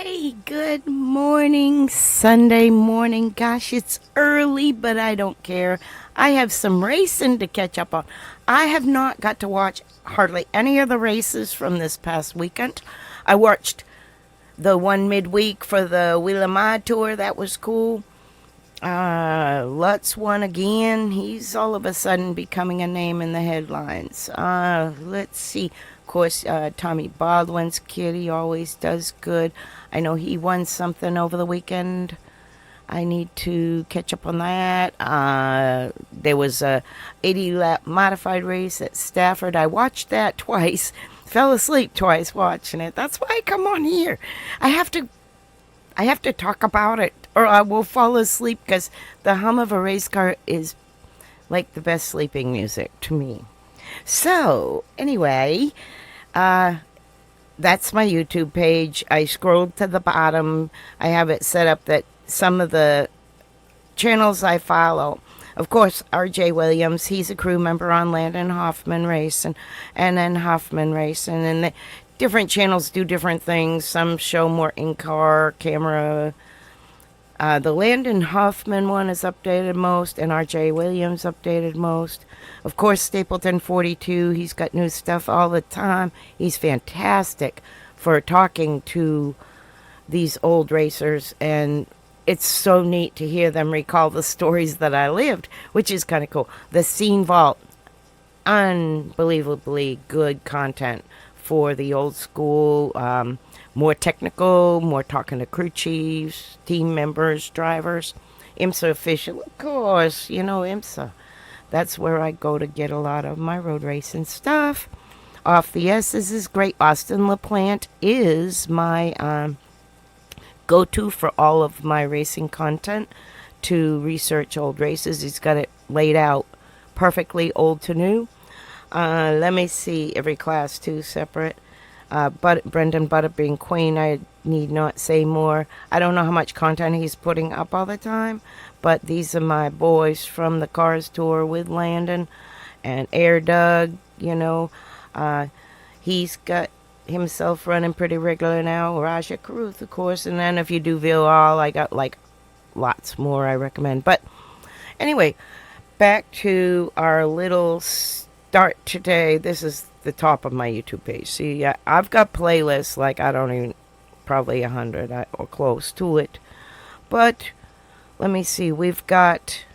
Hey, good morning, Sunday morning. Gosh, it's early, but I don't care. I have some racing to catch up on. I have not got to watch hardly any of the races from this past weekend. I watched the one midweek for the Willamette Tour. That was cool. Lutz won again. He's all of a sudden becoming a name in the headlines. Let's see. Of course, Tommy Baldwin's kid, he always does good. I know he won something over the weekend. I need to catch up on that. There was a 80-lap modified race at Stafford. I watched that twice. Fell asleep twice watching it. That's why I come on here. I have to talk about it, or I will fall asleep, because the hum of a race car is like the best sleeping music to me. So, anyway, that's my YouTube page. I scrolled to the bottom. I have it set up that some of the channels I follow, of course, R.J. Williams, he's a crew member on Landon Hoffman Racing, and then Hoffman Racing, and the different channels do different things. Some show more in-car camera. The Landon Hoffman one is updated most, and R.J. Williams updated most. Of course, Stapleton 42, he's got new stuff all the time. He's fantastic for talking to these old racers, and it's so neat to hear them recall the stories that I lived, which is kind of cool. The Scene Vault, unbelievably good content for the old school, more technical, more talking to crew chiefs, team members, drivers. IMSA official, of course, you know IMSA. That's where I go to get a lot of my road racing stuff. Off the S's is great. Austin LaPlante is my go-to for all of my racing content to research old races. He's got it laid out perfectly, old to new. Let me see, every class too, separate. Brendan Butterbean Queen, I need not say more. I don't know how much content he's putting up all the time, but these are my boys from the Cars Tour with Landon and Air Doug, you know. He's got himself running pretty regular now. Raja Caruth, of course, and then if you do Villal, I got like lots more I recommend. But anyway, back to our little start today. This is the top of my YouTube page. See, I've got playlists like I don't even, probably 100 or close to it. But let me see, we've got,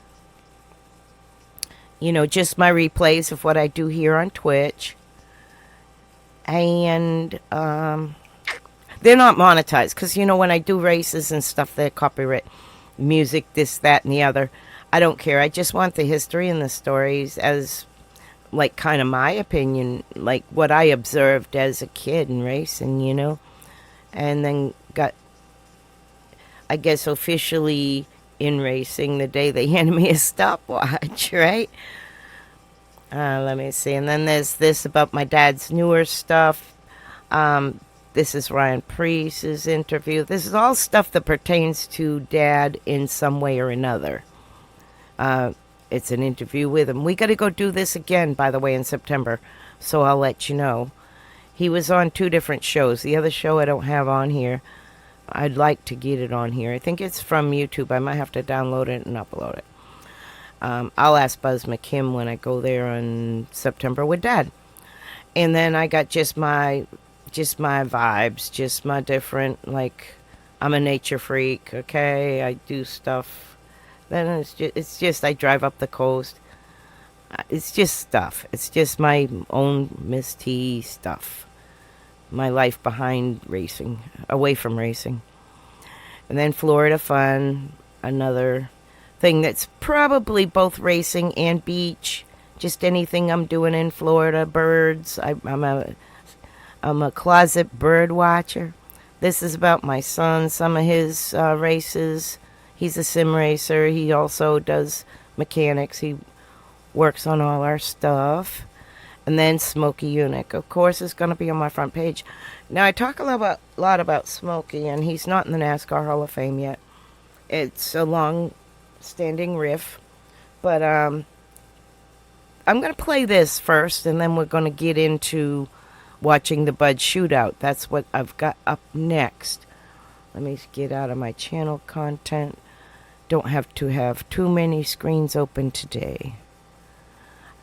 you know, just my replays of what I do here on Twitch. And they're not monetized, because, you know, when I do races and stuff, they're copyright music, this, that, and the other. I don't care. I just want the history and the stories as like kind of my opinion, like what I observed as a kid in racing, you know, and then got, I guess, officially in racing the day they handed me a stopwatch, right? Let me see. And then there's this about my dad's newer stuff. This is Ryan Preece's interview. This is all stuff that pertains to Dad in some way or another. It's an interview with him. We got to go do this again, by the way, in September, so I'll let you know. He was on 2 different shows. The other show I don't have on here. I'd like to get it on here. I think it's from YouTube. I might have to download it and upload it. I'll ask Buzz McKim when I go there in September with Dad. And then I got just my vibes, just my different, like, I'm a nature freak, okay? I do stuff. Then it's just I drive up the coast. It's just stuff. It's just my own Miss T stuff. My life behind racing, away from racing. And then Florida Fun, another thing that's probably both racing and beach. Just anything I'm doing in Florida. Birds. I'm a closet bird watcher. This is about my son, some of his races. He's a sim racer. He also does mechanics. He works on all our stuff. And then Smokey Unick, of course, is going to be on my front page. Now, I talk a lot about Smokey, and he's not in the NASCAR Hall of Fame yet. It's a long-standing riff. But I'm going to play this first, and then we're going to get into watching the Bud Shootout. That's what I've got up next. Let me get out of my channel content. Don't have to have too many screens open today.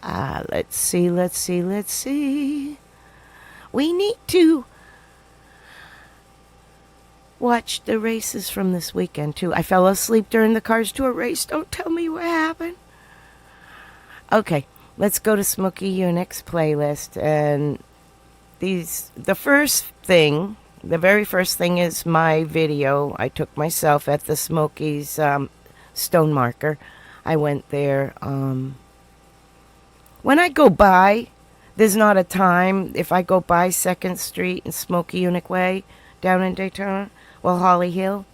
Let's see. We need to watch the races from this weekend, too. I fell asleep during the Cars Tour race. Don't tell me what happened. Okay, let's go to Smokey Unix playlist. And the very first thing is my video I took myself at the Smokies Stone Marker. I went there. When I go by, there's not a time. If I go by 2nd Street and Smokey Unix Way down in Daytona, Holly Hill,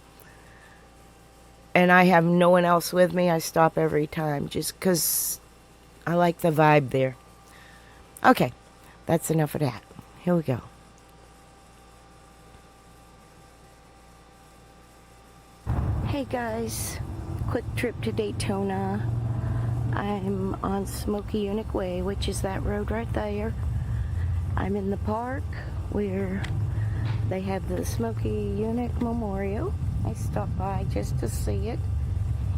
and I have no one else with me, I stop every time just because I like the vibe there. Okay, that's enough of that. Here we go. Hey guys, quick trip to Daytona. I'm on Smokey Unix Way, which is that road right there. I'm in the park where they have the Smokey Unix Memorial. I stopped by just to see it.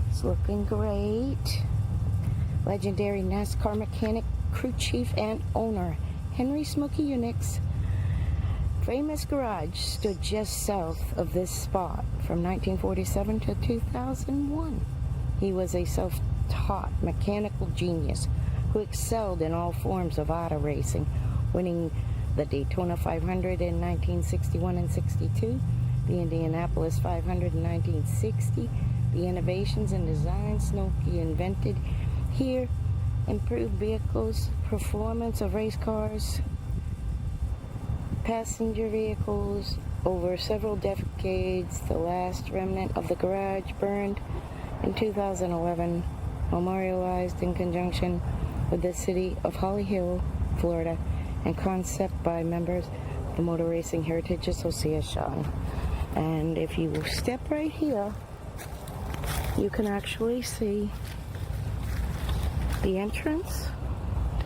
It's looking great. Legendary NASCAR mechanic, crew chief, and owner Henry Smokey Unix famous garage stood just south of this spot from 1947 to 2001. He was a self-taught mechanical genius who excelled in all forms of auto racing, winning the Daytona 500 in 1961 and 62, the Indianapolis 500 in 1960, the innovations and designs Smokey invented here, improved vehicles, performance of race cars, passenger vehicles over several decades. The last remnant of the garage burned in 2011, memorialized in conjunction with the city of Holly Hill, Florida, and concept by members of the Motor Racing Heritage Association. And if you step right here, you can actually see the entrance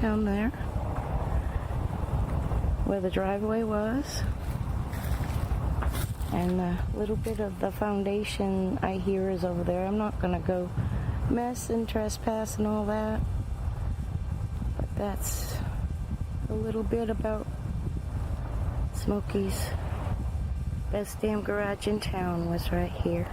down there where the driveway was, and a little bit of the foundation I hear is over there. I'm not gonna go mess and trespass and all that, but that's a little bit about Smokey's. Best damn garage in town was right here.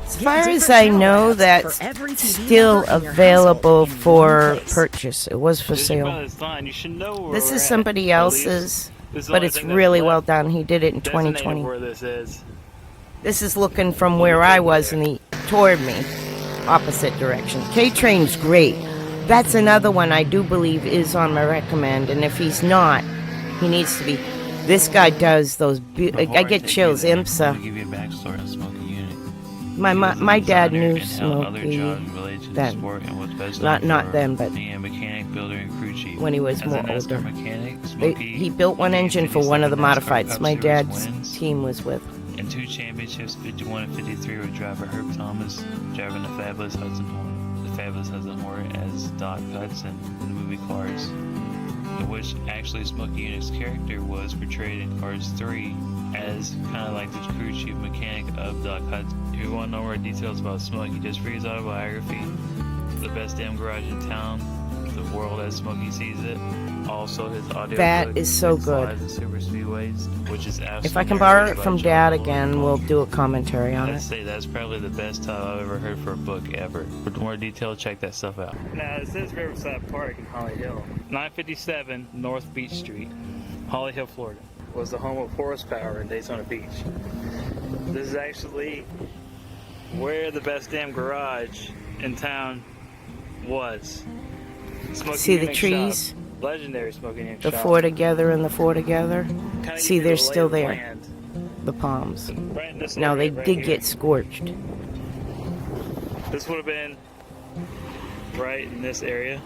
As far as I know, that's still available for purchase. It was for sale. This is somebody else's, but it's really well done. He did it in 2020. This is looking from where I was, and he toured me opposite direction. K-Train's great. That's another one I do believe is on my recommend, and if he's not, he needs to be. This guy does those. I get chills. IMSA. My dad knew Smokey then. Not then, but when he was more older. He built one engine for one of the modifieds my dad's team was with. In 2 championships, 51 and 53, with driver Herb Thomas driving the Fabulous Hudson Hornet as Doc Hudson in the movie Cars, in which actually Smokey Unix's character was portrayed in Cars 3 as kind of like the crew chief mechanic of Doc Hudson. If you want to know more details about Smokey, just read his autobiography, The Best Damn Garage in Town, The World as Smokey Sees It. Also his audio that is so good. Super Speedweeks, which is if I can borrow it from Dad again, we'll do a commentary on it. I'd say that's probably the best title I've ever heard for a book ever. For more detail, check that stuff out. Now it says Riverside Park in Holly Hill. 957 North Beach Street, Holly Hill, Florida, was the home of Horsepower in Daytona Beach. This is actually where the Best Damn Garage in town was. Smoky See the trees? Shop. Legendary Smokey Unix the shop. 4 together and the 4 together. Kinda See, they're still there. Land. The palms. Right in this Now they area right did here. get scorched. This would have been right in this area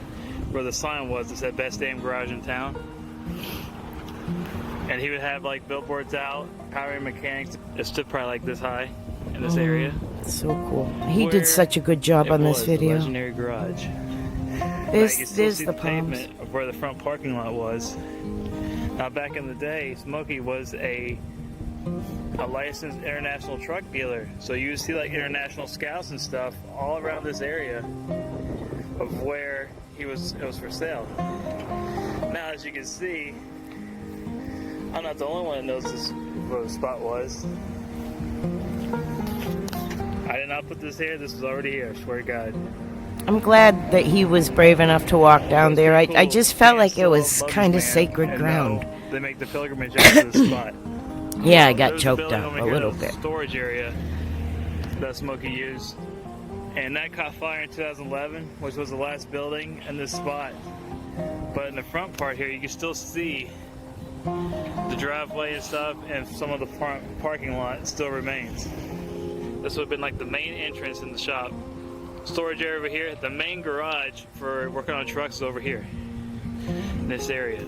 where the sign was that said Best Damn Garage in Town. And he would have like billboards out, powering mechanics. It stood probably like this high. And in this area. So cool. He where did such a good job on this the video. legendary garage. There's You still see the the palms. pavement of where the front parking lot was. Now, back in the day, Smokey was a licensed international truck dealer, so you would see like international scouts and stuff all around this area of where it was for sale. Now, as you can see, I'm not the only one that knows where the spot was. I did not put this here. This was already here. I swear to God. I'm glad that he was brave enough to walk down there. I just felt like it was kind of sacred ground. They make the pilgrimage out to this spot. Yeah, I got There's choked building up over a here, little the bit. Storage area that Smokey used, and that caught fire in 2011, which was the last building in this spot. But in the front part here, you can still see the driveway and stuff, and some of the front parking lot still remains. This would have been like the main entrance in the shop. Storage area over here. The main garage for working on trucks is over here, in this area.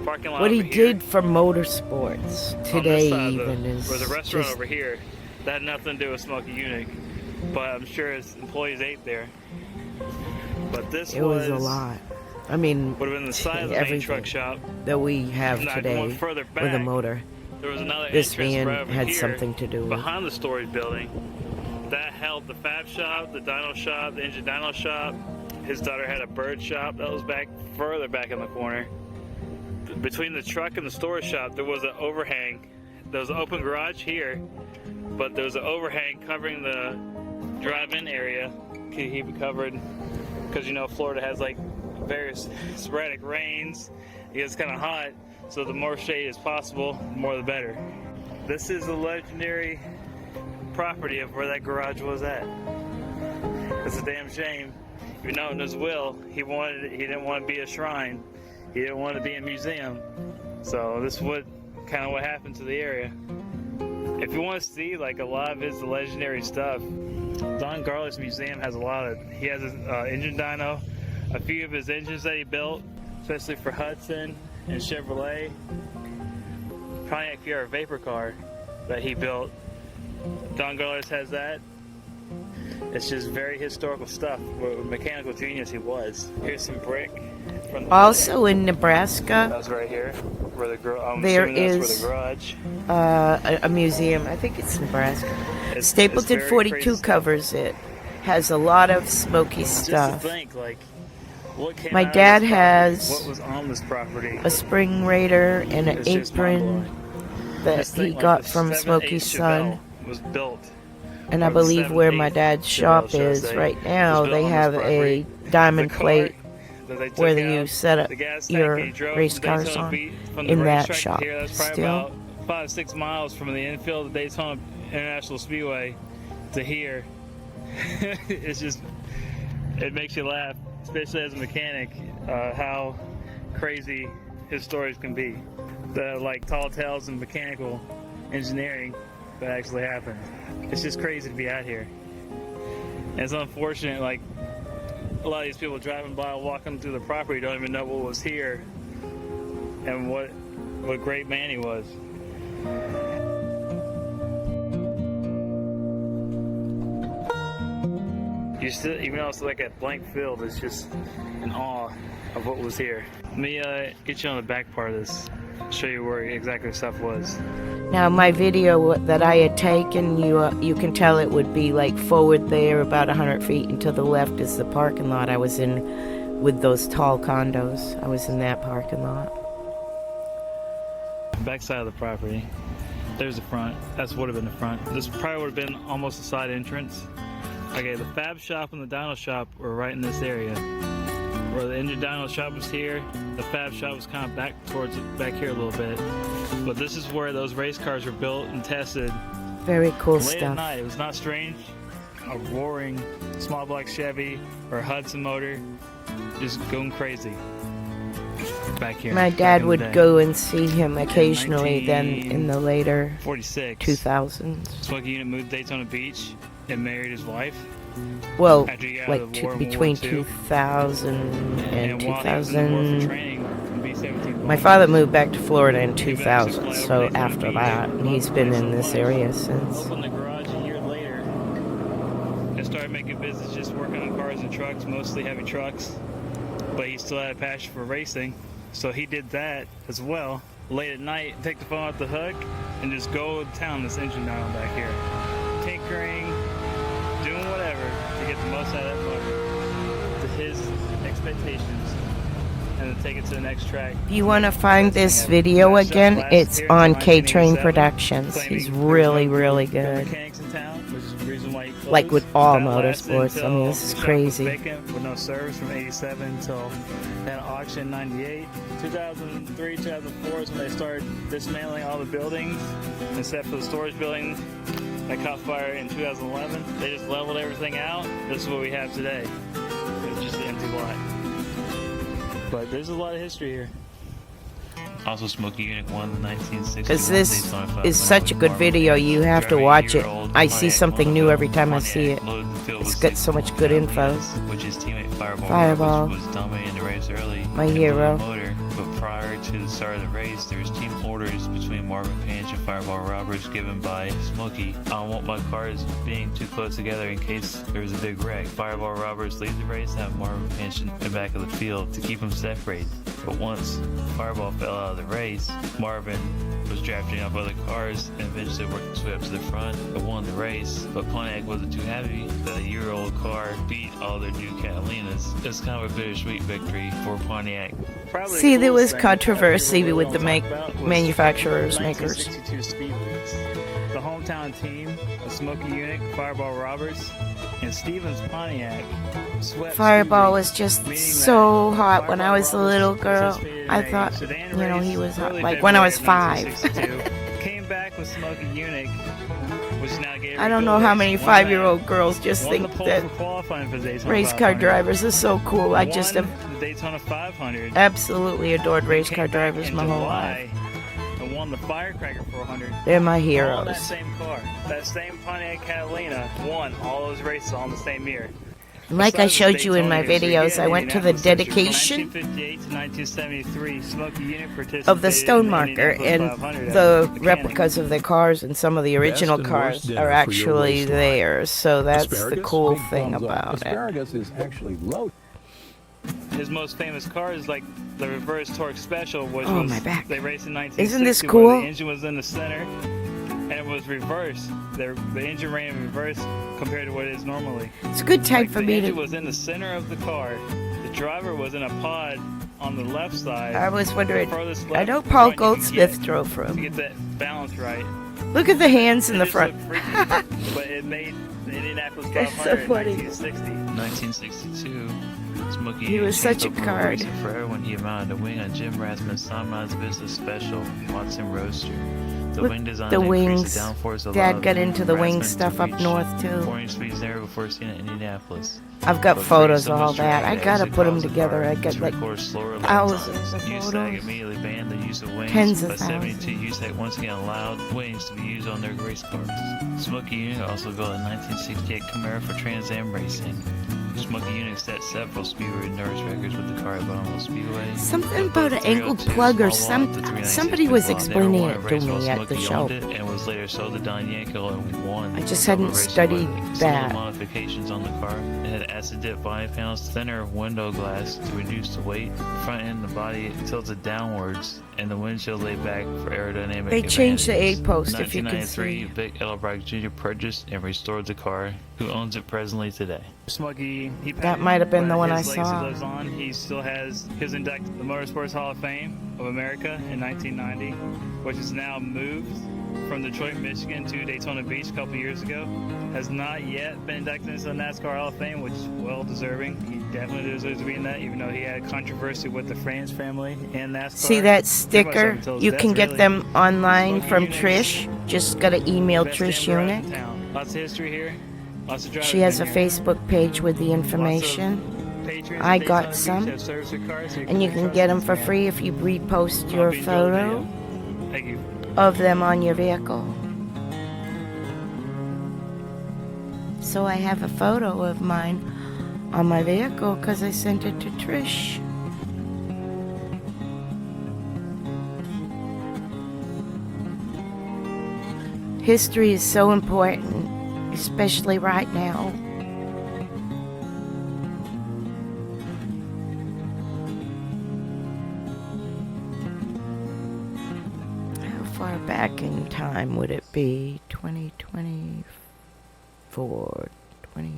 Parking lot What he over here. did for motorsports On this today side, even is there's a restaurant just, over here that had nothing to do with Smokey Unique, but I'm sure his employees ate there. But this it was a lot. I mean, would have been the side of the main everything truck shop. that we have Now, today going further with a back, motor. There was another This entrance van right over had here, something to do with. behind the storage building that held the fab shop, the dyno shop, the engine dyno shop. His daughter had a bird shop that was back further back in the corner. Between the truck and the storage shop, there was an overhang. There was an open garage here, but there was an overhang covering the drive-in area. Could keep it covered because you know Florida has like various sporadic rains. It gets kind of hot, so the more shade as possible, the more the better. This is the legendary property of where that garage was at. It's a damn shame. You know, in his will, he didn't want to be a shrine. He didn't want to be a museum. So this would kind of what happened to the area. If you want to see like a lot of his legendary stuff, Don Garlick's museum has a lot of. He has an engine dyno, a few of his engines that he built, especially for Hudson and Chevrolet. Pontiac Fiero vapor car that he built. Don Garlis has that. It's just very historical stuff. What a mechanical genius he was. Here's some brick. From the Also in Nebraska, that's right here, where the there assuming that's is where the garage. a museum. I think it's Nebraska. It's Stapleton very 42 crazy stuff. covers it. Has a lot of smoky Just to stuff. think, like, what came My out of dad this property, has what was on this property. A spring raider and an It's just apron mind-blowing. that Just he think, like, got the from 7.8 Smokey's son. Chevelle was built. And I or the believe where 7.8 my dad's Chevelle, shop should I is say, right now, was built they on this have a property. diamond The car plate that they took where out, you set up the gas tank your he drove race from cars Daytona on Beach, from the in that racetrack shop. here, that's probably Still, about 5-6 miles from the infield of Daytona International Speedway to here. It's just, it makes you laugh, especially as a mechanic, how crazy his stories can be. The like tall tales and mechanical engineering that actually happened. It's just crazy to be out here. And it's unfortunate, like a lot of these people driving by, walking through the property, don't even know what was here and what great man he was. You still, even though it's like a blank field, it's just in awe of what was here. Let me get you on the back part of this, show you where exactly the stuff was. now my video that I had taken, you can tell it would be like forward there about 100 feet, and to the left is the parking lot I was in with those tall condos. I was in that parking lot. Back side of the property. There's the front. That's would have been the front. This probably would have been almost a side entrance. Okay, the fab shop and the dyno shop were right in this area. Where the engine dyno shop was here, the fab shop was kind of back towards back here a little bit. But this is where those race cars were built and tested. Very cool Late at stuff. night, it was not strange. A roaring small block Chevy or a Hudson motor, just going crazy. Back here. My back dad in the would day. go and see him occasionally then in the later 46. 2000s. Smokey Unit moved to Daytona Beach and married his wife. Well, After he got out like of the war in between World War II. 2000 and while he was in the war for 2000. training in BC, My father moved back to Florida in 2000, so after that, and he's been in this area since. Opened the garage a year later and started making business just working on cars and trucks, mostly heavy trucks. But he still had a passion for racing, so he did that as well. Late at night, take the phone off the hook and just go to town this engine down back here. Tinkering, doing whatever to get the most out of that motor to his expectations and then take it to the next track. If you want to find this video again, it's on K-Train Productions. He's really, really good. Like with all motorsports. I mean, this is crazy. With no service from 87 until that auction in 98. 2003, 2004 is when they started dismantling all the buildings, except for the storage building that caught fire in 2011. They just leveled everything out. This is what we have today. It's just an empty lot. But there's a lot of history here. Also, Smokey Unit won the 1960. Because this is such a good video, you have to watch it. I see something new every time I see it. It's got so much good info. Which his teammate Fireball was dominating the race early. My hero. Motor, but prior to the start of the race, there was team orders between Marvin Pinch and Fireball Roberts given by Smokey. I don't want my cars being too close together in case there was a big wreck. Fireball Roberts leads the race and have Marvin Pinch in the back of the field to keep them separated. But once Fireball fell out of the race, Marvin was drafting up other cars and eventually worked his way up to the front and won the race. But Pontiac wasn't too happy that a year-old car beat all their new Catalinas. It's kind of a bittersweet victory for Pontiac. See, there was controversy with the manufacturers, makers. The hometown team of Smokey Unic, Fireball Roberts, and Stevens Pontiac swept Fireball was just so hot when I was a little girl. I thought, you know, he was hot. Like when I was 5. Came back with Smokey Unic, which now gave I don't know how many 5-year-old girls just think that race car drivers are so cool. I just have Daytona 500. Absolutely adored race car drivers my whole life. And won the Firecracker 400. They're my All heroes. that same car, that same Pontiac Catalina, won all those races all in the same year. Like I showed you in my videos, I went to the dedication of the stone marker, and the replicas of the cars and some of the original cars are actually there. So that's the cool thing about it. Is actually low. His most famous car is like the reverse torque special, which Oh, was my back. they raced in 1960. Isn't this where cool? The engine was in the center and it was reversed. The engine ran in reverse compared to what it is normally. It's a good time Like for the me engine to... was in the center of the car. The driver was in a pod on the left side. I was wondering, Furthest I left know Paul front you can Goldsmith get drove to from. get that balance right. Look at the hands in the It just front. looked freaky, but it made the Indianapolis That's 500 so funny. in 1962. Smokey He was such a changed over card. racing forever when he mounted a wing on Jim Rathman's Sonmod's business special Watson Roadster. The Look, wing design the increased wings. the downforce a Dad lot got into the wing Rathman stuff to up reach north too. 4-inch speeds never before seen in Indianapolis. I've got But photos so of all much that. I drag gotta actually put them caused the together. car I got to like record slower lap thousands times. of USAC photos. immediately banned the use of wings. Tens of By thousands. 72, USAC once again allowed wings to be used on their race cars. Smokey Unit also built a 1968 Camaro for Trans Am racing. Smokey Unit set several Speedway nurse records with the car at Bodine Speedway. Something about an angled plug or somebody was explaining it to me at the show. And was later sold to Don Yankel and won. I just hadn't studied that. Modifications on the car. It had acid dip body panels, thinner window glass to reduce the weight. Front end, the body tilted downwards, and the windshield laid back for aerodynamic. They changed the advantage. 8 post, if you can 1993, see. Vic Elbrecht Jr. purchased and restored the car, who owns it presently today. Smokey, That might have been the one I saw. Lives on. He still has his inducted to the Motorsports Hall of Fame of America in 1990, which is now moved from Detroit, Michigan to Daytona Beach a couple years ago. Has not yet been inducted into the Nascar Hall of Fame, which is well deserving. He definitely deserves to be in that, even though he had controversy with the France family and NASCAR. See that sticker? You can get them online from Trish. Just gotta email Trish Unic. Lots of history here. Lots of drivers She has a in here. Facebook page with the information. Patriots I and got Daytona some. Beach have service their cars, so And you can get them for free if you repost your I'll be building photo video. Thank you. of them on your vehicle. So I have a photo of mine on my vehicle because I sent it to Trish. History is so important, especially right now. How far back in time would it be? 2024, 20...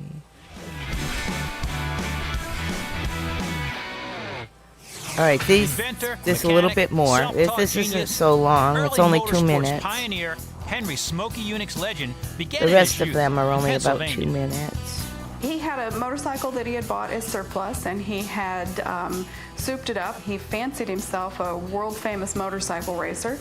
All right, this a little bit more. This isn't so long. It's only 2 minutes. Pioneer, Henry Smokey Unix legend began The rest of them are only about 2 minutes. He had a motorcycle that he had bought as surplus, and he had souped it up. He fancied himself a world-famous motorcycle racer,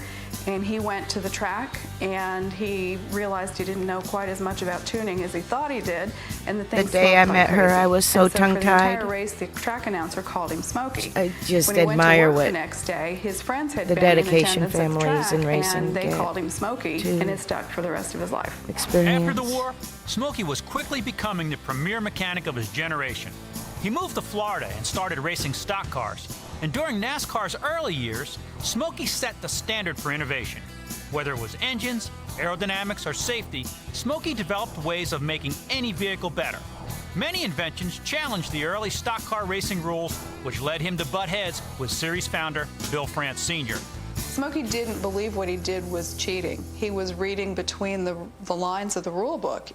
and he went to the track, and he realized he didn't know quite as much about tuning as he thought he did, and the day I met her, I was so tongue-tied. For the entire race, the track announcer called him Smokey. I just when he admire went to work what the next day, his friends had the been in dedication attendance at the families track, in racing and they get called him Smokey, to and it stuck for the rest of his life. Experience. After the war, Smokey was quickly becoming the premier mechanic of his generation. He moved to Florida and started racing stock cars. And during NASCAR's early years, Smokey set the standard for innovation. Whether it was engines, aerodynamics, or safety, Smokey developed ways of making any vehicle better. Many inventions challenged the early stock car racing rules, which led him to butt heads with series founder Bill France Sr. Smokey didn't believe what he did was cheating. He was reading between the lines of the rule book.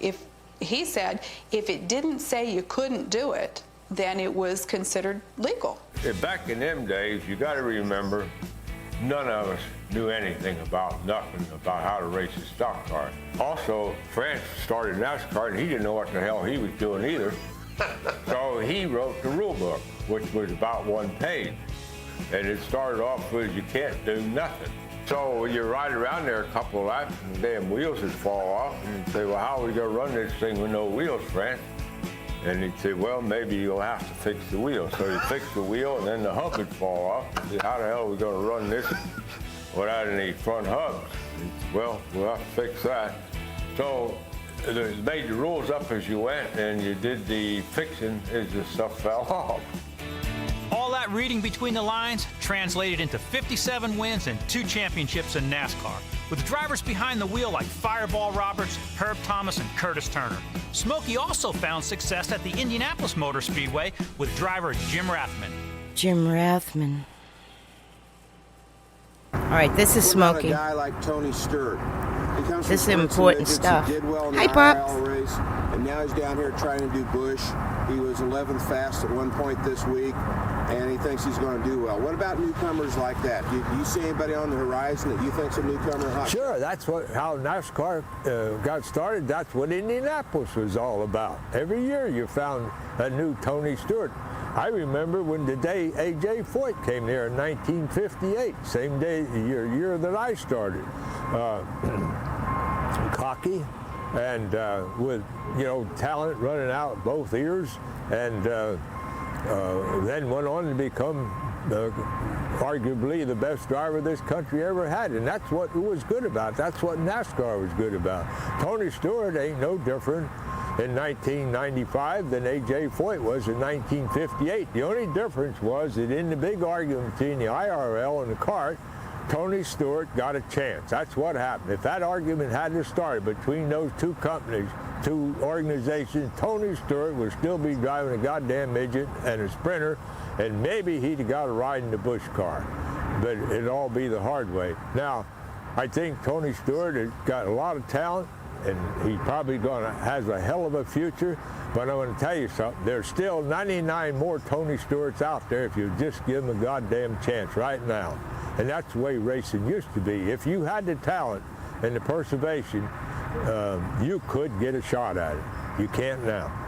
He said if it didn't say you couldn't do it, then it was considered legal. Back in them days, you got to remember, none of us knew anything about nothing about how to race a stock car. Also, France started NASCAR, and he didn't know what the hell he was doing either. So he wrote the rule book, which was about 1 page. And it started off with you can't do nothing. So you ride around there a couple of laps and the damn wheels would fall off, and you'd say, well, how are we going to run this thing with no wheels, France? And he'd say, well, maybe you'll have to fix the wheel. So you fix the wheel, and then the hub would fall off. You say, how the hell are we going to run this without any front hubs? And, well, we'll have to fix that. So they made the rules up as you went, and you did the fixing as the stuff fell off. All that reading between the lines translated into 57 wins and 2 championships in NASCAR, with drivers behind the wheel like Fireball Roberts, Herb Thomas, and Curtis Turner. Smokey also found success at the Indianapolis Motor Speedway with driver Jim Rathman. Jim Rathman. All right, this is Smokey. A guy like Tony Stewart. This is important stuff. Hi, Pops. And now he's down here trying to do Busch. He was 11th fast at one point this week, and he thinks he's going to do well. What about newcomers like that? Do you see anybody on the horizon that you think's a newcomer? Sure, that's how NASCAR got started. That's what Indianapolis was all about. Every year you found a new Tony Stewart. I remember when the day A.J. Foyt came there in 1958, same day, year that I started. Cocky and with, talent running out both ears, and then went on to become arguably the best driver this country ever had, and that's what it was good about. That's what NASCAR was good about. Tony Stewart ain't no different in 1995 than A.J. Foyt was in 1958. The only difference was that in the big argument between the IRL and the CART, Tony Stewart got a chance. That's what happened. If that argument hadn't started between those two companies, two organizations, Tony Stewart would still be driving a goddamn midget and a sprinter, and maybe he'd have got a ride in the Busch car. But it'd all be the hard way. Now, I think Tony Stewart has got a lot of talent, and he probably has a hell of a future. But I'm going to tell you something. There's still 99 more Tony Stewarts out there if you just give them a goddamn chance right now. And that's the way racing used to be. If you had the talent and the perseverance, you could get a shot at it. You can't now.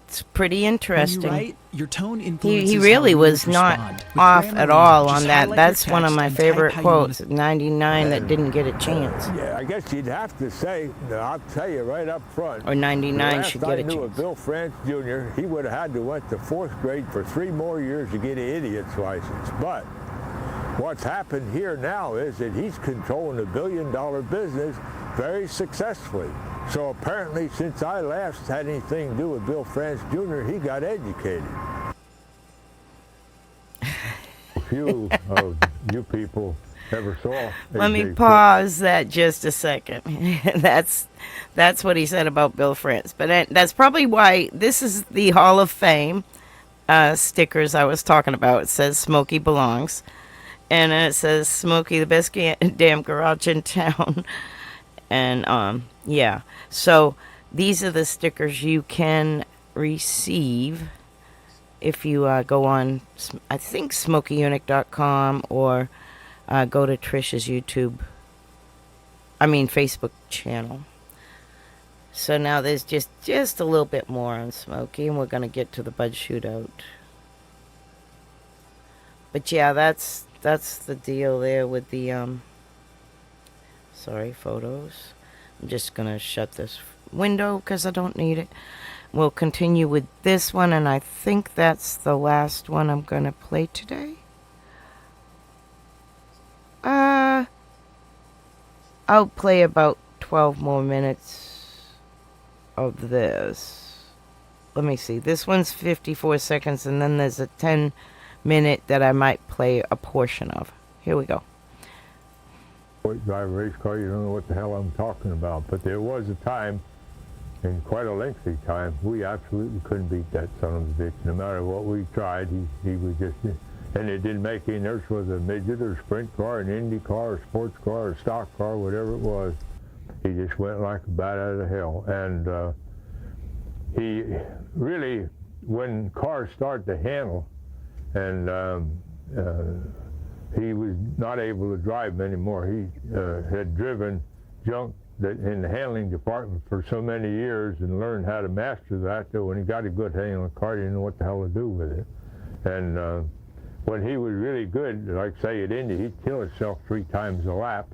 It's pretty interesting. Write, your tone he really was not off at all on that. That's one of my favorite quotes, 99 that didn't get a chance. Yeah, I guess you'd have to say, I'll tell you right up front. Or 99 should get a chance. I knew of Bill France Jr., he would have had to went to 4th grade for 3 more years to get an idiot's license. But what's happened here now is that he's controlling a billion-dollar business very successfully. So apparently, since I last had anything to do with Bill France Jr., he got educated. A few of you people ever saw. Let me AJ. pause that just a second. That's what he said about Bill France. But that's probably why this is the Hall of Fame stickers I was talking about. It says Smokey belongs. And it says Smokey, the best damn garage in town. And yeah. So these are the stickers you can receive if you go on, I think, SmokeyUnic.com or go to Trish's Facebook channel. So now there's just a little bit more on Smokey, and we're going to get to the Bud Shootout. But yeah, that's the deal there with the, photos. I'm just going to shut this window because I don't need it. We'll continue with this one, and I think that's the last one I'm going to play today. I'll play about 12 more minutes of this. Let me see. This one's 54 seconds, and then there's a 10-minute that I might play a portion of. Here we go. Drive a race car, you don't know what the hell I'm talking about. But there was a time, and quite a lengthy time, we absolutely couldn't beat that son of a bitch. No matter what we tried, he was just, and it didn't make any difference whether a midget or a sprint car, an Indy car, a sports car, a stock car, whatever it was. He just went like a bat out of hell. And he really, when cars started to handle, and he was not able to drive them anymore. He had driven junk in the handling department for so many years and learned how to master that when he got a good handling car, he didn't know what the hell to do with it. And when he was really good, like say at Indy, he'd kill himself 3 times a lap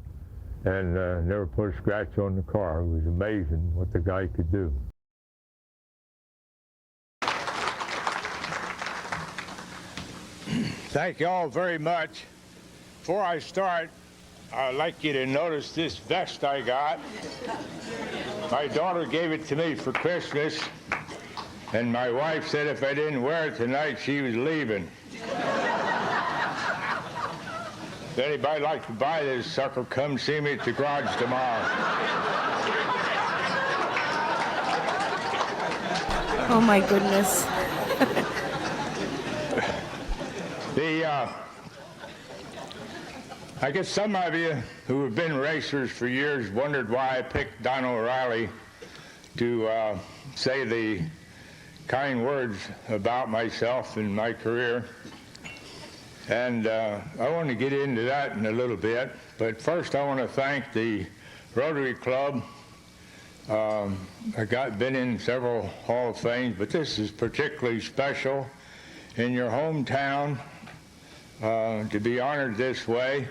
and never put a scratch on the car. It was amazing what the guy could do. Thank you all very much. Before I start, I'd like you to notice this vest I got. My daughter gave it to me for Christmas, and my wife said if I didn't wear it tonight, she was leaving. If anybody like to buy this sucker, come see me at the garage tomorrow. Oh my goodness. I guess some of you who have been racers for years wondered why I picked Don O'Reilly to say the kind words about myself and my career. And I want to get into that in a little bit. But first I want to thank the Rotary Club. I've been in several Hall of Fames, but this is particularly special in your hometown to be honored this way.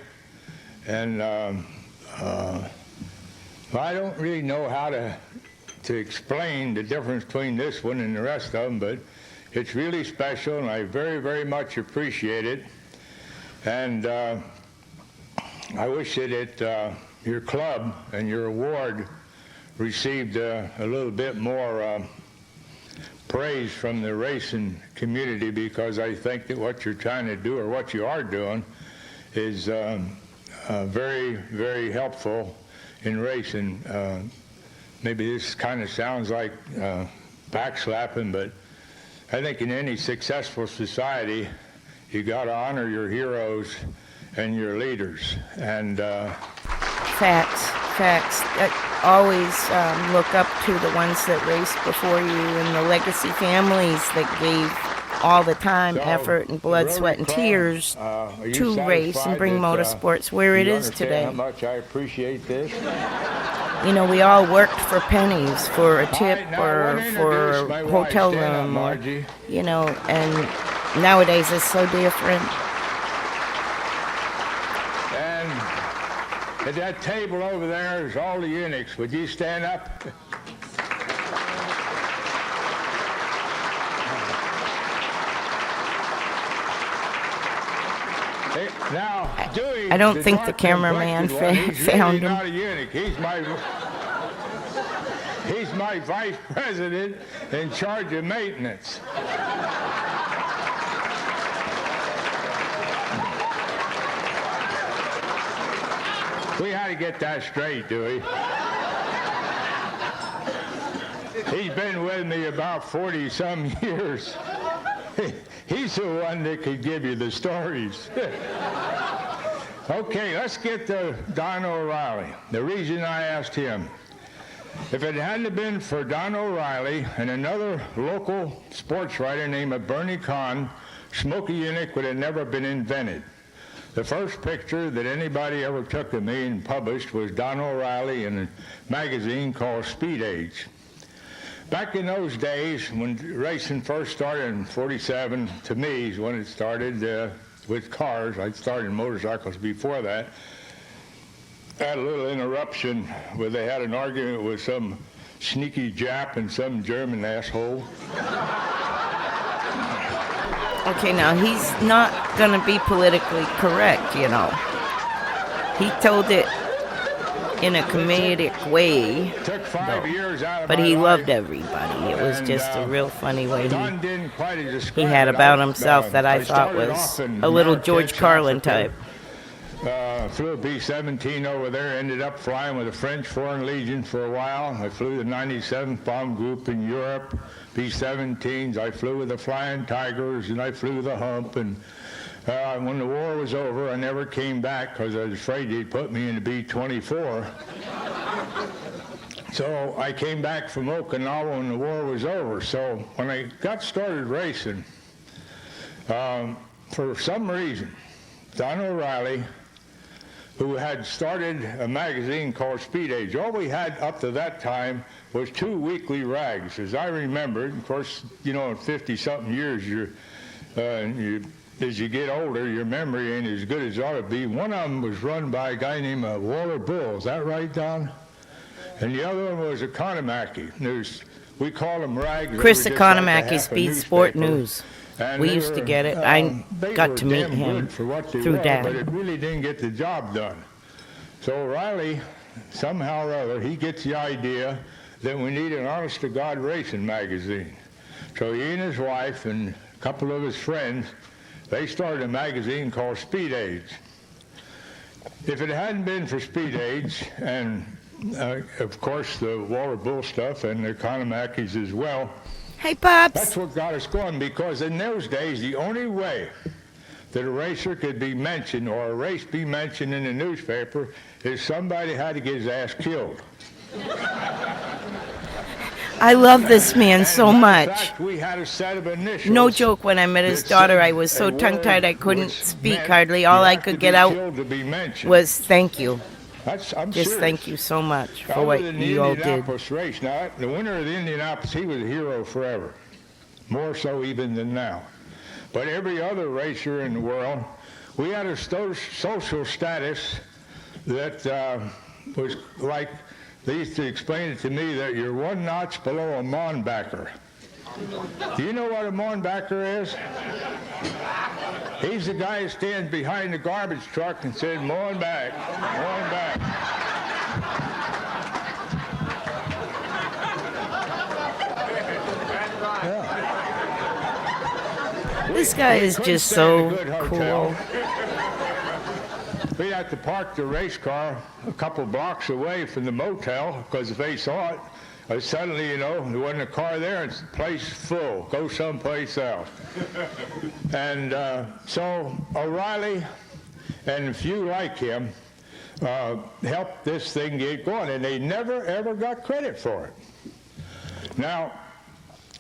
And I don't really know how to explain the difference between this one and the rest of them, but it's really special, and I very, very much appreciate it. And I wish that your club and your award received a little bit more praise from the racing community, because I think that what you're trying to do, or what you are doing, is very, very helpful in racing. Maybe this kind of sounds like backslapping, but I think in any successful society, you got to honor your heroes and your leaders. And Facts. Always look up to the ones that raced before you and the legacy families that gave all the time, effort, and blood, sweat, and tears to race and bring motorsports where it is today. How much I appreciate this. You know, we all worked for pennies, for a tip, or for a hotel room, or, you know, and nowadays it's so different. And at that table over there is all the eunuchs. Would you stand up? Now, Dewey, I don't think the cameraman found him. Not a eunuch. He's my vice president in charge of maintenance. We had to get that straight, Dewey. He's been with me about 40-some years. He's the one that could give you the stories. Okay, let's get to Don O'Reilly. The reason I asked him, if it hadn't been for Don O'Reilly and another local sports writer named Bernie Kahn, Smokey Yunick would have never been invented. The first picture that anybody ever took of me and published was Don O'Reilly in a magazine called Speed Age. Back in those days, when racing first started in '47, to me is when it started with cars. I started motorcycles before that. I had a little interruption where they had an argument with some sneaky Jap and some German asshole. Okay, now he's not going to be politically correct, you know. He told it in a comedic way, Took 5 years out of but my he life. loved everybody. It was just a real funny way Don didn't quite describe he had it. about himself that I thought started was off in a little Marrakesh, George Carlin Africa. type. Flew a B-17 over there, ended up flying with the French Foreign Legion for a while. I flew the 97th Bomb Group in Europe, B-17s. I flew with the Flying Tigers, and I flew the Hump. And when the war was over, I never came back because I was afraid they'd put me in the B-24. So I came back from Okinawa when the war was over. So when I got started racing, for some reason, Don O'Reilly, who had started a magazine called Speed Age. All we had up to that time was 2 weekly rags, as I remember. Of course, you know, in 50-something years, as you get older, your memory ain't as good as it ought to be. One of them was run by a guy named Walter Bull. Is that right, Don? And the other one was Economaki. We call them rags. Chris They were just like a Economaki, half a Speed Sport newspaper. News. And We they used to were, get it. I they got were to meet damn him good for what they through were, Dad. but it really didn't get the job done. So O'Reilly, somehow or other, he gets the idea that we need an honest-to-God racing magazine. So he and his wife and a couple of his friends, they started a magazine called Speed Age. If it hadn't been for Speed Age and, of course, the Walter Bull stuff and the Economakis as well, Hey, Pops. that's what got us going, because in those days, the only way that a racer could be mentioned or a race be mentioned in the newspaper is somebody had to get his ass killed. I love this man so And much. in fact, we had a set of initials. No joke, when I met his that daughter, said I was so a word tongue-tied I couldn't which speak meant hardly. you All I have to could be get out killed to be mentioned. was thank you. I'm Just serious. thank you so much for Other what than the you all did. Indianapolis race. Now, the winner of the Indianapolis, he was a hero forever. More so even than now. But every other racer in the world, we had a social status that was like, they used to explain it to me that you're one notch below a Monbacker. Do you know what a Monbacker is? He's the guy who stands behind the garbage truck and says, "Mon back, mon back." This guy is couldn't just stay in a so good hotel. cool. We had to park the race car a couple blocks away from the motel, because if they saw it, suddenly, you know, there wasn't a car there, and the place full. Go someplace else. And so O'Reilly and a few like him helped this thing get going, and they never, ever got credit for it. Now,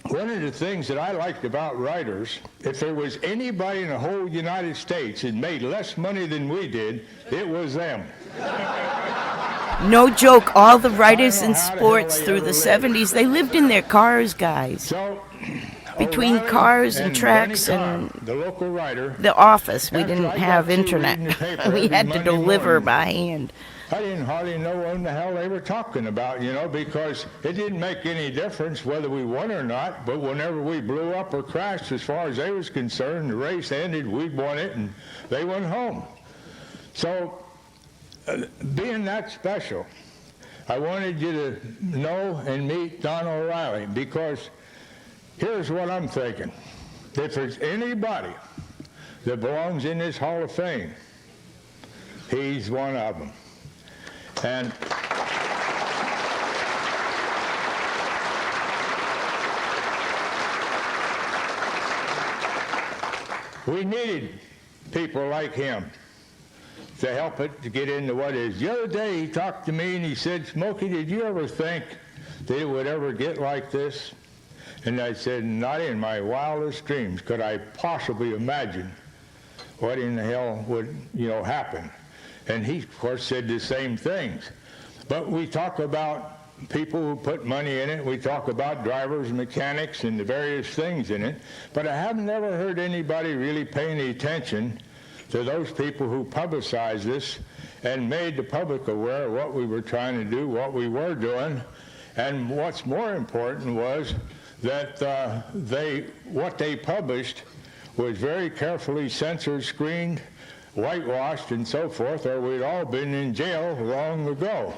one of the things that I liked about writers, if there was anybody in the whole United States that made less money than we did, it was them. No joke, all the writers I don't in know how the sports hell they through ever the lived. 70s, they lived in their cars, guys. So, Between O'Reilly cars and Bernie tracks Kahn, and the local writer, the office, we After didn't I got have through internet. reading the paper We every had to Monday deliver morning, by hand. I didn't hardly know what in the hell they were talking about, you know, because it didn't make any difference whether we won or not, but whenever we blew up or crashed, as far as they was concerned, the race ended, we'd won it, and they went home. So, being that special, I wanted you to know and meet Don O'Reilly, because here's what I'm thinking. If there's anybody that belongs in this Hall of Fame, he's one of them. And we needed people like him to help it to get into what is. The other day he talked to me and he said, "Smokey, did you ever think that it would ever get like this?" And I said, "Not in my wildest dreams could I possibly imagine what in the hell would, happen." And he, of course, said the same things. But we talk about people who put money in it. We talk about drivers, mechanics, and the various things in it. But I have never heard anybody really pay any attention to those people who publicized this and made the public aware of what we were trying to do, what we were doing. And what's more important was that what they published was very carefully censored, screened, whitewashed, and so forth, or we'd all been in jail long ago.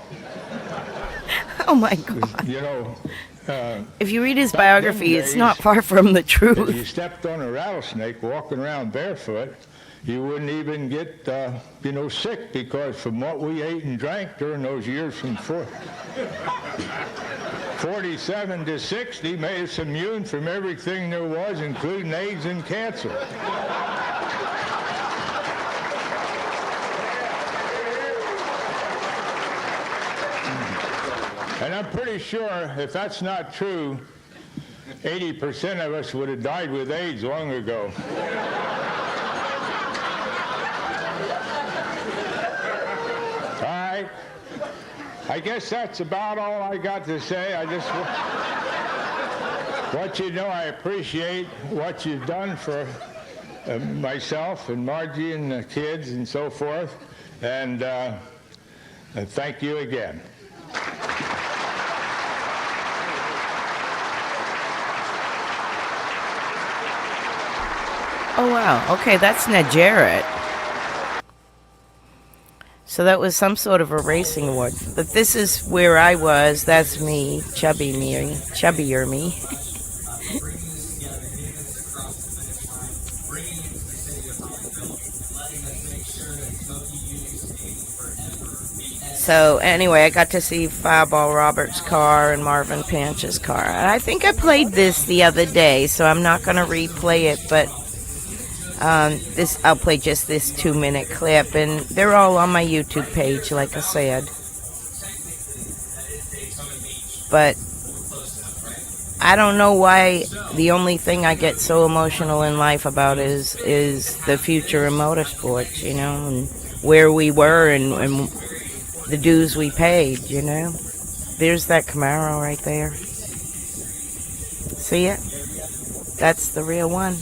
Oh my God. If you read his back biography, them it's days, not far from the If truth. you stepped on a rattlesnake walking around barefoot, you wouldn't even get, sick, because from what we ate and drank during those years from 47 to 60 made us immune from everything there was, including AIDS and cancer. And I'm pretty sure if that's not true, 80% of us would have died with AIDS long ago. All right. I guess that's about all I got to say. I just want you to know I appreciate what you've done for myself and Margie and the kids and so forth. And thank you again. Oh, wow. Okay, that's Ned Jarrett. So that was some sort of a racing award. But this is where I was. That's me, chubbier me. So anyway, I got to see Fireball Roberts' car and Marvin Panch's car. And I think I played this the other day, so I'm not going to replay it, but I'll play just this 2-minute clip, and they're all on my YouTube page, like I said. But I don't know why the only thing I get so emotional in life about is the future of motorsports, and where we were and the dues we paid, There's that Camaro right there. See it? That's the real one.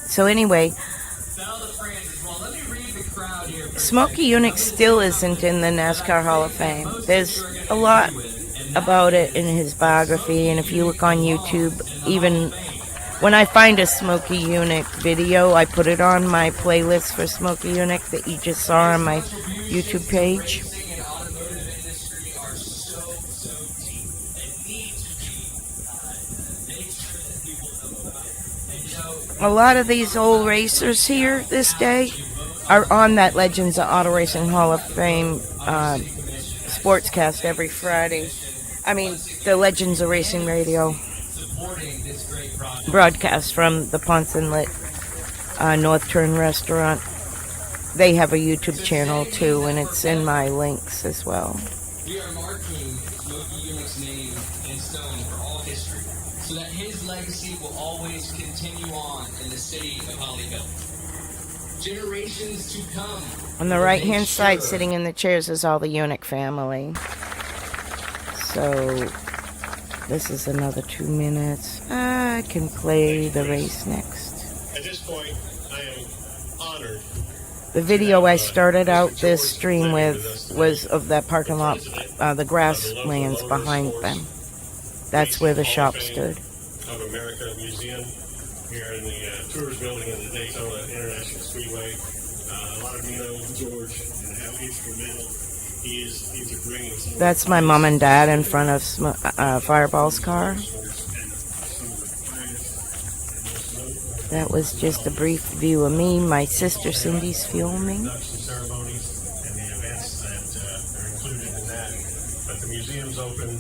So anyway, Smokey Yunick still isn't in the NASCAR Hall of Fame. There's a lot about it in his biography, and if you look on YouTube, even when I find a Smokey Yunick video, I put it on my playlist for Smokey Yunick that you just saw on my YouTube page. A lot of these old racers here this day are on that Legends of Auto Racing Hall of Fame sportscast every Friday. I mean, the Legends of Racing Radio broadcast from the Ponce Inlet North Turn restaurant. They have a YouTube channel too, and it's in my links as well. We are marking Smokey Yunick's name in stone for all history, so that his legacy will always continue on in the city of Hollyville. Generations to come. On the right-hand side, sitting in the chairs, is all the Yunick family. So, this is another 2 minutes. I can play the race next. At this point, I am honored. The video I started out this stream with was of that parking lot, the grasslands behind them. That's where the shop stood. Of America Museum here in the Tours Building in the Daytona International Speedway. A lot of you know George and how instrumental he's bringing some. That's my mom and dad in front of Fireball's car. That was just a brief view of me. My sister Cindy's filming. Ceremonies and the events that are included in that. But the museum's open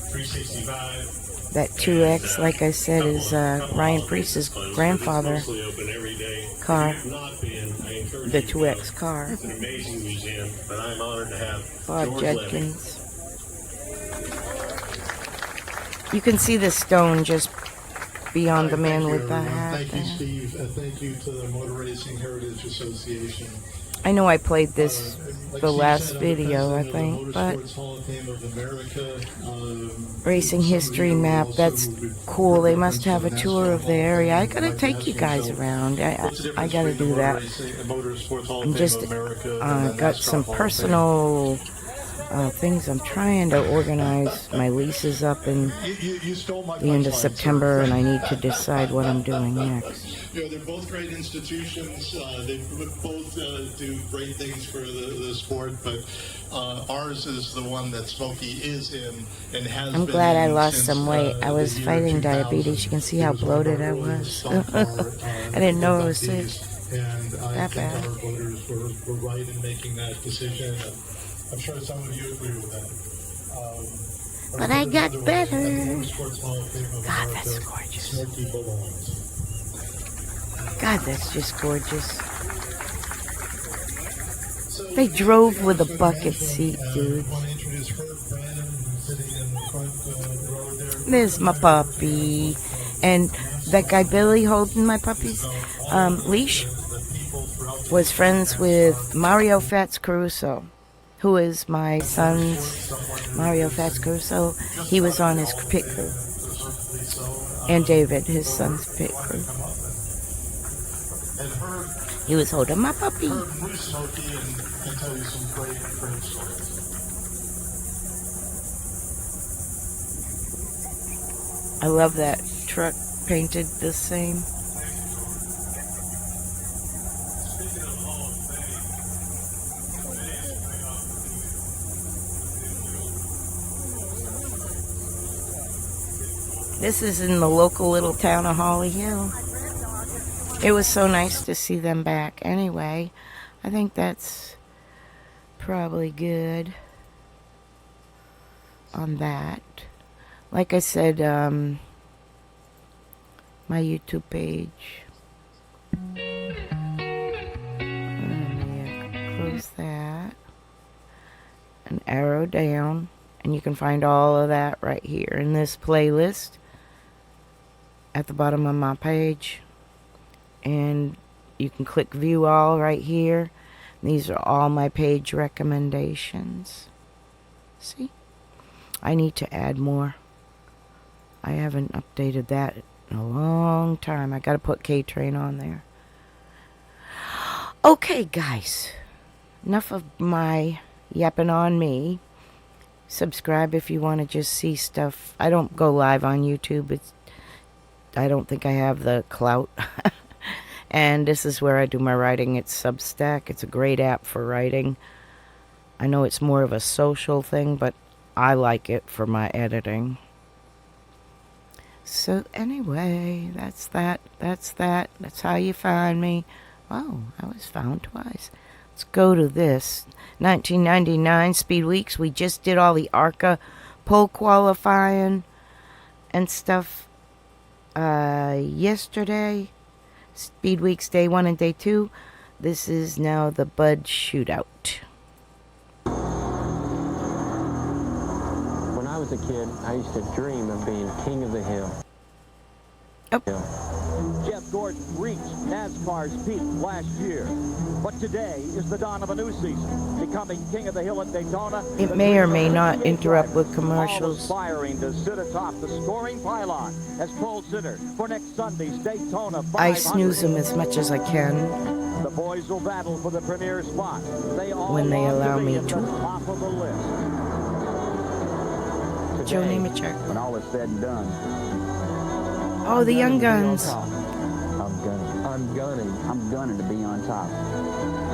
365. That 2X, like I said, is Ryan Priest's grandfather car. The 2X car. It's an amazing museum, but I'm honored to have Bob George Judkins. You can see the stone just beyond the man with the hat. Thank you, Steve. Thank you to the Motor Racing Heritage Association. I know I played this the last video, I think, but Racing History Map, that's cool. They must have a tour of the area. I gotta take you guys around. I gotta do that. I'm just got some personal things I'm trying to organize. My lease is up in the end of September, and I need to decide what I'm doing next. You know, they're both great institutions. They both do great things for the sport, but ours is the one that Smokey is in and has I'm been glad I in lost since, some weight. I was the year fighting 2000. diabetes. You can see how bloated I was. I didn't know I was sick. And I That think bad. our voters were right in making that decision. And I'm sure some of you agree with that. But I got better. God, that's gorgeous. Smokey belongs. God, that's just gorgeous. They drove with a bucket seat, dude. There's my puppy. And that guy Billy holding my puppy's leash was friends with Mario Fats Caruso, who is my son's Mario Fats Caruso. He was on his pit crew. And David, his son's pit crew. He was holding my puppy. I love that truck painted the same. This is in the local little town of Holly Hill. It was so nice to see them back. Anyway, I think that's probably good on that. Like I said, my YouTube page. Close that. And arrow down. And you can find all of that right here in this playlist at the bottom of my page. And you can click view all right here. These are all my page recommendations. See? I need to add more. I haven't updated that in a long time. I got to put K-Train on there. Okay, guys. Enough of my yapping on me. Subscribe if you want to just see stuff. I don't go live on YouTube. I don't think I have the clout. And this is where I do my writing. It's Substack. It's a great app for writing. I know it's more of a social thing, but I like it for my editing. So anyway, that's that. That's how you find me. Oh, I was found twice. Let's go to this. 1999 Speedweeks. We just did all the ARCA pole qualifying and stuff yesterday. Speedweeks Day 1 and Day 2. This is now the Bud Shootout. When I was a kid, I used to dream of being king of the hill. Oh. Jeff Gordon reached NASCAR's peak last year, but today is the dawn of a new season, becoming king of the hill at Daytona. It may or may not interrupt with commercials. Aspiring to sit atop the scoring pylon as pole sitter for next Sunday's Daytona 500. I snooze them as much as I can. The boys will battle for the premier spot. They all when they allow me at to. the top of the list. Joe Namacher. When all is said and done. Oh, the Young Guns. I'm I'm gunning to be on top.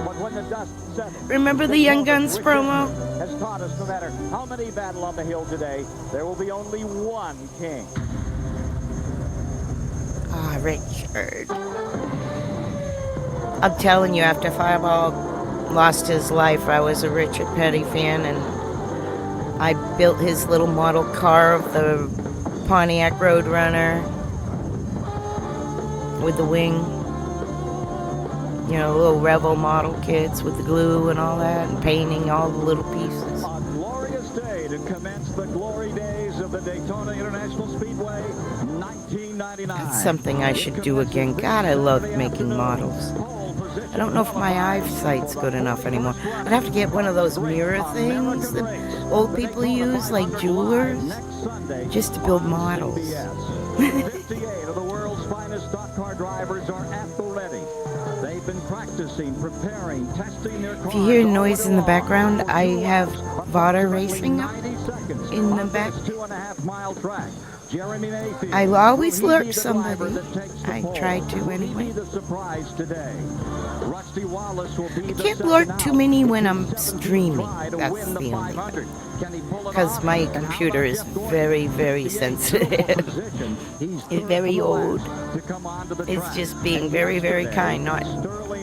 But when the dust settles, Remember the Young Guns promo? has taught us no matter how many battle on the hill today, there will be only one king. Ah, Richard. I'm telling you, after Fireball lost his life, I was a Richard Petty fan, and I built his little model car of the Pontiac Roadrunner with the wing. You know, little Revel model kits with the glue and all that, and painting all the little pieces. A glorious day to commence the glory days of the Daytona International Speedway, 1999. That's something I should do again. God, I love making models. I don't know if my eyesight's good enough anymore. I'd have to get one of those mirror things that old people use, like jewelers, just to build models. 58 of the world's finest stock car drivers are at the ready. They've been practicing, preparing, testing their cars. If you hear noise in the background, I have Vada Racing up in the back. 2.5-mile track. I always lurk somebody. I try to anyway. I can't lurk too many when I'm streaming. That's the only thing. Because my computer is very, very sensitive. It's very old. It's just being very, very kind, not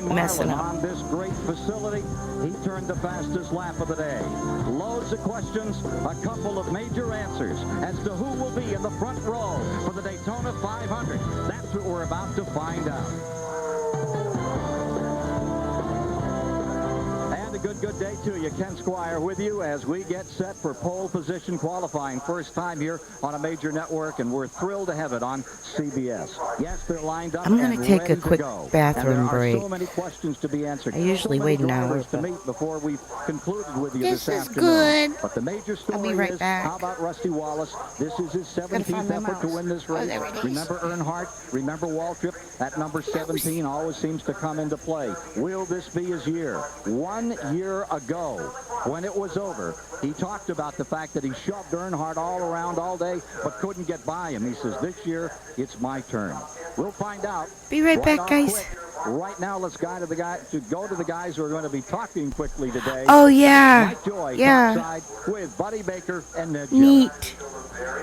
messing up. He turned the fastest lap of the day. Loads of questions, a couple of major answers as to who will be in the front row for the Daytona 500. That's what we're about to find out. And a good day to you. Ken Squire with you as we get set for pole position qualifying. First time here on a major network, and we're thrilled to have it on CBS. Yes, they're lined up. I'm going to take a quick bathroom break. So many questions to be answered. I usually wait an hour. To meet before we've concluded with you This this is afternoon. good. But the major story I'll be right is, back. how about Rusty Wallace? This is his 17th effort to win this race. Remember Earnhardt? Remember Waltrip? That number 17 always seems to come into play. Will this be his year? 1 year ago, when it was over, he talked about the fact that he shoved Earnhardt all around all day, but couldn't get by him. He says, this year, it's my turn. We'll find out. Be right back, guys. Quick. Right now, let's go to the guys who are going to be talking quickly today. Oh, yeah. Mike Joy, Yeah. topside, with Buddy Baker and Ned Neat.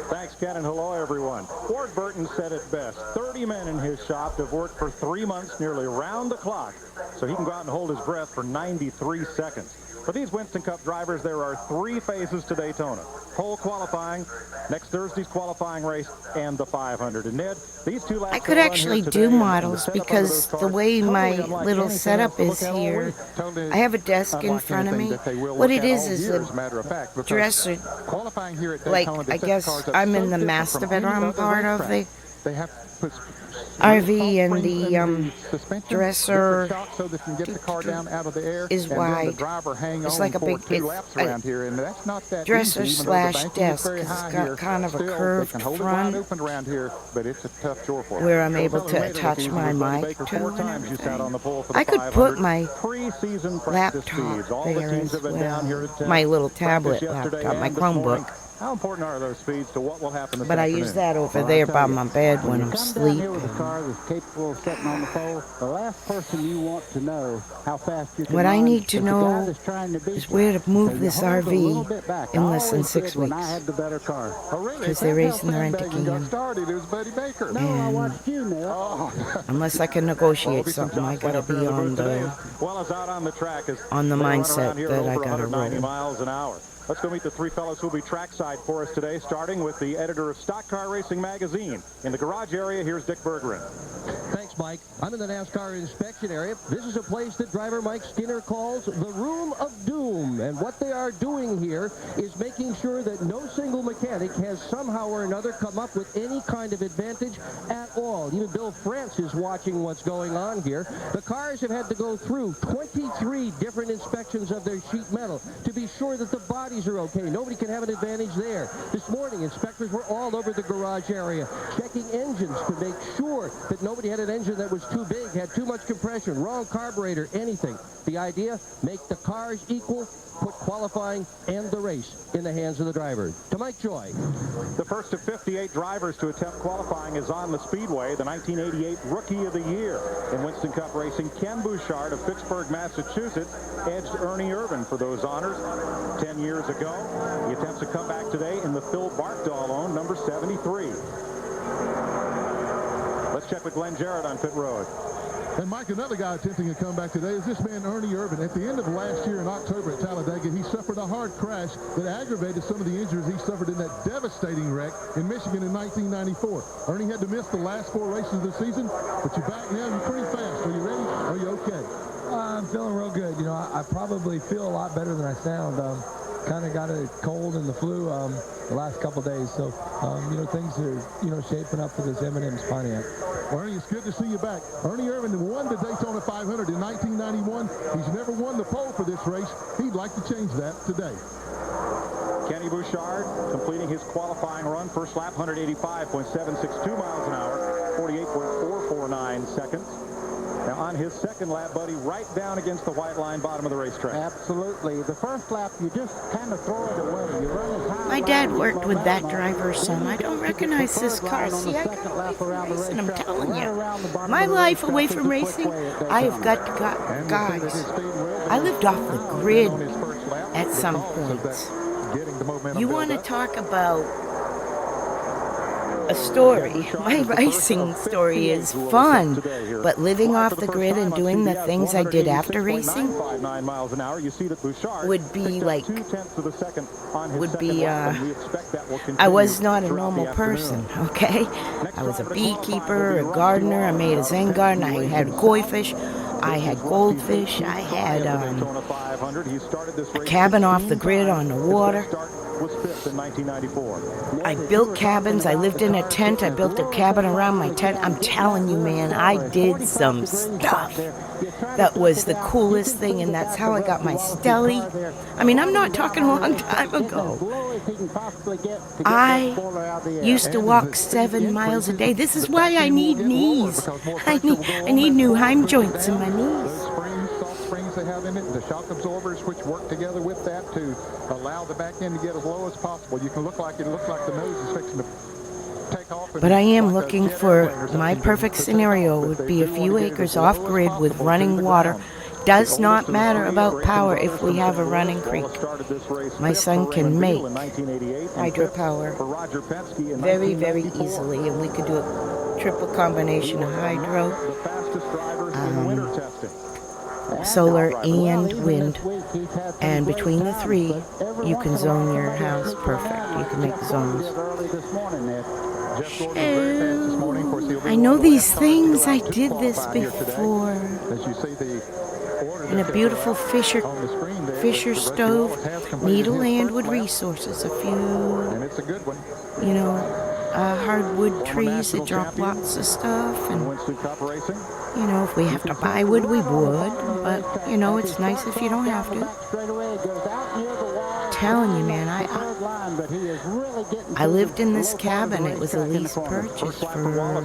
Thanks, Ken, and hello, everyone. Ward Burton said it best. 30 men in his shop have worked for 3 months, nearly around the clock, so he can go out and hold his breath for 93 seconds. For these Winston Cup drivers, there are 3 phases to Daytona. Pole qualifying, next Thursday's qualifying race, and the 500. And Ned, these 2 laps I could actually do models because the way my little setup is here, I have a desk in front of me. What it is a dresser, like I guess I'm in the master bedroom part of the RV, and the dresser is wide. It's like a big dresser slash desk. It's got kind of a curved front where I'm able to attach my mic to and everything. I could put my laptop there as well. My little tablet laptop, my Chromebook. How important are those speeds to what will happen? But I use that over there by my bed when I'm sleeping. With a car that's capable of setting on the pole, the last person you want to know how fast you can What I run need to is the know guy that's trying to beat is you. where to move So you this hold a little RV bit back. in I less than always 6 said when I weeks. had the better car. Because they're racing the rent-a-can. No, I watched you, Neil. Unless I can negotiate something, I gotta be on the mindset that I gotta roll. miles an hour. Let's go meet the 3 fellows who'll be trackside for us today, starting with the editor of Stock Car Racing magazine. In the garage area, here's Dick Bergeron. Thanks, Mike. I'm in the NASCAR inspection area. This is a place that driver Mike Skinner calls the Room of Doom. And what they are doing here is making sure that no single mechanic has somehow or another come up with any kind of advantage at all. Even Bill France is watching what's going on here. The cars have had to go through 23 different inspections of their sheet metal to be sure that the bodies are okay. Nobody can have an advantage there. This morning, inspectors were all over the garage area checking engines to make sure that nobody had an an engine that was too big, had too much compression, wrong carburetor, anything. The idea, make the cars equal, put qualifying and the race in the hands of the driver. To Mike Joy. The first of 58 drivers to attempt qualifying is on the Speedway. The 1988 Rookie of the Year in Winston Cup racing, Ken Bouchard of Fitchburg, Massachusetts, edged Ernie Irvan for those honors 10 years ago. He attempts to come back today in the Phil Barkdahl-owned number 73. Let's check with Glenn Jarrett on pit road. And Mike, another guy attempting to come back today is this man, Ernie Irvan. At the end of last year in October at Talladega, he suffered a hard crash that aggravated some of the injuries he suffered in that devastating wreck in Michigan in 1994. Ernie had to miss the last 4 races of the season, but you're back now. You're pretty fast. Are you ready? Are you okay? I'm feeling real good. You know, I probably feel a lot better than I sound. Kind of got a cold and the flu the last couple days. So, you know, things are, you know, shaping up for this M&M's Pontiac. Ernie, it's good to see you back. Ernie Irvan won the Daytona 500 in 1991. He's never won the pole for this race. He'd like to change that today. Kenny Bouchard completing his qualifying run. First lap, 185.762 miles an hour, 48.449 seconds. Now on his second lap, Buddy, right down against the white line, bottom of the racetrack. Absolutely. The first lap, you just kind of throw it away. You run as high. My dad worked with that driver's son. I don't recognize this car. See, I got away from racing, I'm telling you. My life away from racing, I have got guys. I lived off the grid at some points. You want to talk about a story. My racing story is fun, but living off the grid and doing the things I did after racing would be like, I was not a normal person, okay? I was a beekeeper, a gardener, I made a Zen garden, I had koi fish, I had goldfish, I had a cabin off the grid on the water. Was 5th in 1994. I built cabins. I lived in a tent. I built a cabin around my tent. I'm telling you, man, I did some stuff that was the coolest thing, and that's how I got my Stelly. I mean, I'm not talking a long time ago. I used to walk 7 miles a day. This is why I need knees. I need new Heim joints in my knees. They have in it, the shock absorbers which work together with that to allow the back end to get as low as possible. You can look like the nose is fixing to take off. But I am looking for my perfect scenario would be a few acres off grid with running water. Does not matter about power if we have a running creek. My son can make hydropower very, very easily, and we could do a triple combination of hydro, solar and wind, and between the 3 you can zone your house perfect. You can make zones. I know these things. I did this before in a beautiful Fisher stove, needle landwood resources, a few, you know, hardwood trees that drop lots of stuff, and you know, if we have to buy wood, we would, but you know, it's nice if you don't have to. I'm telling you, man, I lived in this cabin. It was a lease purchase for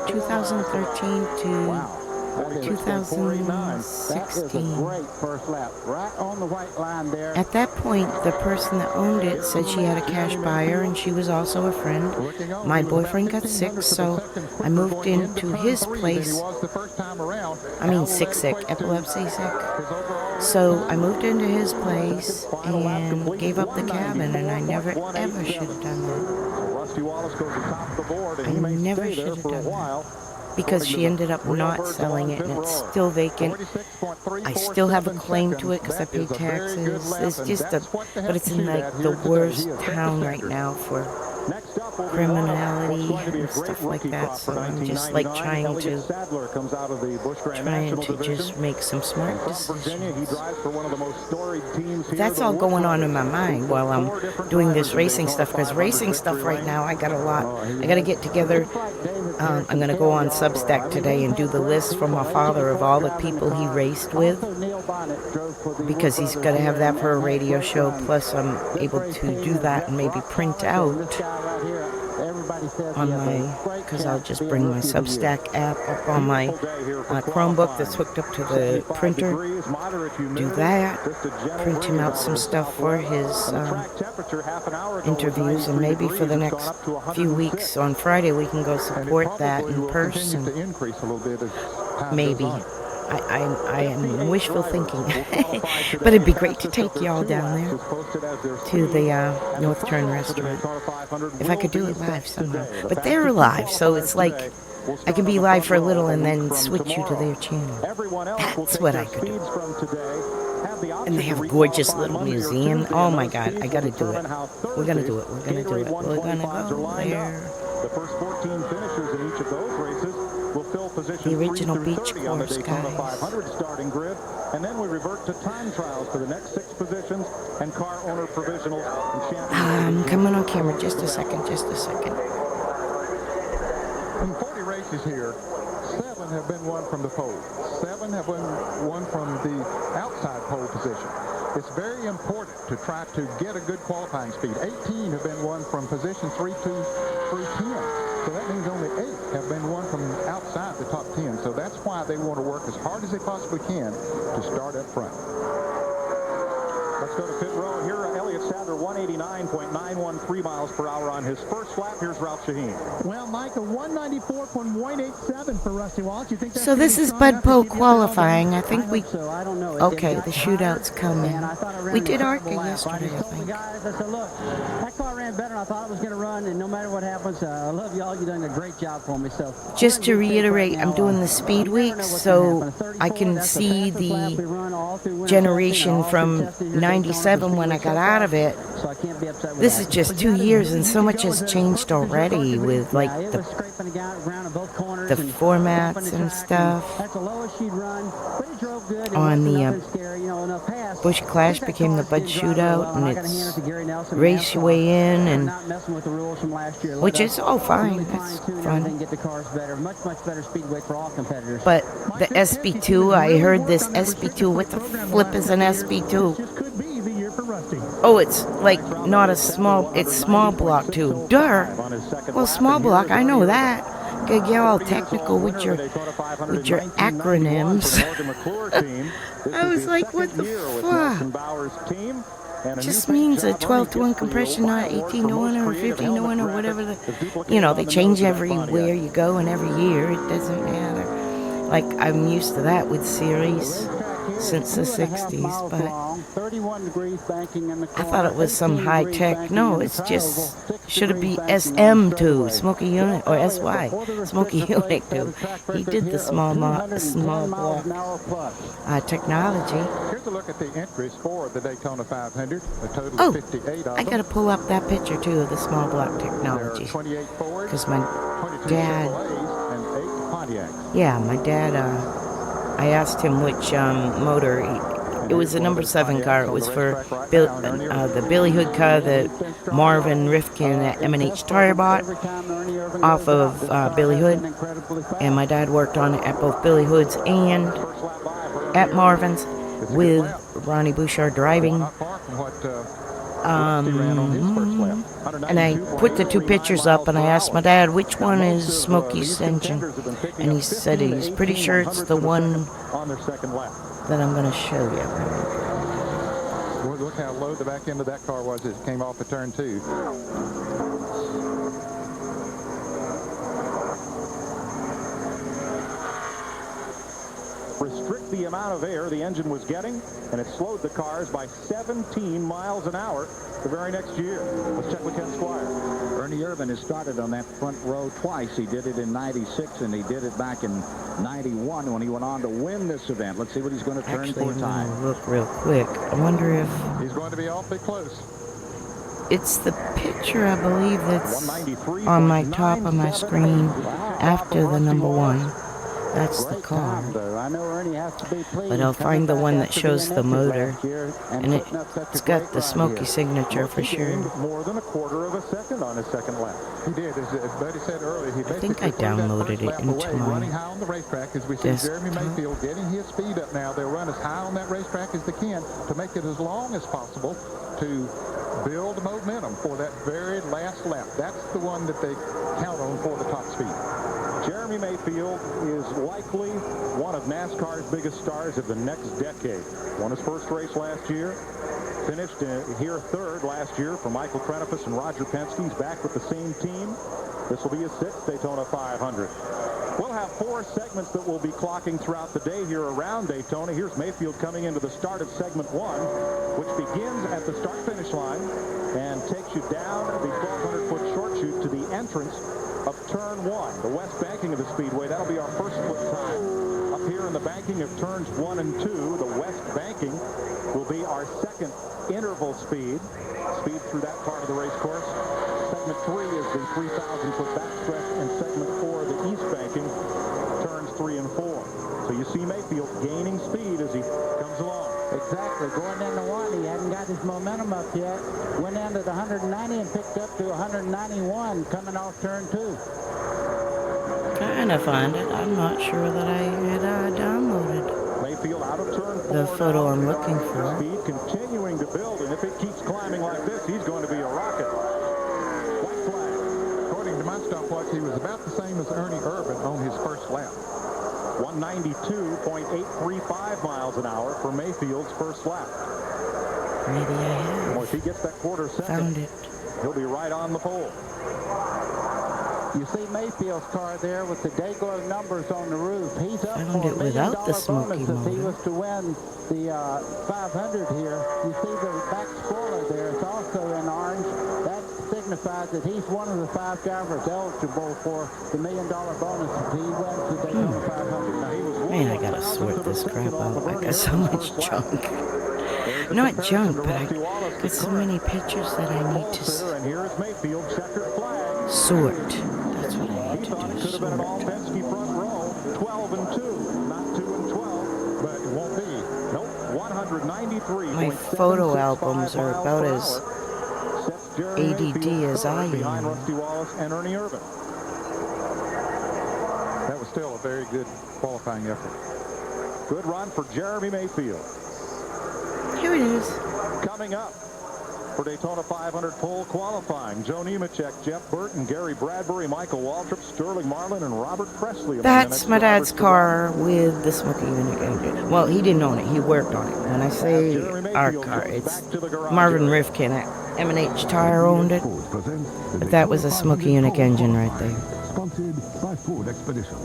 2013 to 2016. At that point, the person that owned it said she had a cash buyer, and she was also a friend. My boyfriend got sick, so I moved into his place. I mean, sick, epilepsy sick. So I moved into his place and gave up the cabin, and I never, ever should have done that. I never should have done that. Because she ended up not selling it, and it's still vacant. I still have a claim to it because I paid taxes. It's just but it's in like the worst town right now for criminality and stuff like that. So I'm just like trying to just make some smart decisions. That's all going on in my mind while I'm doing this racing stuff, because racing stuff right now, I got a lot. I got to get together. I'm going to go on Substack today and do the list from my father of all the people he raced with, because he's going to have that for a radio show. Plus I'm able to do that and maybe print out on my, because I'll just bring my Substack app up on my Chromebook that's hooked up to the printer. Do that. Print him out some stuff for his interviews, and maybe for the next few weeks on Friday we can go support that in person. Maybe. I am wishful thinking, but it'd be great to take y'all down there to the North Turn restaurant if I could do it live somehow. But they're live, so it's like I can be live for a little and then switch you to their channel. That's what I could do. And they have a gorgeous little museum. Oh my God, I gotta do it. We're gonna do it. We're gonna do it. We're gonna go there. The first 14 finishers in each of those races will fill positions the original 3 beach through 30 on the course, Daytona guys. 500 starting grid, and then we revert to time trials for the next 6 positions and car owner provisionals and champions. I'm coming on camera. Just a second. Just a second. In 40 races here, 7 have been won from the pole. 7 have been won from the outside pole position. It's very important to try to get a good qualifying speed. 18 have been won from position 3 through 10. So that means only 8 have been won from outside the top 10. So that's why they want to work as hard as they possibly can to start up front. Let's go to pit row here. Elliott Sadler, 189.913 miles per hour on his first lap. Here's Ralph Shaheen. Well, Mike, a 194.187 for Rusty Wallace. You think that's So this is Bud Poe qualifying. I think we. so. I don't know. Okay, the shootout's coming. We did ARCA yesterday, I think. Guys, I said, look, that car ran better than I thought it was going to run, and no matter what happens, I love y'all. You're doing a great job for me. So Just to reiterate, I'm doing the Speedweeks, so I can see the generation from 97 when I got out of it. This is just 2 years, and so much has changed already with like the formats and stuff. On the Busch Clash became the Bud Shootout, and it's race you way in, and which is all fine. That's fun. But the SB2, I heard this SB2. What the flip is an SB2? Oh, it's like not a small. It's small block too. Duh. Well, small block. I know that. Gotta get all technical with your acronyms. I was like, what the fuck? Just means a 12-to-1 compression, not 18-to-1 or 15-to-1 or whatever. They change everywhere you go and every year. It doesn't matter. Like, I'm used to that with series since the 60s, but I thought it was some high tech. No, it's just, should it be SM2, Smoky Unit, or SY, Smoky Unit 2. He did the small block technology. Here's a look at the entries for the Daytona 500. A total of 58 of I gotta pull up that picture too of the small block technology. Because my dad, my dad, I asked him which motor. It was a number 7 car. It was for the Billy Hood car that Marvin Rifkin at M&H Tire bought off of Billy Hood. And my dad worked on it at both Billy Hood's and at Marvin's with Ronnie Bouchard driving. And I put the 2 pictures up, and I asked my dad which one is Smokey's engine, and he said he's pretty sure it's the one that I'm going to show you. Look how low the back end of that car was as it came off of turn 2. Restrict the amount of air the engine was getting, and it slowed the cars by 17 miles an hour the very next year. Let's check with Ken Squire. Ernie Irvan has started on that front row twice. He did it in 96, and he did it back in 91 when he went on to win this event. Let's see what he's going to turn for time. Look real quick. I wonder if he's going to be awfully close. It's the picture, I believe, that's on my top of my screen after the number 1. That's the car. But I'll find the one that shows the motor, and it's got the Smoky signature for sure. More than a quarter of a second on his second lap. He did, as Buddy said earlier. He I think I downloaded it into my running high on the racetrack as we see Jeremy Mayfield getting his speed up now. They'll run as high on that racetrack as they can to make it as long as possible to build momentum for that very last lap. That's the one that they count on for the top speed. Jeremy Mayfield is likely one of NASCAR's biggest stars of the next decade. Won his first race last year. Finished here third last year for Michael Krenifus and Roger Penske. He's back with the same team. This will be his 6th Daytona 500. We'll have 4 segments that we'll be clocking throughout the day here around Daytona. Here's Mayfield coming into the start of segment 1, which begins at the start-finish line and takes you down the 1,200-foot short chute to the entrance of turn 1, the west banking of the speedway. That'll be our first split time. Up here in the banking of turns 1 and 2, the west banking will be our second interval speed through that part of the race course. Segment 3 is the 3,000-foot backstretch, and segment 4, the east banking, turns 3 and 4. So you see Mayfield gaining speed as he comes along. Exactly. Going into 1, he hadn't got his momentum up yet. Went into the 190 and picked up to 191 coming off turn 2. Trying to find it. I'm not sure that I had downloaded Mayfield out of turn 4. the photo I'm looking for. Speed continuing to build, and if it keeps climbing like this, he's going to be a rocket. White flag. According to my stopwatch, he was about the same as Ernie Irvan on his first lap. 192.835 miles an hour for Mayfield's first lap. Maybe I have. Well, if he gets that quarter second, Found it. he'll be right on the pole. You see Mayfield's car there with the Dayglow numbers on the roof. He's up Found for it $1 million without the smoky bonus if he motor. was to win the 500 here. You see the back spoiler there. It's also in orange. That signifies that he's one of the 5 drivers eligible for the $1 million bonus if he wins the Daytona 500. Now, he was Man, I gotta sort this crap out. I got so much junk. Not junk, but I got so many pictures that I need to And here is Mayfield, checkered flag. sort. That's what I need to Could have do. been an all Penske front row, 12 and 2, not 2 and 12, but it won't be. Nope, 193. My photo albums are about as ADD as I behind am. Rusty Wallace and Ernie Irvan. That was still a very good qualifying effort. Good run for Jeremy Mayfield. Here it is. Coming up for Daytona 500 pole qualifying, Joe Nemechek, Jeff Burton, Gary Bradbury, Michael Waltrip, Sterling Marlin, and Robert Presley. That's my dad's car with the smoky unit engine. Well, he didn't own it. He worked on it. When I say our car, it's Marvin Rifkin at M&H Tire owned it. But that was a smoky unit engine right there.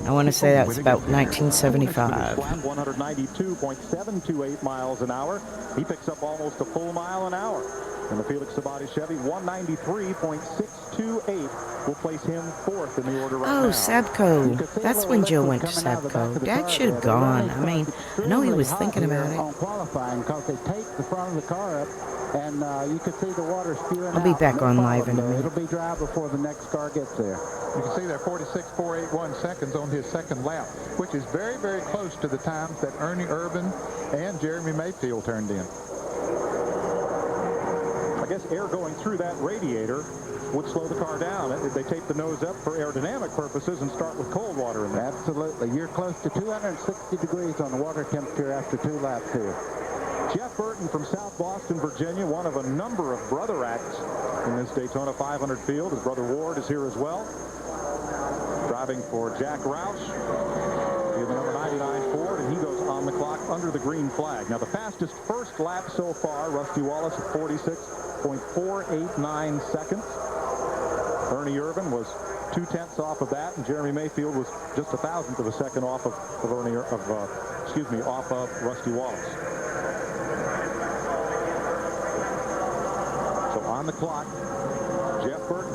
I want to say that was about 1975. 192.728 miles an hour. He picks up almost a full mile an hour. And the Felix Sabaty Chevy, 193.628 will place him 4th in the order right now. Oh, Sabco. That's when Joe went to Sabco. Dad should have gone. I mean, I know he was thinking about it. On qualifying because they taped the front of the car up and you could see the water spewing out. I'll be back on live in a minute. It'll be dry before the next car gets there. You can see there 46.481 seconds on his second lap, which is very, very close to the times that Ernie Irvan and Jeremy Mayfield turned in. I guess air going through that radiator would slow the car down. They tape the nose up for aerodynamic purposes and start with cold water in there. Absolutely. You're close to 260 degrees on the water temperature after 2 laps here. Jeff Burton from South Boston, Virginia, one of a number of brother acts in this Daytona 500 field. His brother Ward is here as well. Driving for Jack Roush in the number 99 Ford, and he goes on the clock under the green flag. Now, the fastest first lap so far, Rusty Wallace at 46.489 seconds. Ernie Irvan was 0.2 off of that, and Jeremy Mayfield was just 1,000th of a second off of Rusty Wallace. So on the clock, Jeff Burton,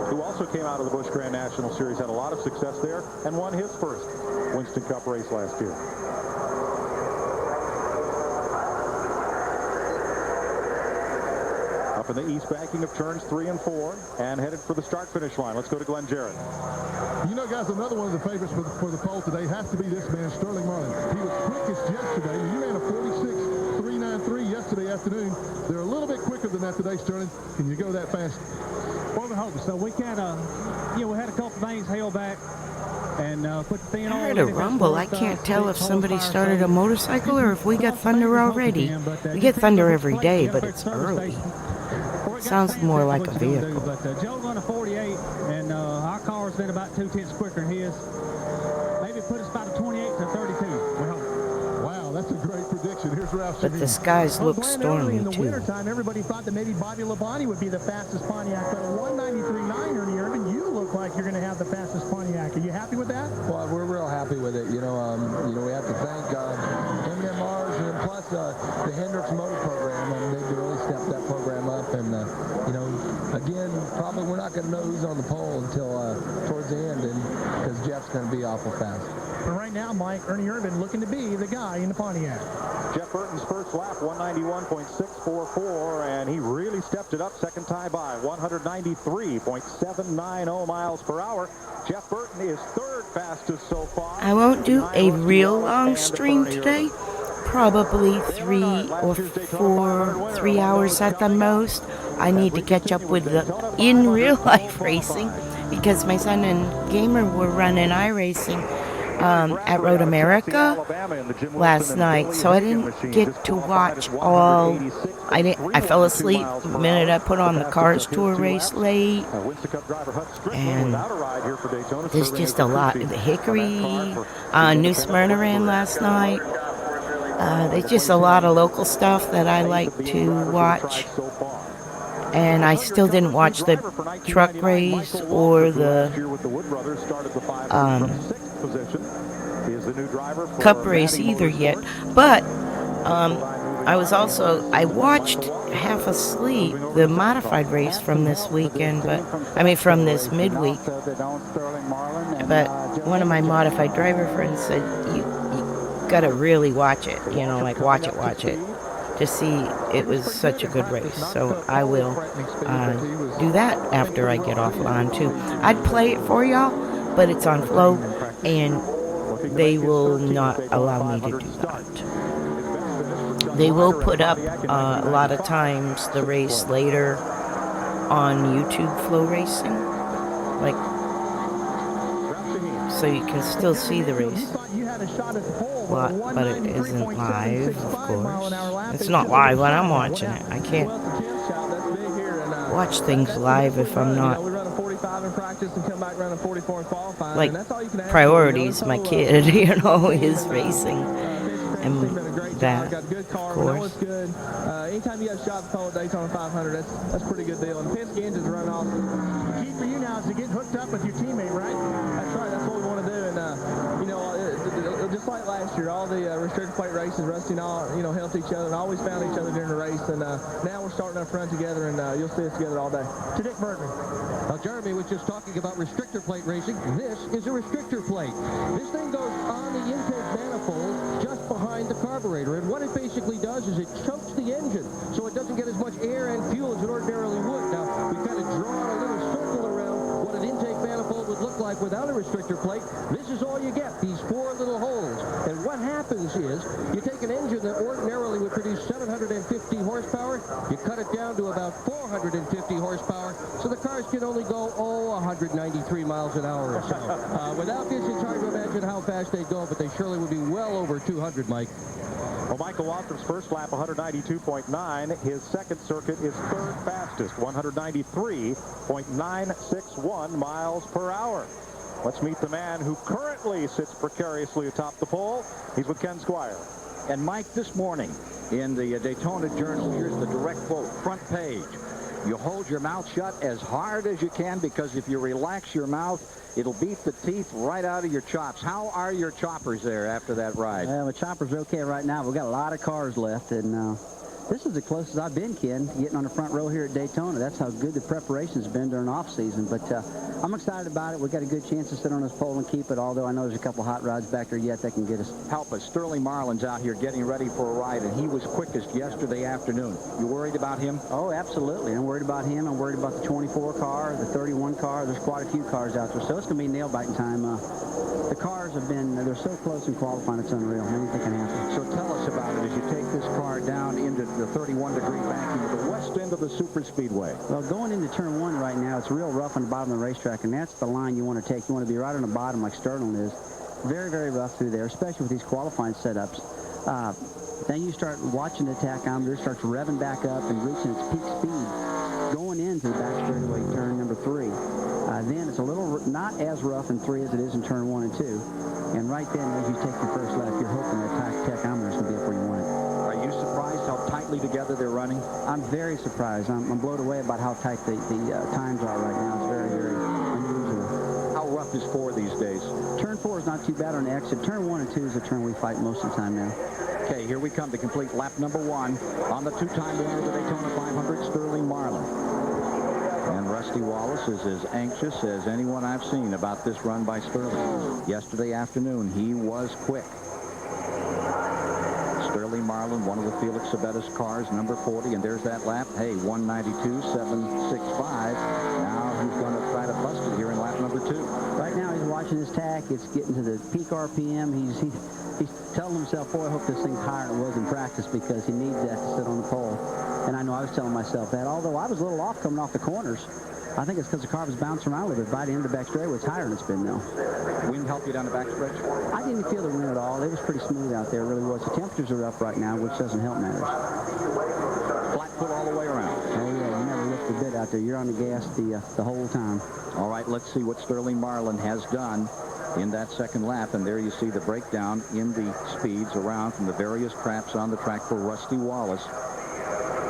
who also came out of the Busch Grand National Series, had a lot of success there and won his first Winston Cup race last year. Up in the east banking of turns 3 and 4 and headed for the start-finish line. Let's go to Glenn Jarrett. You know, guys, another one of the favorites for the pole today has to be this man, Sterling Marlin. He was quickest yesterday. He ran a 46.393 yesterday afternoon. They're a little bit quicker than that today, Sterling. Can you go that fast? Well, we hope so. We kind of, we had a couple things held back and put the thing on. I heard a rumble. I can't tell if somebody started a motorcycle or if we got thunder already. We get thunder every day, but it's early. Sounds more like a vehicle. But Joe's on a 48, and our car's been about 2/10 quicker than his. Maybe put us about a 28 to 32. We hope. Wow, that's a great prediction. Here's Ralph. But the skies look Glenn, stormy, early in the too. wintertime, everybody thought that maybe Bobby Labonte would be the fastest Pontiac, but a 193.9, Ernie Irvin, you look like you're going to have the fastest Pontiac. Are you happy with that? Well, we're real happy with it. We have to thank M&M's and plus the Hendricks Motor Program. They've really stepped that program up. And, again, probably we're not going to know who's on the pole until towards the end, because Geoff's going to be awful fast. But right now, Mike, Ernie Irvin looking to be the guy in the Pontiac. Jeff Burton's first lap, 191.644, and he really stepped it up second time by 193.790 miles per hour. Jeff Burton is third fastest so far. I won't do a real long stream today. Probably 3 or 3 hours at the most. I need to catch up with the in real life racing because my son and Gamer were running iRacing at Road America last night, so I didn't get to watch all. I fell asleep the minute I put on the Cars Tour race late, and there's just a lot. The Hickory, New Smyrna ran last night. There's just a lot of local stuff that I like to watch. And I still didn't watch the truck race or the Cup race either yet. But I watched half asleep the modified race from this weekend, from this midweek. But one of my modified driver friends said, you gotta really watch it, watch it. To see it was such a good race. So I will do that after I get offline too. I'd play it for y'all, but it's on Flow and they will not allow me to do that. They will put up a lot of times the race later on YouTube Flow Racing, so you can still see the race. But it isn't live, of course. It's not live when I'm watching it. I can't watch things live if I'm not. Priorities, my kid, is racing. And that, of course. Anytime you have a shot at the pole at Daytona 500, that's a pretty good deal. And Penske engines run off. The key for you now is to get hooked up with your teammate, right? That's right. That's what we want to do. And just like last year, all the restricted plate races, Rusty and all, helped each other and always found each other during the race. And now we're starting up front together, and you'll see us together all day. To Dick Bergman. Now, Jeremy was just talking about restrictor plate racing. This is a restrictor plate. This thing goes on the intake manifold just behind the carburetor, and what it basically does is it chokes the engine so it doesn't get as much air and fuel as it ordinarily would. Now, we've kind of drawn a little circle around what an intake manifold would look like without a restrictor plate. This is all you get, these 4 little holes. And what happens is you take an engine that ordinarily would produce 750 horsepower, you cut it down to about 450 horsepower, so the cars can only go, 193 miles an hour or so. Without this, it's hard to imagine how fast they go, but they surely would be well over 200, Mike. Well, Michael Waltrip's first lap, 192.9. His second circuit is third fastest, 193.961 miles per hour. Let's meet the man who currently sits precariously atop the pole. He's with Ken Squire. And Mike, this morning in the Daytona Journal, here's the direct quote, front page. You hold your mouth shut as hard as you can, because if you relax your mouth, it'll beat the teeth right out of your chops. How are your choppers there after that ride? Well, the choppers are okay right now. We've got a lot of cars left, and this is the closest I've been, Ken, getting on the front row here at Daytona. That's how good the preparation's been during off-season. But I'm excited about it. We've got a good chance to sit on this pole and keep it, although I know there's a couple hot rods back there yet that can get us. Help us. Sterling Marlin's out here getting ready for a ride, and he was quickest yesterday afternoon. You worried about him? Oh, absolutely. I'm worried about him. I'm worried about the 24 car, the 31 car. There's quite a few cars out there, so it's going to be nail-biting time. The cars have been, they're so close in qualifying, it's unreal. Anything can happen. So tell us about it as you take this car down into the 31-degree banking at the west end of the super speedway. Well, going into turn 1 right now, it's real rough on the bottom of the racetrack, and that's the line you want to take. You want to be right on the bottom like Sterling is. Very, very rough through there, especially with these qualifying setups. Then you start watching the tachometer, it starts revving back up and reaching its peak speed. going into the back straightaway turn number 3. Then it's a little not as rough in 3 as it is in turn 1 and 2. And right then, as you take your first lap, you're hoping that tech armor is going to be up where you want it. Are you surprised how tightly together they're running? I'm very surprised. I'm blown away about how tight the times are right now. It's very, very unusual. How rough is 4 these days? Turn 4 is not too bad on the exit. Turn 1 and 2 is the turn we fight most of the time now. Okay, here we come to complete lap number 1 on the 2-time winner of the Daytona 500, Sterling Marlin. And Rusty Wallace is as anxious as anyone I've seen about this run by Sterling. Yesterday afternoon, he was quick. Sterling Marlin, one of the Felix Sabetta's cars, number 40, and there's that lap. Hey, 192.765. Now he's going to try to bust it here in lap number 2. Right now he's watching his tack. It's getting to the peak RPM. He's telling himself, boy, I hope this thing's higher than it was in practice because he needs that to sit on the pole. And I know I was telling myself that, although I was a little off coming off the corners. I think it's because the car was bouncing around a little bit. By the end of the back straightaway, it's higher than it's been now. Wind helped you down the back stretch? I didn't feel the wind at all. It was pretty smooth out there, it really was. The temperatures are up right now, which doesn't help matters. Flat foot all the way around. Oh, yeah, you never lift a bit out there. You're on the gas the whole time. All right, let's see what Sterling Marlin has done in that second lap. And there you see the breakdown in the speeds around from the various traps on the track for Rusty Wallace.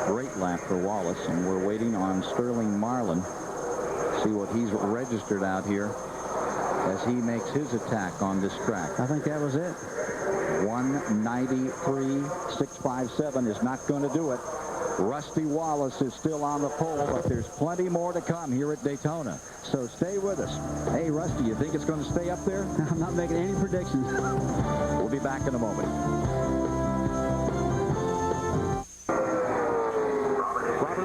Great lap for Wallace, and we're waiting on Sterling Marlin. See what he's registered out here as he makes his attack on this track. I think that was it. 193.657 is not going to do it. Rusty Wallace is still on the pole, but there's plenty more to come here at Daytona. So stay with us. Hey, Rusty, you think it's going to stay up there? I'm not making any predictions. We'll be back in a moment.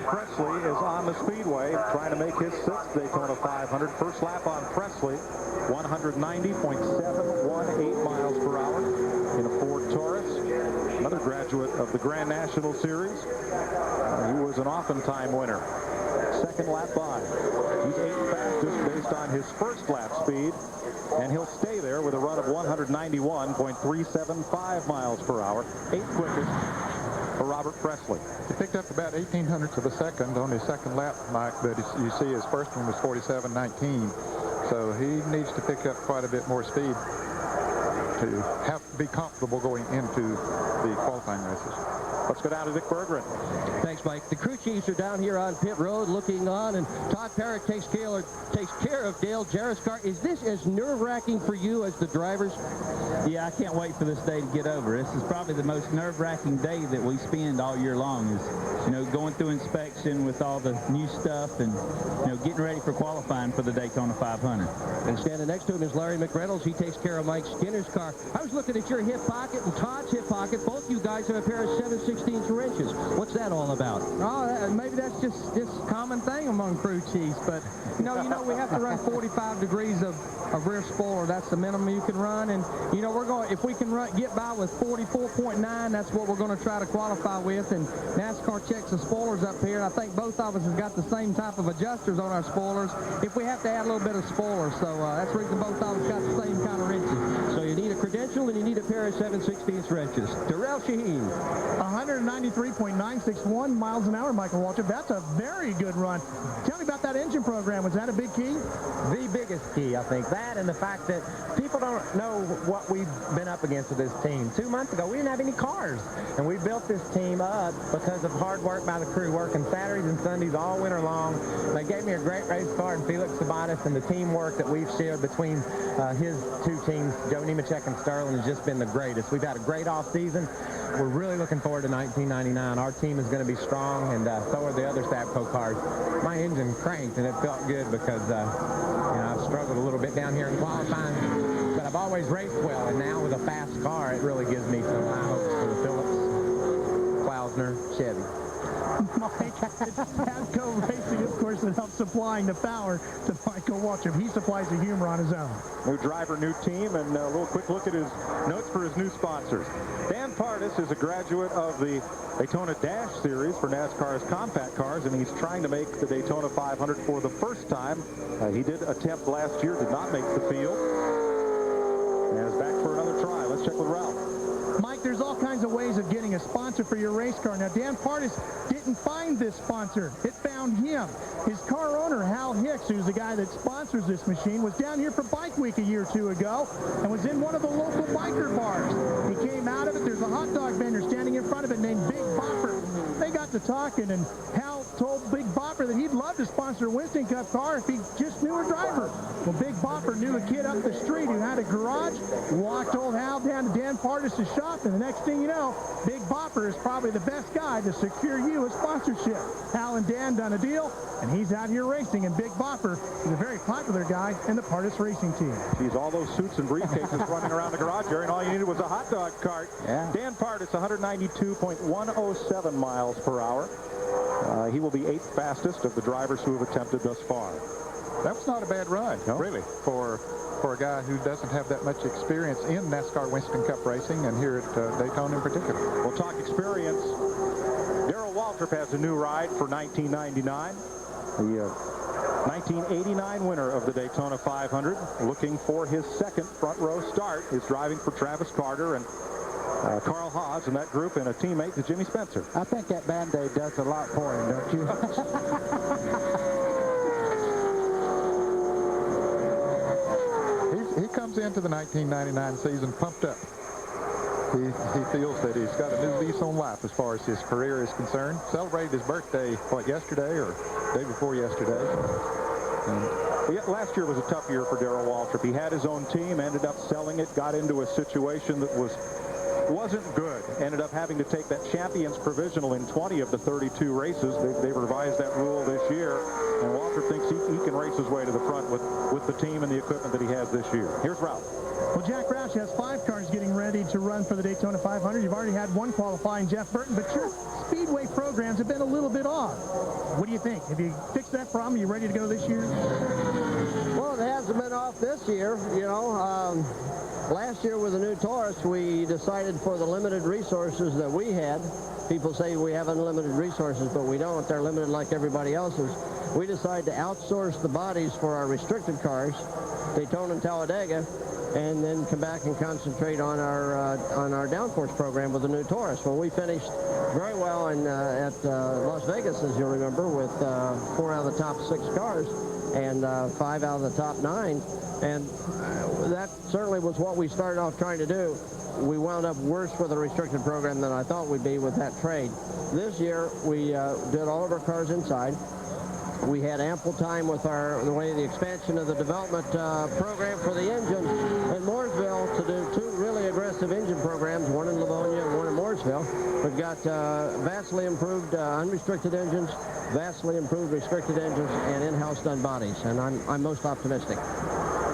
Presley is on the speedway trying to make his 6th Daytona 500. First lap on Presley, 190.718 miles per hour in a Ford Taurus. Another graduate of the Grand National Series. He was an oftentimes winner. Second lap by. He's 8th fastest based on his first lap speed, and he'll stay there with a run of 191.375 miles per hour. 8th quickest for Robert Presley. He picked up about 1800ths of a second on his second lap, Mike, but you see his first one was 47.19. So he needs to pick up quite a bit more speed to be comfortable going into the qualifying races. Let's go down to Dick Berggren. Thanks, Mike. The crew chiefs are down here on pit road looking on, and Todd Parrott takes care of Dale Jarrett's car. Is this as nerve-wracking for you as the drivers? Yeah, I can't wait for this day to get over. This is probably the most nerve-wracking day that we spend all year long, is, you know, going through inspection with all the new stuff and, you know, getting ready for qualifying for the Daytona 500. And standing next to him is Larry McReynolds. He takes care of Mike Skinner's car. I was looking at your hip pocket and Todd's hip pocket. Both you guys have a pair of 7/16 wrenches. What's that all about? Oh, maybe that's just common thing among crew chiefs, but you know, we have to run 45 degrees of rear spoiler. That's the minimum you can run, and you know, if we can get by with 44.9, that's what we're going to try to qualify with. And NASCAR checks the spoilers up here, and I think both of us have got the same type of adjusters on our spoilers if we have to add a little bit of spoiler. So that's the reason both of us got the same kind of wrenches. So you need a credential and you need a pair of 7/16 wrenches. Darrell Shaheen. 193.961 miles an hour, Michael Waltrip. That's a very good run. Tell me about that engine program. Was that a big key? The biggest key, I think. That and the fact that people don't know what we've been up against with this team. 2 months ago, we didn't have any cars. And we built this team up because of hard work by the crew, working Saturdays and Sundays all winter long. They gave me a great race car in Felix Sabetta, and the teamwork that we've shared between his two teams, Joe Nemechek and Sterling, has just been the greatest. We've had a great off season. We're really looking forward to 1999. Our team is going to be strong, and so are the other Sapco cars. My engine cranked, and it felt good because you know, I've struggled a little bit down here in qualifying, but I've always raced well, and now with a fast car, it really gives me some high hopes for the Phillips, Klausner, Chevy. Mike, it's Sapco Racing, of course, that helps supplying the power to Michael Waltrip. He supplies the humor on his own. New driver, new team, and a little quick look at his notes for his new sponsors. Dan Pardis is a graduate of the Daytona Dash Series for NASCAR's compact cars, and he's trying to make the Daytona 500 for the first time. He did attempt last year, did not make the field, and is back for another try. Let's check with Ralph. Mike, there's all kinds of ways of getting a sponsor sponsor for your race car. Now, Dan Partis didn't find this sponsor. It found him. His car owner, Hal Hicks, who's the guy that sponsors this machine, was down here for Bike Week a year or two ago and was in one of the local biker bars. He came out of it. There's a hot dog vendor standing in front of it named Big Bopper. They got to talking, and Hal told Big Bopper that he'd love to sponsor a Winston Cup car if he just knew a driver. Well, Big Bopper knew a kid up the street who had a garage, walked old Hal down to Dan Partis' shop, and the next thing you know, Big Bopper is probably the best guy to secure you a sponsorship. Hal and Dan done a deal, and he's out here racing, and Big Bopper is a very popular guy in the Partis racing team. Geez, all those suits and briefcases running around the garage area, and all you needed was a hot dog cart. Yeah. Dan Partis, 192.107 miles per hour. He will be 8th fastest of the drivers who have attempted thus far. That was not a bad run, really, for a guy who doesn't have that much experience in NASCAR Winston Cup racing, and here at Daytona in particular. We'll talk experience. Darrell Waltrip has a new ride for 1999. The 1989 winner of the Daytona 500, looking for his second front row start, is driving for Travis Carter and Carl Haas and that group, and a teammate to Jimmy Spencer. I think that Band-Aid does a lot for him, don't you? He comes into the 1999 season pumped up. He feels that he's got a new lease on life as far as his career is concerned. Celebrated his birthday, what, yesterday or day before yesterday? Last year was a tough year for Darrell Waltrip. He had his own team, ended up selling it, got into a situation that wasn't good. Ended up having to take that champion's provisional in 20 of the 32 races. They've revised that rule this year, and Waltrip thinks he can race his way to the front with the team and the equipment that he has this year. Here's Ralph. Well, Jack Roush has 5 cars getting ready to run for the Daytona 500. You've already had one qualifying, Jeff Burton, but your Speedway programs have been a little bit off. What do you think? Have you fixed that problem? Are you ready to go this year? Well, it hasn't been off this year, you know. Last year with the new Taurus, we decided for the limited resources that we had. People say we have unlimited resources, but we don't. They're limited like everybody else's. We decided to outsource the bodies for our restricted cars, Daytona and Talladega, and then come back and concentrate on our downforce program with the new Taurus. Well, we finished very well at Las Vegas, as you'll remember, with 4 out of the top 6 cars and 5 out of the top 9. And that certainly was what we started off trying to do. We wound up worse with a restricted program than I thought we'd be with that trade. This year, we did all of our cars inside. We had ample time with the expansion of the development program for the engine in Mooresville to do 2 really aggressive engine programs, one in Livonia and one in Mooresville. We've got vastly improved unrestricted engines, vastly improved restricted engines, and in-house done bodies, and I'm most optimistic.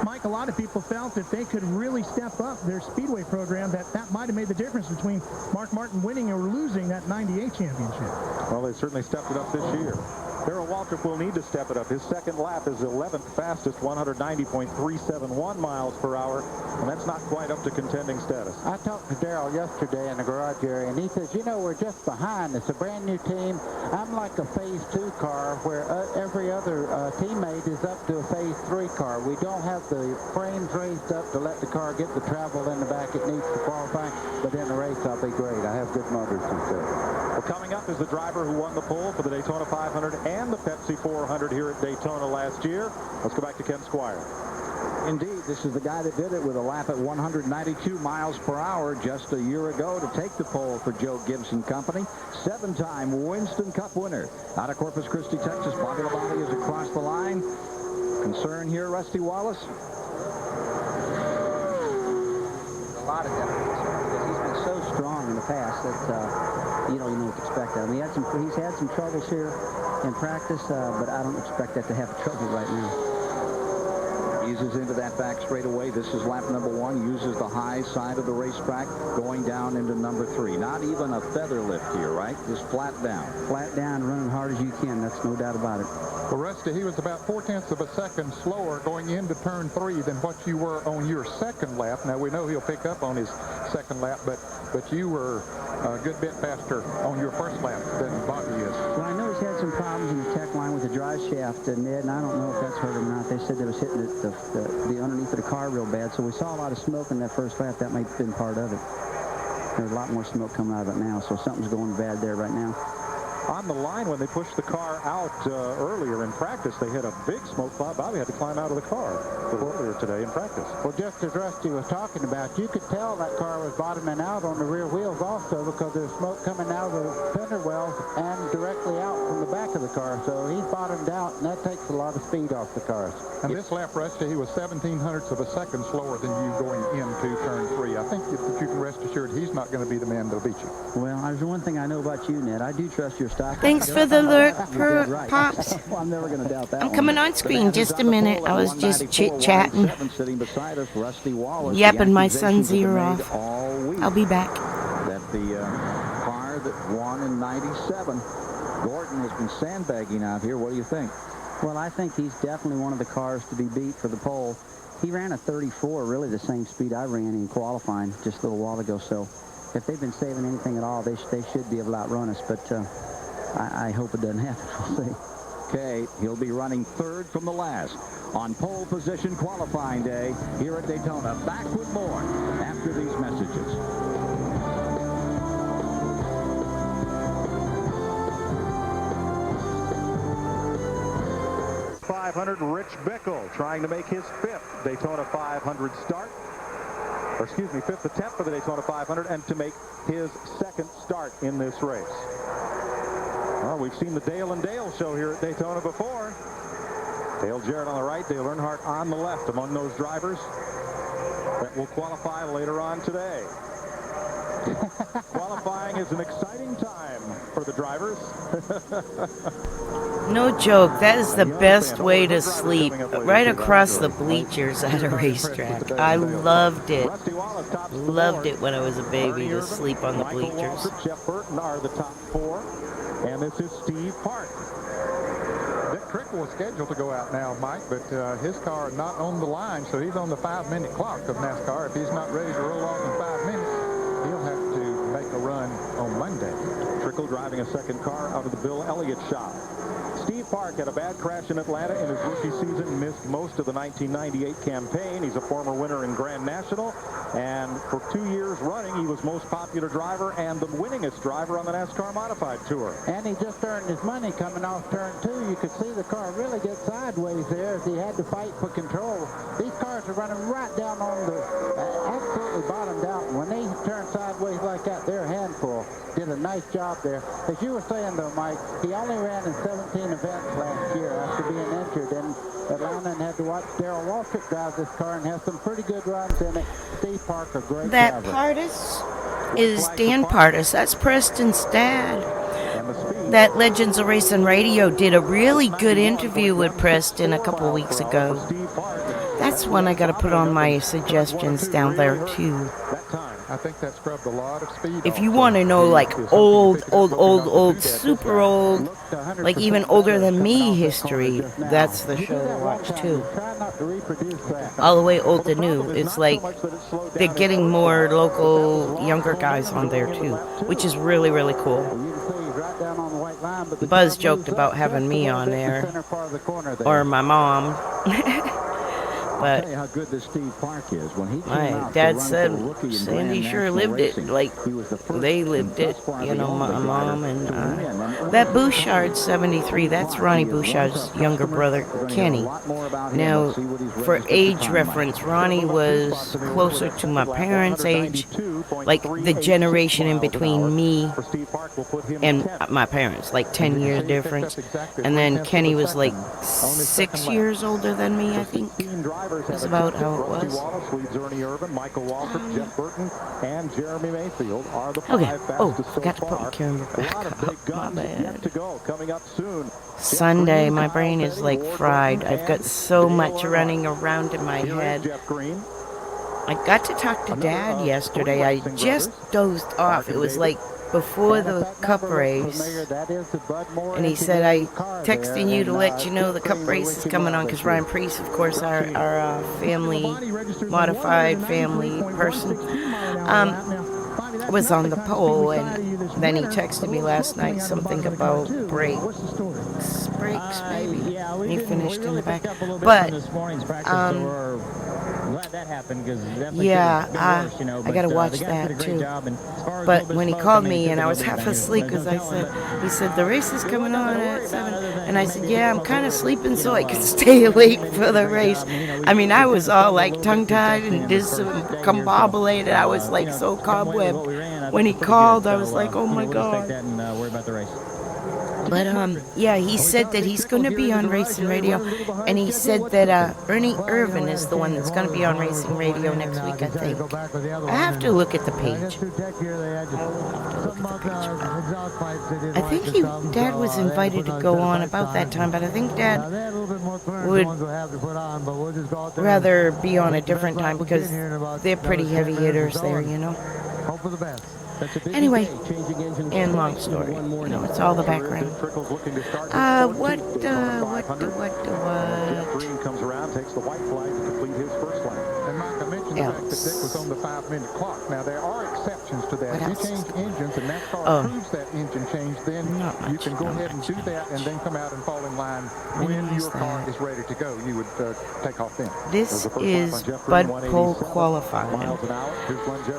Mike, a lot of people felt that they could really step up their Speedway program, that might have made the difference between Mark Martin winning or losing that 98 championship. Well, they certainly stepped it up this year. Darrell Waltrip will need to step it up. His second lap is 11th fastest, 190.371 miles per hour, and that's not quite up to contending status. I talked to Darrell yesterday in the garage area, and he says, you know, we're just behind. It's a brand new team. I'm like a phase 2 car where every other teammate is up to a phase 3 car. We don't have the frames raised up to let the car get the travel in the back it needs to qualify, but in the race I'll be great. I have good motors, he said. Well, coming up is the driver who won the pole for the Daytona 500 and the Pepsi 400 here at Daytona last year. Let's go back to Ken Squire. Indeed, this is the guy that did it with a lap at 192 miles per hour just a year ago to take the pole for Joe Gibson Company. 7-time Winston Cup winner. Out of Corpus Christi, Texas, Bobby Labonte is across the line. Concern here, Rusty Wallace? A lot of definite concern because he's been so strong in the past that you don't even expect that. I mean, he's had some troubles here in practice, but I don't expect that to have trouble right now. Eases into that back straightaway. This is lap number 1. Uses the high side of the racetrack, going down into number 3. Not even a feather lift here, right? Just flat down. Flat down, running hard as you can. That's no doubt about it. Well, Rusty, he was about 0.4 of a second slower going into turn 3 than what you were on your second lap. Now, we know he'll pick up on his second lap, but you were a good bit faster on your first lap than Bobby is. Well, I know he's had some problems in the tech line with the drive shaft, Ned, and I don't know if that's hurt him or not. They said it was hitting the underneath of the car real bad, so we saw a lot of smoke in that first lap. That might have been part of it. There's a lot more smoke coming out of it now, so something's going bad there right now. On the line, when they pushed the car out earlier in practice, they hit a big smoke cloud. Bobby had to climb out of the car earlier today in practice. Well, just as Rusty was talking about, you could tell that car was bottoming out on the rear wheels also because there's smoke coming out of the fender wells and directly out from the back of the car. So he's bottomed out, and that takes a lot of speed off the cars. And this lap, Rusty, he was 17/100ths of a second slower than you going into turn 3. I think you can rest assured he's not going to be the man that'll beat you. Well, there's one thing I know about you, Ned. I do trust your stock. Thanks for the lurk, Pops. Well, I'm never going to doubt that. I'm coming on screen just a minute. I was just chit-chatting, yapping my son's ear off. I'll be back. That the car that won in 97. Gordon has been sandbagging out here. What do you think? Well, I think he's definitely one of the cars to be beat for the pole. He ran a 34, really the same speed I ran in qualifying just a little while ago. So if they've been saving anything at all, they should be able to outrun us. But I hope it doesn't happen. We'll see. Okay, he'll be running third from the last on pole position qualifying day here at Daytona. Back with more after these messages. 500, Rich Bickle trying to make his 5th Daytona 500 start. Or excuse me, 5th attempt for the Daytona 500 and to make his 2nd start in this race. Well, we've seen the Dale and Dale show here at Daytona before. Dale Jarrett on the right, Dale Earnhardt on the left among those drivers that will qualify later on today. Qualifying is an exciting time for the drivers. No joke, that is the best way to sleep, right across the bleachers at a racetrack. I loved it. Loved it when I was a baby to sleep on the bleachers. Jeff Burton are the top 4, and this is Steve Park. Dick Trickle is scheduled to go out now, Mike, but his car is not on the line, so he's on the 5-minute clock of NASCAR. If he's not ready to roll off in 5 minutes, he'll have to make a run on Monday. Trickle driving a 2nd car out of the Bill Elliott shop. Steve Park had a bad crash in Atlanta in his rookie season, missed most of the 1998 campaign. He's a former winner in Grand National, and for 2 years running, he was most popular driver and the winningest driver on the NASCAR Modified Tour. And he just earned his money coming off turn 2. You could see the car really get sideways there as he had to fight for control. These cars are running right down on the absolutely bottomed out. When they turn sideways like that, they're a handful. Did a nice job there. As you were saying, though, Mike, he only ran in 17 events last year after being injured in Atlanta and had to watch Darrell Waltrip drive this car and have some pretty good runs in it. Steve Park, a great That driver. Pardis is Dan Pardis. That's Preston's dad. That Legends of Racing Radio did a really good interview with Preston a couple weeks ago. That's one I got to put on my suggestions down there, too. I think that scrubbed a lot of speed. If you want to know, like, old, super old, like even older than me history, that's the show to watch, too. All the way old to new. It's like they're getting more local, younger guys on there, too, which is really, really cool. Buzz joked about having me on there, or my mom. But tell you how good this Steve Park is. When he came my out dad said Sandy sure lived it. Like they lived it, you know, my mom and that Bouchard 73. That's Ronnie Bouchard's younger brother, Kenny. Now, for age reference, Ronnie was closer to my parents' age, like the generation in between me and my parents, like 10 years difference. And then Kenny was like 6 years older than me, I think. That's about how it was. Michael Waltrip, Jeff Burton, and Jeremy Mayfield are the 5 Okay. Oh, fastest forgot to so put my far. camera A lot back of big up. My guns yet bad. to go. Coming up soon. Sunday, my brain is like fried. I've got so much running around in my head. I got to talk to Dad yesterday. I just dozed off. It was like before the Cup race. And he said, I texting you to let you know the Cup race is coming on, because Ryan Priest, of course, our family, modified family person, was on the pole. And then he texted me last night something about brakes, maybe. He finished in the back. But glad that happened because definitely Yeah, could have been worse, you know. I got to but, watch the guys that did a great too. job, and as far as a But little bit when he smoke, called I mean, me it and took I a was little bit half of that. asleep There's because no I telling, said, he said, the race is coming on at 7. And I said, maybe yeah, just I'm kind of smoke a little sleeping bit, so you I know, could stay awake for the race. I mean, I was all like little bit tongue-tied and congested in the first day here, so, discombobulated. I was like you know, so come away with cobwebbed. what we ran, I When he think we're pretty called, good. I was So, like, oh you know, my we'll just take God. that and worry about the race. But yeah, he said that he's going to be on racing radio, and he said that Ernie Irvin is the one that's going to be on racing radio next week, I think. I have to look at the page. I think Dad was invited to go on about that time, but I think Dad would rather be on a different time because they're pretty heavy hitters there, you know. Anyway, and long story, you know, it's all the background. What? Green comes around, takes the white flag to complete his first lap. And Mike, I mentioned the fact that Dick was on the 5-minute clock. Now, there are exceptions to that. If you change engines and NASCAR approves that engine change, then you can go ahead and do that and then come out and fall in line when your car is ready to go. You would take off then. This is Bud Pole qualifying.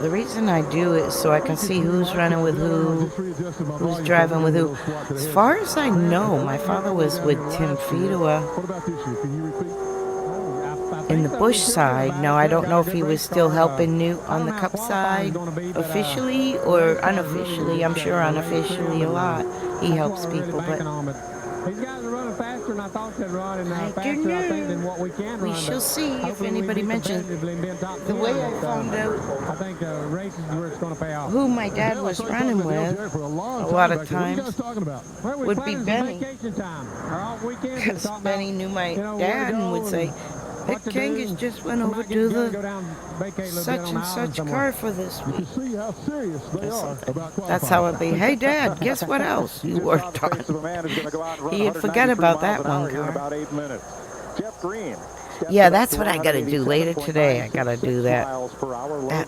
The reason I do it is so I can see who's running with who's driving with who. As far as I know, my father was with Tim Fedua in the Busch side. Now, I don't know if he was still helping Newt on the Cup side officially or unofficially. I'm sure unofficially a lot. He helps people, but These guys are running faster than I thought they'd run, and I faster, don't I think, know. than what we can run. We shall see if anybody mentions. The way I found out I think race is where it's going to pay off. who my dad was running with a lot of times would be Benny. Because Benny knew my dad and would say, Vic Kangas just went over to the such and such car for this week. That's how it'd be. Hey, Dad, guess what else you worked on? He'd forget about that one car. Yeah, that's what I got to do later today. I got to do that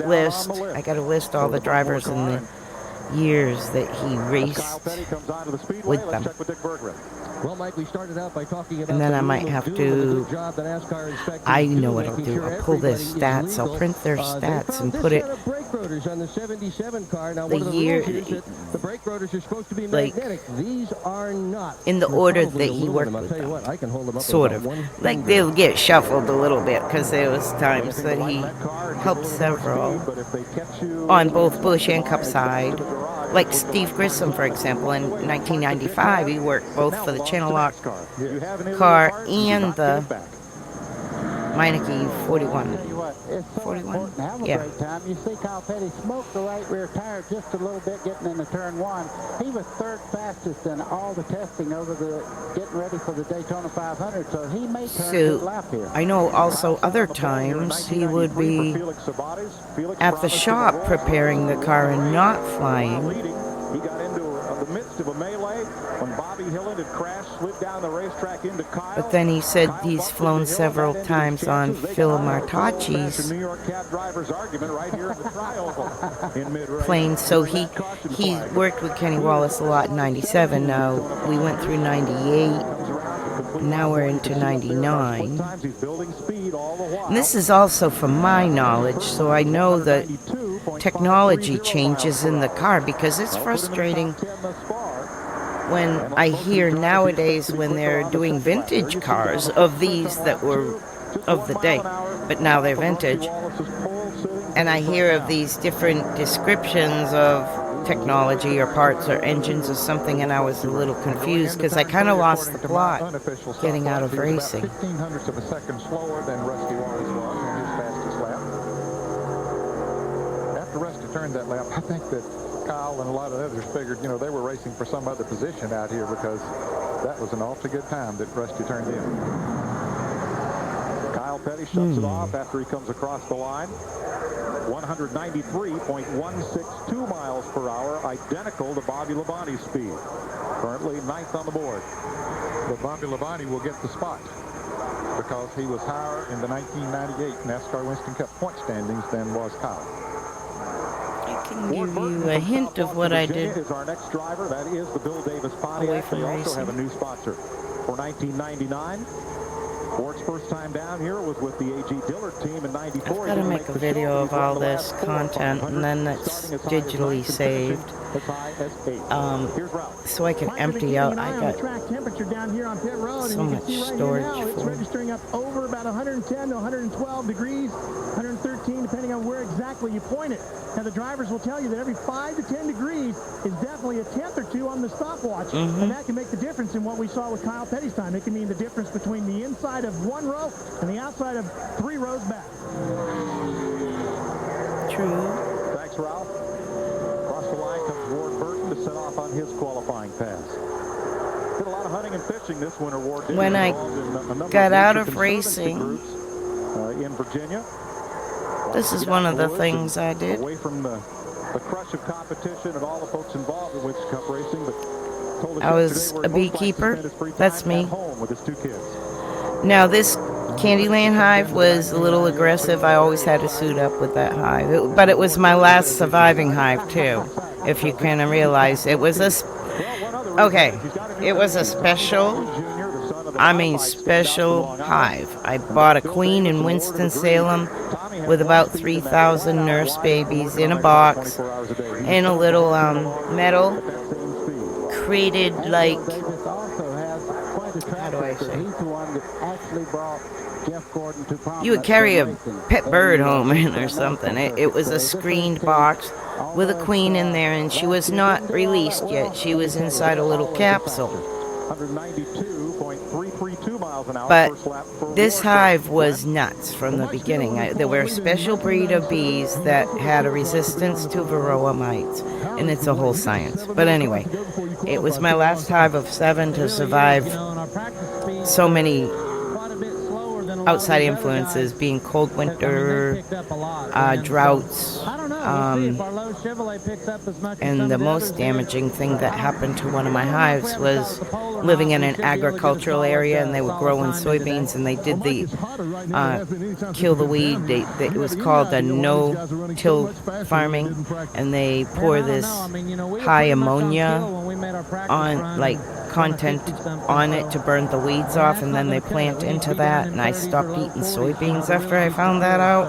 list. I got to list all the drivers in the years that he raced with them. Well, Mike, we started out by talking about and then I might have to, I know what I'll do. I'll pull their stats. I'll print their stats and put it brake rotors on the 77 car. Now, the year, the brake rotors are supposed to be like, magnetic. These are not. in the order that he worked with them. I can hold them up sort of. Like they'll get shuffled a little bit because there was times that he helped several on both Busch and Cup side. Like Steve Grissom, for example, in 1995, he worked both for the Channel Lock car and the Meineke 41. It's so important to have a break time. You see Kyle Petty smoked the right rear tire just a little bit getting into turn 1. He was third fastest in all the testing over the getting ready for the Daytona 500, so he may turn a good lap here. I know also other times he would be at the shop preparing the car and not flying. He got into the midst of a melee when Bobby Hillin had crashed, slid down the racetrack into Kyle. But then he said he's flown several times on Phil Martacci's plane, so he worked with Kenny Wallace a lot in 97. Now we went through 98. Now we're into 99. And this is also from my knowledge, so I know that technology changes in the car, because it's frustrating when I hear nowadays when they're doing vintage cars of these that were of the day, but now they're vintage, and I hear of these different descriptions of technology or parts or engines or something, and I was a little confused because I kind of lost the plot getting out of racing. 0.15 of a second slower than Rusty Wallace was in his fastest lap. After Rusty turned that lap, I think that Kyle and a lot of others figured, you know, they were racing for some other position out here, because that was an awfully good time that Rusty turned in. Kyle Petty shuts it off after he comes across the line. 193.162 miles per hour, identical to Bobby Labonte's speed. Currently 9th on the board. But Bobby Labonte will get the spot because he was higher in the 1998 NASCAR Winston Cup point standings than was Kyle. I can give you a hint of what I did. Is our next driver. That is the Bill Davis Pontiac. They also have a new sponsor for 1999. Ward's first time down here was with the A.G. Dillard team in '94. I've got to make a video of all this content, and then it's digitally saved, so I can empty out. I got track temperature down here on pit road, so and you much can see right storage here now, it's for. registering up over about 110 to 112 degrees, 113 depending on where exactly you point it. Now the drivers will tell you that every 5 to 10 degrees is definitely a tenth or two on the stopwatch, and that can make the difference in what we saw with Kyle Petty's time. It can mean the difference between the inside of one row and the outside of 3 rows back. True. Thanks, Ralph. Across the line comes Ward Burton to set off on his qualifying pass. Did a lot of hunting and fishing this winter, Ward did. When I got out of racing, in Virginia. This is one of the things I did. Away from the crush of competition and all the folks involved in Winston Cup racing, but told us I was yesterday a where he'd most like to beekeeper. spend his free That's time me. at home with his 2 kids. Now this Candyland hive was a little aggressive. I always had to suit up with that hive. But it was my last surviving hive too. If you can realize, it was a special hive. I bought a queen in Winston-Salem with about 3,000 nurse babies in a box in a little metal created like, how do I say? You would carry a pet bird home in or something. It was a screened box with a queen in there, and she was not released yet. She was inside a little capsule. 192.332 miles an hour. But this hive was nuts from the beginning. There were a special breed of bees that had a resistance to varroa mites, and it's a whole science. But anyway, it was my last hive of 7 to survive so many outside influences, being cold winter, droughts, and the most damaging thing that happened to one of my hives was living in an agricultural area, and they were growing soybeans, and they did the kill the weed. It was called the no-till farming, and they pour this high ammonia on, like, content on it to burn the weeds off, and then they plant into that, and I stopped eating soybeans after I found that out.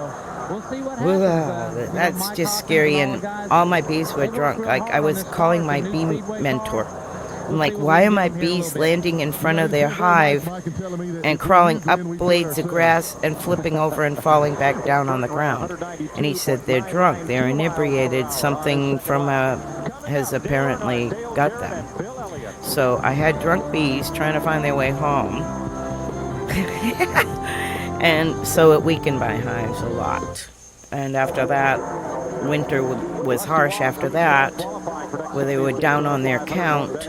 That's just scary, and all my bees were drunk. Like, I was calling my bee mentor. I'm like, why are my bees landing in front of their hive and crawling up blades of grass and flipping over and falling back down on the ground? And he said, they're drunk, they're inebriated, something from has apparently got them. So I had drunk bees trying to find their way home. And so it weakened my hives a lot. And after that, winter was harsh after that, where they were down on their count.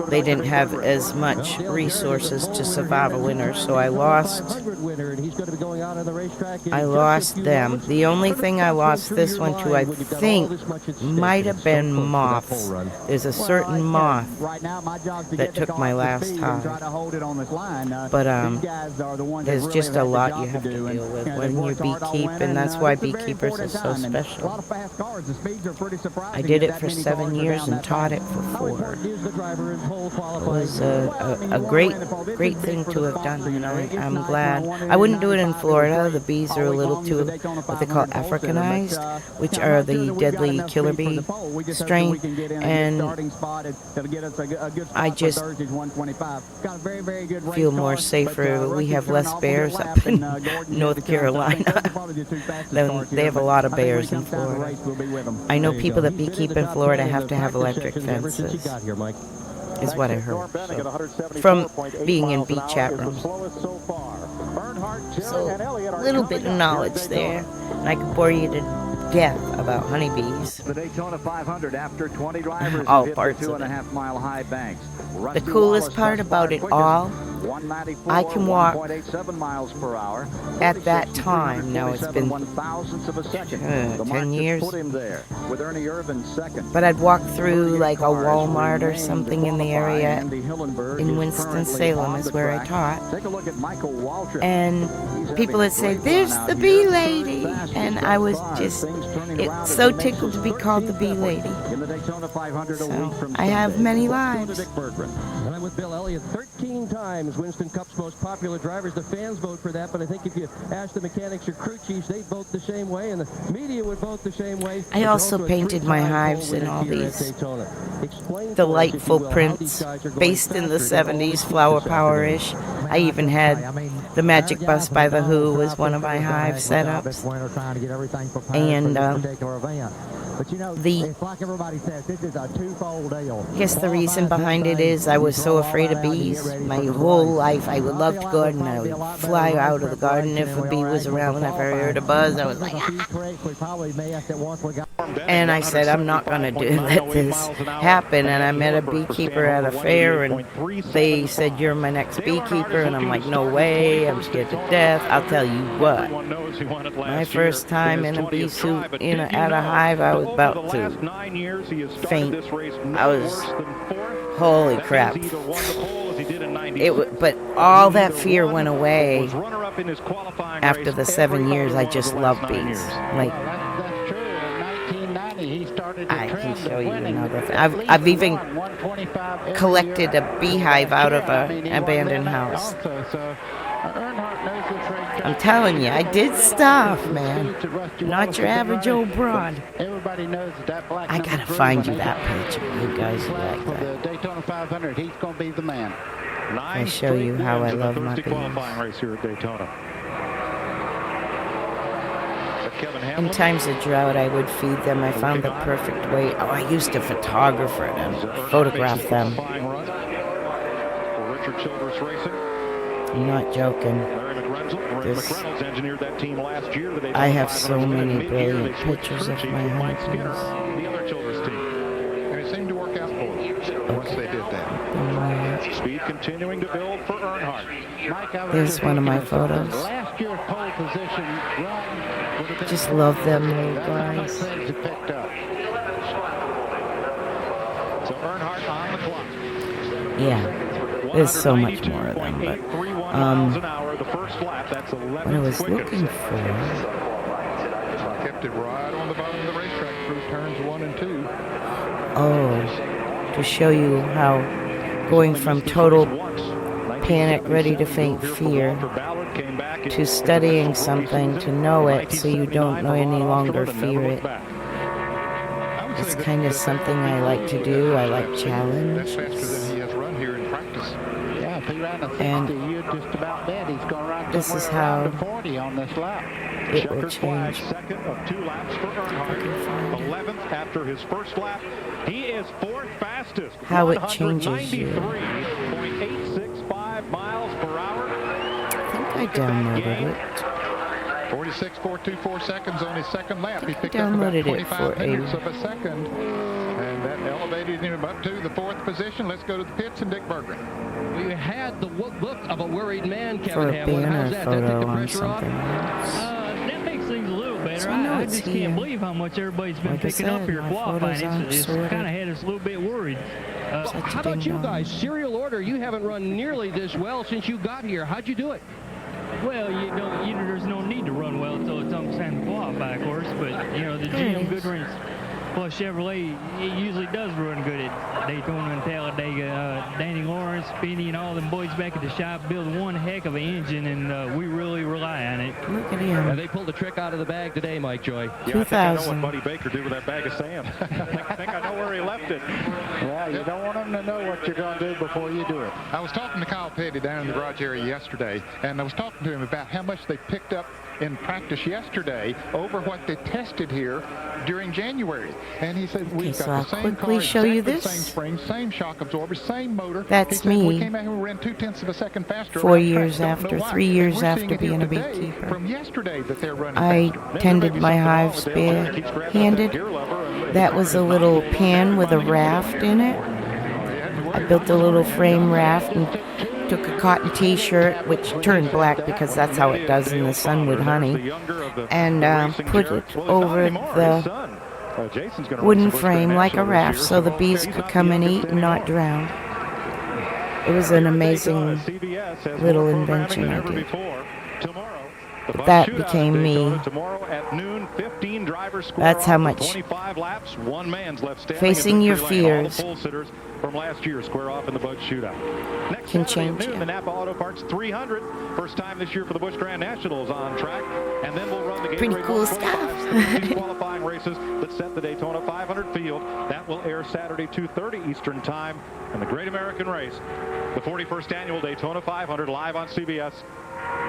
They didn't have as much resources to survive a winter, so I lost them. The only thing I lost this one to, I think, might have been moths. There's a certain moth that took my last hive. But there's just a lot you have to deal with when you beekeep, and that's why beekeepers are so special. I did it for 7 years and taught it for 4. It was a great thing to have done, and I'm glad. I wouldn't do it in Florida. The bees are a little too, what they call Africanized, which are the deadly killer bee strain, and I just feel more safer. We have less bears up in North Carolina. They have a lot of bears in Florida. I know people that beekeep in Florida have to have electric fences, is what I heard, from being in bee chat rooms. So, a little bit of knowledge there, and I could bore you to death about honeybees. The Daytona 500 after 20 drivers All hit parts the of it. 2.5 mile high banks. The coolest part about it all, I can walk 194.87 miles per hour. at that time. Now it's been 10 years. Put him there with Ernie Irvin second. But I'd walk through like a Walmart or something in the area in Winston-Salem is where I taught. Take a look at Michael Waltrip. And people would say, there's the bee lady. And I was just so tickled to be called the bee lady. So I have many lives. And I'm with Bill Elliott 13 times things. Winston Cup's most popular drivers. The fans vote for that, but I think if you ask the mechanics or crew chiefs, they'd vote the same way, and the media would vote the same way. I also painted my hives in all these delightful prints based in the 70s, flower power-ish. I even had the Magic Bus by The Who was one of my hive setups. And but you know, it's like everybody says, this is a twofold deal. I guess the reason behind it is I was so afraid of bees. My whole life, I would love to garden. I would fly out of the garden if a bee was around. If I heard a buzz, I was like, and I said, I'm not going to let this happen. And I met a beekeeper at a fair, and they said, you're my next beekeeper. And I'm like, no way, I'm scared to death. I'll tell you what, my first time in a bee suit at a hive, I was about to faint. I was, holy crap. But all that fear went away after the 7 years. I just love bees. Like, I can show you another thing. I've even collected a beehive out of an abandoned house. I'm telling you, I did stuff, man. Not your average old broad. I gotta find you that picture. You guys will like that. The Daytona 500, he's going to be the man. I show you how I love my bees. In times of drought, I would feed them. I found the perfect way. Oh, I used a photographer to photograph them. I'm not joking. I have so many brilliant pictures of my honeybees. And it seemed to work out for them once they did that. Speed continuing to build for Earnhardt. There's one of my photos. Last year's pole position run. Just love them little guys. So Earnhardt on the clock. Yeah, there's so much more of them, but what I was looking for. I kept it right on the bottom of the racetrack through turns 1 and 2. Oh, to show you how going from total panic, ready to faint fear, to studying something, to know it so you don't any longer fear it. It's kind of something I like to do. I like challenges. And this is how it will change. 11th after his first lap. He is fourth fastest. How it changes you. 193.865 miles per hour. I think I downloaded it. 46.424 seconds on his second lap. He picked up about Downloaded it 25 for hundredths of a second. And that elevated him up to the 4th position. Let's go to the pits and Dick Berggren. We had the look of a worried man, For Kevin a Hamlin. banner How's that? photo That take the on pressure off? something else. That makes things a little better. So I know I it's just here. can't believe how much everybody's been Like I picking up said, here my qualifying. photos It's aren't kind of had us a little bit worried. How about you guys? Serial order, you haven't run nearly this well since you got here. How'd you do it? Well, there's no need to run well until it's time to qualify, of course. But the GM Goodwrench plus Chevrolet, it usually does run good at Daytona and Talladega. Danny Lawrence, Speedy, and all them boys back at the shop build one heck of an engine, and we really rely on it. Look at him. And they pulled a trick out of the bag today, Mike Joy. Yeah, I think I know what Buddy Baker did with that bag of sand. I think I know where he left it. Yeah, you don't want them to know what you're going to do before you do it. I was talking to Kyle Petty down in the garage area yesterday, and I was talking to him about how much they picked up in practice yesterday over what they tested here during January. And he said, we've so got I'll the same quickly car, show you exactly the this. same springs, same shock absorbers, same motor. That's he said, me. We came out here and ran 0.2 of a second faster. 4 around years track. Don't know after, why. 3 years We're seeing after it here being a today beekeeper. From yesterday that they're running I faster. tended my hives bare-handed. That was a little pan with a raft in it. I built a little frame raft and took a cotton t-shirt, which turned black because that's how it does in the sun with honey, and put it over the wooden frame like a raft so the bees could come and eat and not drown. It was an amazing little invention I did. that became me. Tomorrow at noon, 15 drivers square That's how off much. 25 laps. One man's left standing. Facing your fears All the pole sitters from last year square off in the Bud Shootout. Next can Saturday change at noon, you. the Napa Auto Parts 300. First time this year for the Busch Grand Nationals on track. And then we'll run the Pretty Gatorade cool 125 qualifying races that set the Daytona 500 field. That will air Saturday 2:30 Eastern Time. And the Great American Race, the 41st annual Daytona 500, live on CBS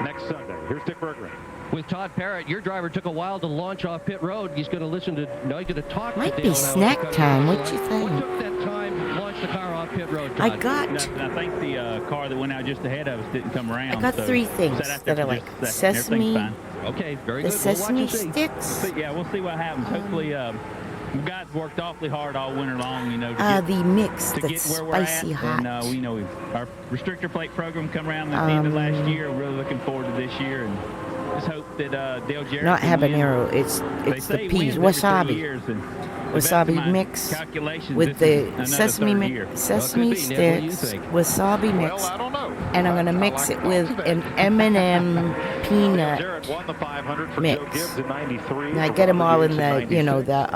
next Sunday. Here's Dick Berggren. With Todd Parrott, your driver took a while to launch off pit road. He's going to listen to, no, he's going to talk Might to be Dale now. snack time. What you think? What took that time to launch the car off pit road, I Todd? got. I think the car that went out just ahead of us didn't come around. I got so 3 things that I like: sesame, Okay, very the good. sesame sticks. Yeah, we'll see what happens. Hopefully, the guys worked awfully hard all winter long, you know, to get, the mix to that's get where we're spicy at. hot. And we know our restrictor plate program come around at the end of last year. We're really looking forward to this year, and just hope that Dale Jarrett Not can win. habanero. It's the peas. Wasabi. Wasabi mix with the sesame sticks, wasabi mix, and I'm gonna mix it with an M&M peanut mix. And I get them all in the, you know, the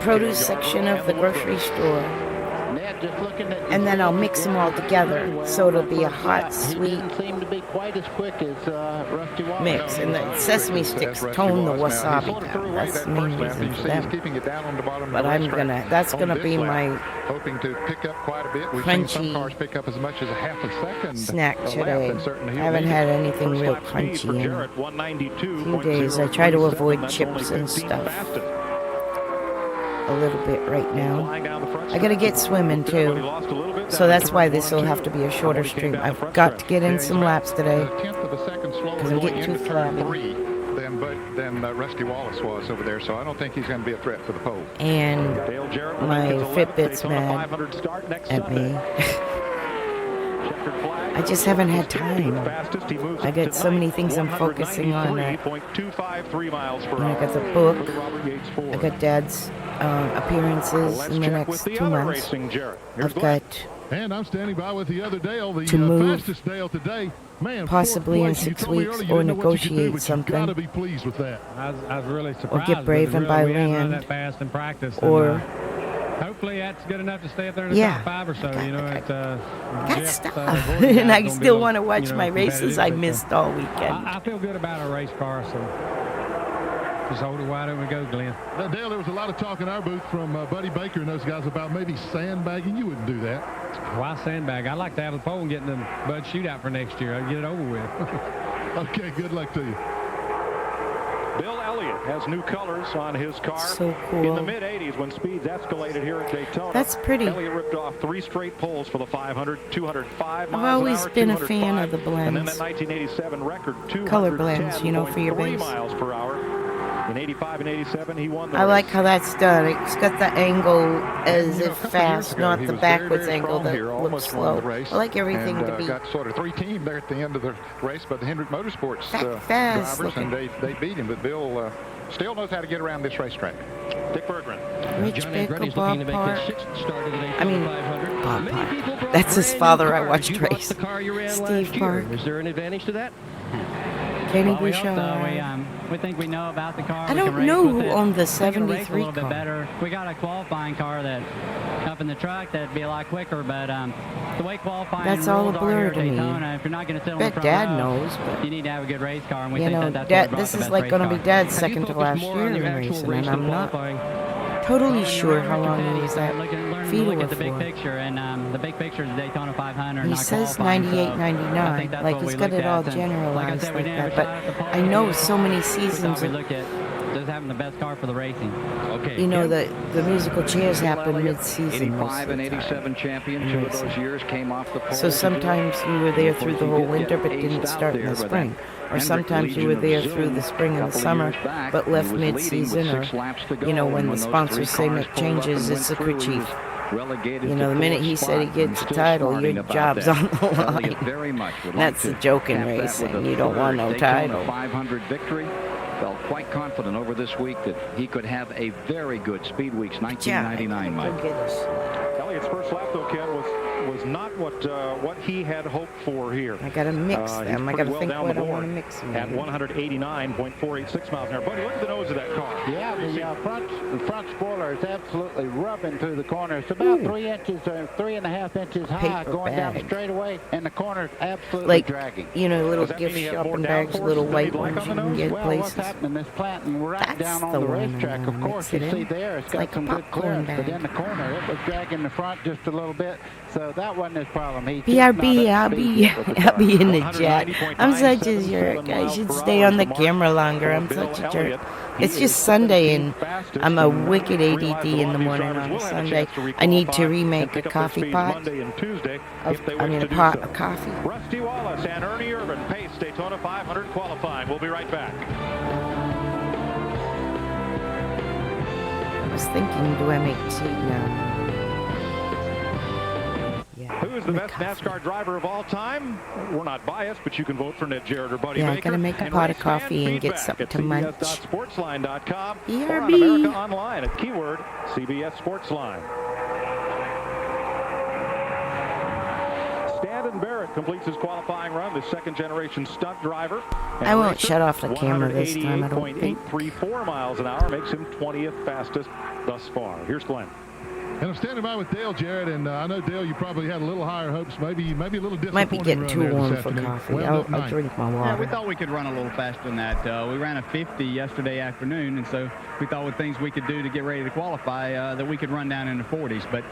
produce section of the grocery store. And then I'll mix them all together, so it'll be a hot, sweet mix. And the sesame sticks tone the wasabi down. That's the main reason for them. But that's gonna be my hoping to pick up quite a bit. We've seen some cars pick up as much as a half a second snack a lap, today. and certainly I he'll haven't need had it. anything real crunchy in a few days. I try to avoid chips and stuff a little bit right now. I gotta get swimming too, so that's why this will have to be a shorter stream. I've got to get in some laps today because I'm getting too flabby. Than Rusty Wallace was over there, so I don't think he's going to be a threat for the pole. And my Fitbit's mad at me. I just haven't had time. I got so many things I'm focusing on. I got the book. I got Dad's appearances in the next 2 months. I've got and I'm standing by with the other Dale, the to move fastest Dale today. Man, possibly in 6 weeks or negotiate something. Gotta be pleased with that. I was really surprised. Or get brave and buy land. That fast in practice. Or hopefully that's good enough to stay up there in the top 5 or so. You know, got stuff. And I still want to watch my races I missed all weekend. I feel good about our race car, so just hold it wide open and go, Glenn. Now, Dale, there was a lot of talk in our booth from Buddy Baker and those guys about maybe sandbagging. You wouldn't do that. Why sandbag? I'd like to have the pole and get in the Bud Shootout for next year. I'd get it over with. Okay, good luck to you. Bill Elliott has new colors on his car. So cool. In the mid-'80s, when speeds escalated here at Daytona, that's pretty. Elliott ripped off 3 straight poles for the 500, 205 miles I've always an hour, been a fan of the blends. And then that 1987 record, color blends, you know, for your base. miles per hour. In 85 and 87, he won the I race. like how that's done. It's got the angle as if fast, not the backwards angle that looks slow. I like everything to be got sort of 3-team there at the end of the race by the Hendrick Motorsports fast drivers, and they beat him. But Bill still knows how to get around this racetrack. Dick Berggren. Rich Pickle, Bob Park. I mean, Bob Park. That's his father I watched race. Steve Park. Is there an advantage to that? Kenny Well, we hope Bouchard. so. We think we know about the car. I We don't can race know with who it. owned the We can race 73 a little bit car. better. We got a qualifying car that up in the truck that'd be a lot quicker, but the way qualifying That's all rules a are blur here at to me. Daytona, if you're not going to sit on the Bet front Dad row, knows, but you need to have a good race car, and we you think know, that's Dad, what this brought is the like best going to race be car. Dad's second to last year in racing, and I'm not totally sure how long he was at Feeder Look at the big for. picture, and the big picture is the Daytona 500. He not says qualifying, 98, so I 99, think that's like what he's we got looked it all at, and generalized like I said, we like didn't have that, a but shot at the pole I know here. so many We seasons thought we of, looked at just having the best car for the racing. Okay. you know, the musical chairs happen mid-season most 85 of and the time. 87 champion, 2 of those years came off the pole. So sometimes you were there through the whole winter but didn't start in the spring. Or sometimes you were there through the spring and the summer but left mid-season, or, you know, when the sponsors say make changes, it's a crew chief. You know, the minute he said he gets a title, your job's on the line. That's the joke in racing. You don't want no title. 500 victory. Felt quite confident over this week that he could have a very good Speedweeks 1999, Mike. Elliott's first lap, though, Ken, was not what he had hoped for here. I got to mix them. I got to think what I want to mix them. At 189.486 miles an hour. Buddy, look at the nose of that car. Yeah, the front spoiler is absolutely rubbing through the corner. It's about 3 inches or 3.5 inches high going down the straightaway, and the corner absolutely dragging. You know, little gift shopping bags, little white ones you can get places. What's happening is planting right down on the racetrack. Of course, you see there, it's got some good clearance, but in the corner, it was dragging the front just a little bit, so that wasn't his problem. BRB, I'll be in the chat. I'm such a jerk. I should stay on the camera longer. I'm such a jerk. It's just Sunday, and I'm a wicked ADD in the morning on a Sunday. I need to remake a coffee pot. I mean, a pot of coffee. Rusty Wallace and Ernie Irvin pace Daytona 500 qualifying. We'll be right back. I was thinking, do I make tea now? Who is the best NASCAR driver of all time? We're not biased, but you can vote for Ned Jarrett or Buddy Baker. Yeah, I gotta make a pot of coffee and get something to munch. CBS.sportsline.com or on BRB. America Online at keyword CBS Sportsline. Stanton Barrett completes his qualifying run, the second-generation stunt driver. I won't shut off the camera this time, I don't think. 188.834 miles an hour makes him 20th fastest thus far. Here's Glenn. And I'm standing by with Dale Jarrett, and I know, Dale, you probably had a little higher hopes, maybe a little disappointing. Might be getting too warm for coffee. I'll drink my water. Yeah, we thought we could run a little faster than that. We ran a 50 yesterday afternoon, and so we thought with things we could do to get ready to qualify that we could run down in the 40s. But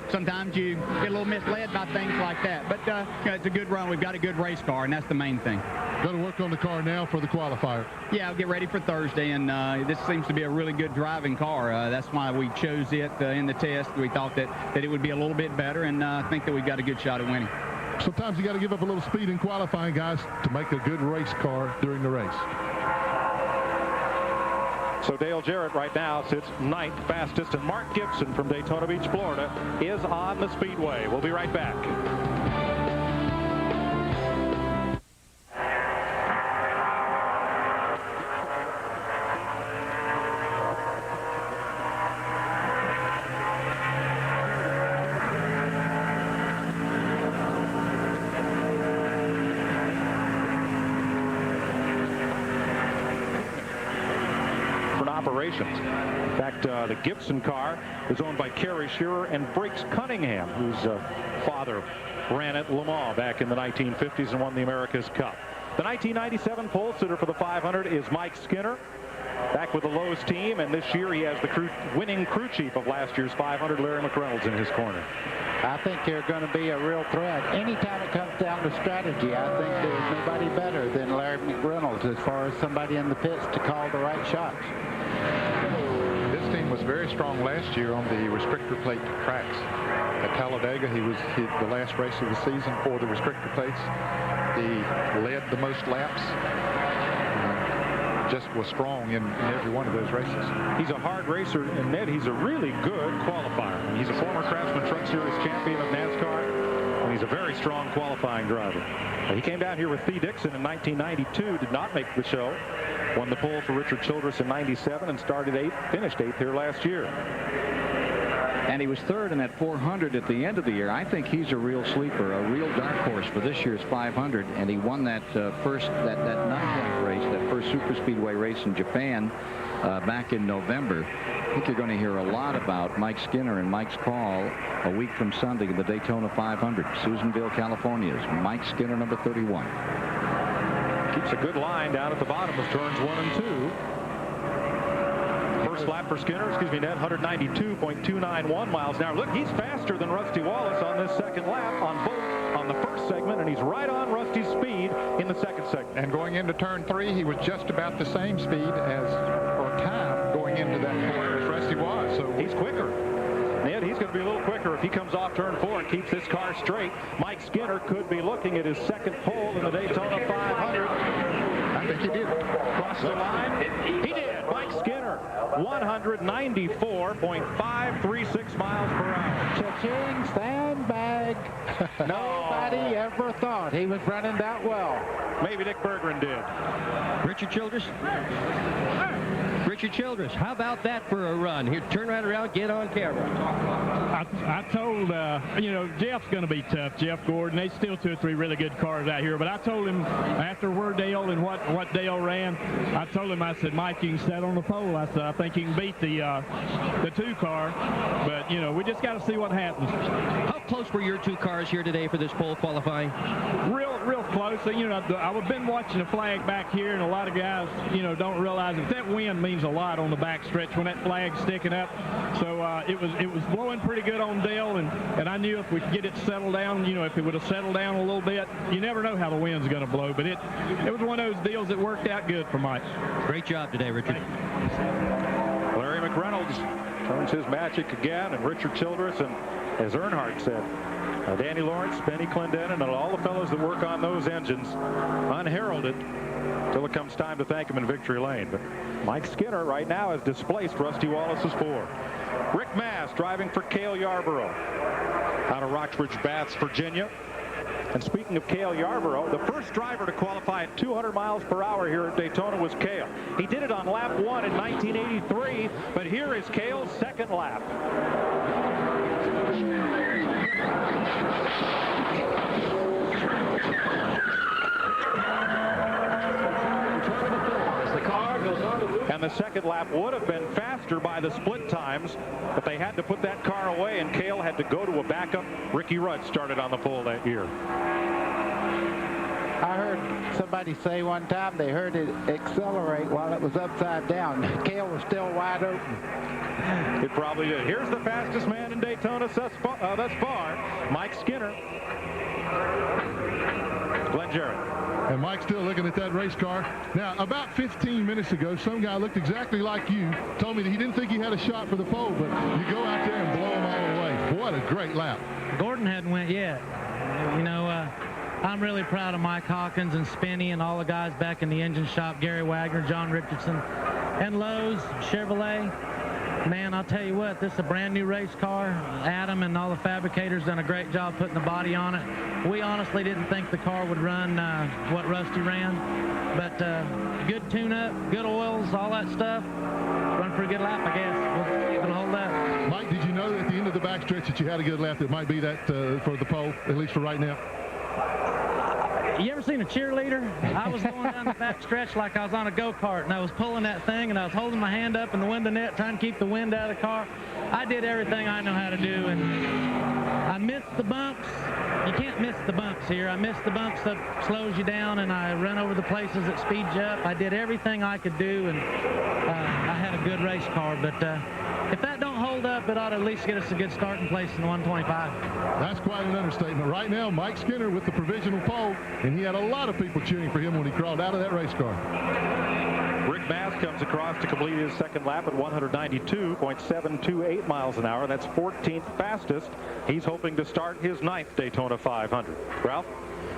sometimes you get a little misled by things like that. But you know, it's a good run. We've got a good race car, and that's the main thing. Got to work on the car now for the qualifier. Yeah, I'll get ready for Thursday, and this seems to be a really good driving car. That's why we chose it in the test. We thought that it would be a little bit better, and I think that we've got a good shot at winning. Sometimes you got to give up a little speed in qualifying, guys, to make a good race car during the race. So Dale Jarrett right now sits 9th fastest, and Mark Gibson from Daytona Beach, Florida, is on the speedway. We'll be right back. In fact, the Gibson car is owned by Kerry Shearer and Briggs Cunningham, whose father ran at Le Mans back in the 1950s and won the America's Cup. The 1997 pole sitter for the 500 is Mike Skinner, back with the Lowe's team, and this year he has the winning crew chief of last year's 500, Larry McReynolds, in his corner. I think they're going to be a real threat. Anytime it comes down to strategy, I think there's nobody better than Larry McReynolds as far as somebody in the pits to call the right shots. This team was very strong last year on the restrictor plate tracks. At Talladega, he was the last race of the season for the restrictor plates. He led the most laps. Just was strong in every one of those races. He's a hard racer, and Ned, he's a really good qualifier. He's a former Craftsman Truck Series champion of NASCAR, and he's a very strong qualifying driver. He came down here with Thee Dixon in 1992, did not make the show, won the pole for Richard Childress in 97, and started 8th, finished 8th here last year. And he was 3rd in that 400 at the end of the year. I think he's a real sleeper, a real dark horse for this year's 500. And he won that first, that 9-point race, that first super speedway race in Japan back in November. I think you're going to hear a lot about Mike Skinner and Mike's call a week from Sunday in the Daytona 500. Susanville, California's Mike Skinner, number 31. Keeps a good line down at the bottom of turns 1 and 2. First lap for Skinner, Ned, 192.291 miles an hour. Look, he's faster than Rusty Wallace on this second lap on the first segment, and he's right on Rusty's speed in the second segment. And going into turn 3, he was just about the same speed or time going into that corner as Rusty was. So he's quicker. Ned, he's going to be a little quicker if he comes off turn 4 and keeps this car straight. Mike Skinner could be looking at his second pole in the Daytona 500. I think he did. Cross the line. He did. Mike Skinner, 194.536 miles per hour. Cha-ching, sandbag. Nobody ever thought he was running that well. Maybe Nick Berggren did. Richard Childress Richard Childress. How about that for a run? Here, turn right around, get on camera. I told, you know, Geoff's going to be tough, Geoff Gordon. There's still 2 or 3 really good cars out here. But I told him after where Dale and what Dale ran, I told him, I said, Mike, you can set on the pole. I said, I think you can beat the 2 car. But, you know, we just got to see what happens. How close were your 2 cars here today for this pole qualifying? Real close. So, you know, I've been watching the flag back here, and a lot of guys, you know, don't realize that wind means a lot on the back stretch when that flag's sticking up. So it was blowing pretty good on Dale, and I knew if we could get it settled down, you know, if it would have settled down a little bit, you never know how the wind's going to blow. But it was one of those deals that worked out good for Mike. Great job today, Richard. Larry McReynolds turns his magic again, and Richard Childress, and as Earnhardt said, Danny Lawrence, Benny Clendenin, and all the fellows that work on those engines unheralded till it comes time to thank him in victory lane. But Mike Skinner right now has displaced Rusty Wallace's 4. Rick Mast driving for Cale Yarborough out of Rockbridge Baths, Virginia. And speaking of Cale Yarborough, the first driver to qualify at 200 miles per hour here at Daytona was Cale. He did it on lap 1 in 1983, but here is Cale's second lap. And the second lap would have been faster by the split times, but they had to put that car away, and Cale had to go to a backup. Ricky Rudd started on the pole that year. I heard somebody say one time they heard it accelerate while it was upside down. Cale was still wide open. It probably did. Here's the fastest man in Daytona thus far, Mike Skinner. Glenn Jarrett. And Mike's still looking at that race car. Now, about 15 minutes ago, some guy looked exactly like you, told me that he didn't think he had a shot for the pole, but you go out there and blow him all away. What a great lap. Gordon hadn't went yet. You know, I'm really proud of Mike Hawkins and Spinney and all the guys back in the engine shop, Gary Wagner, John Richardson, and Lowe's, Chevrolet. Man, I'll tell you what, this is a brand new race car. Adam and all the fabricators done a great job putting the body on it. We honestly didn't think the car would run what Rusty ran, but good tune-up, good oils, all that stuff. Run for a good lap, I guess. We'll hold up. Mike, did you know at the end of the backstretch that you had a good lap that might be that for the pole, at least for right now? You ever seen a cheerleader? I was going down the back stretch like I was on a go-kart, and I was pulling that thing, and I was holding my hand up in the window net, trying to keep the wind out of the car. I did everything I know how to do, and I missed the bumps. You can't miss the bumps here. I missed the bumps that slows you down, and I run over the places that speed you up. I did everything I could do, and I had a good race car, but if that don't hold up, it ought to at least get us a good starting place in the 125. That's quite an understatement. Right now, Mike Skinner with the provisional pole, and he had a lot of people cheering for him when he crawled out of that race car. Rick Mast comes across to complete his second lap at 192.728 miles an hour. That's 14th fastest. He's hoping to start his 9th Daytona 500. Ralph?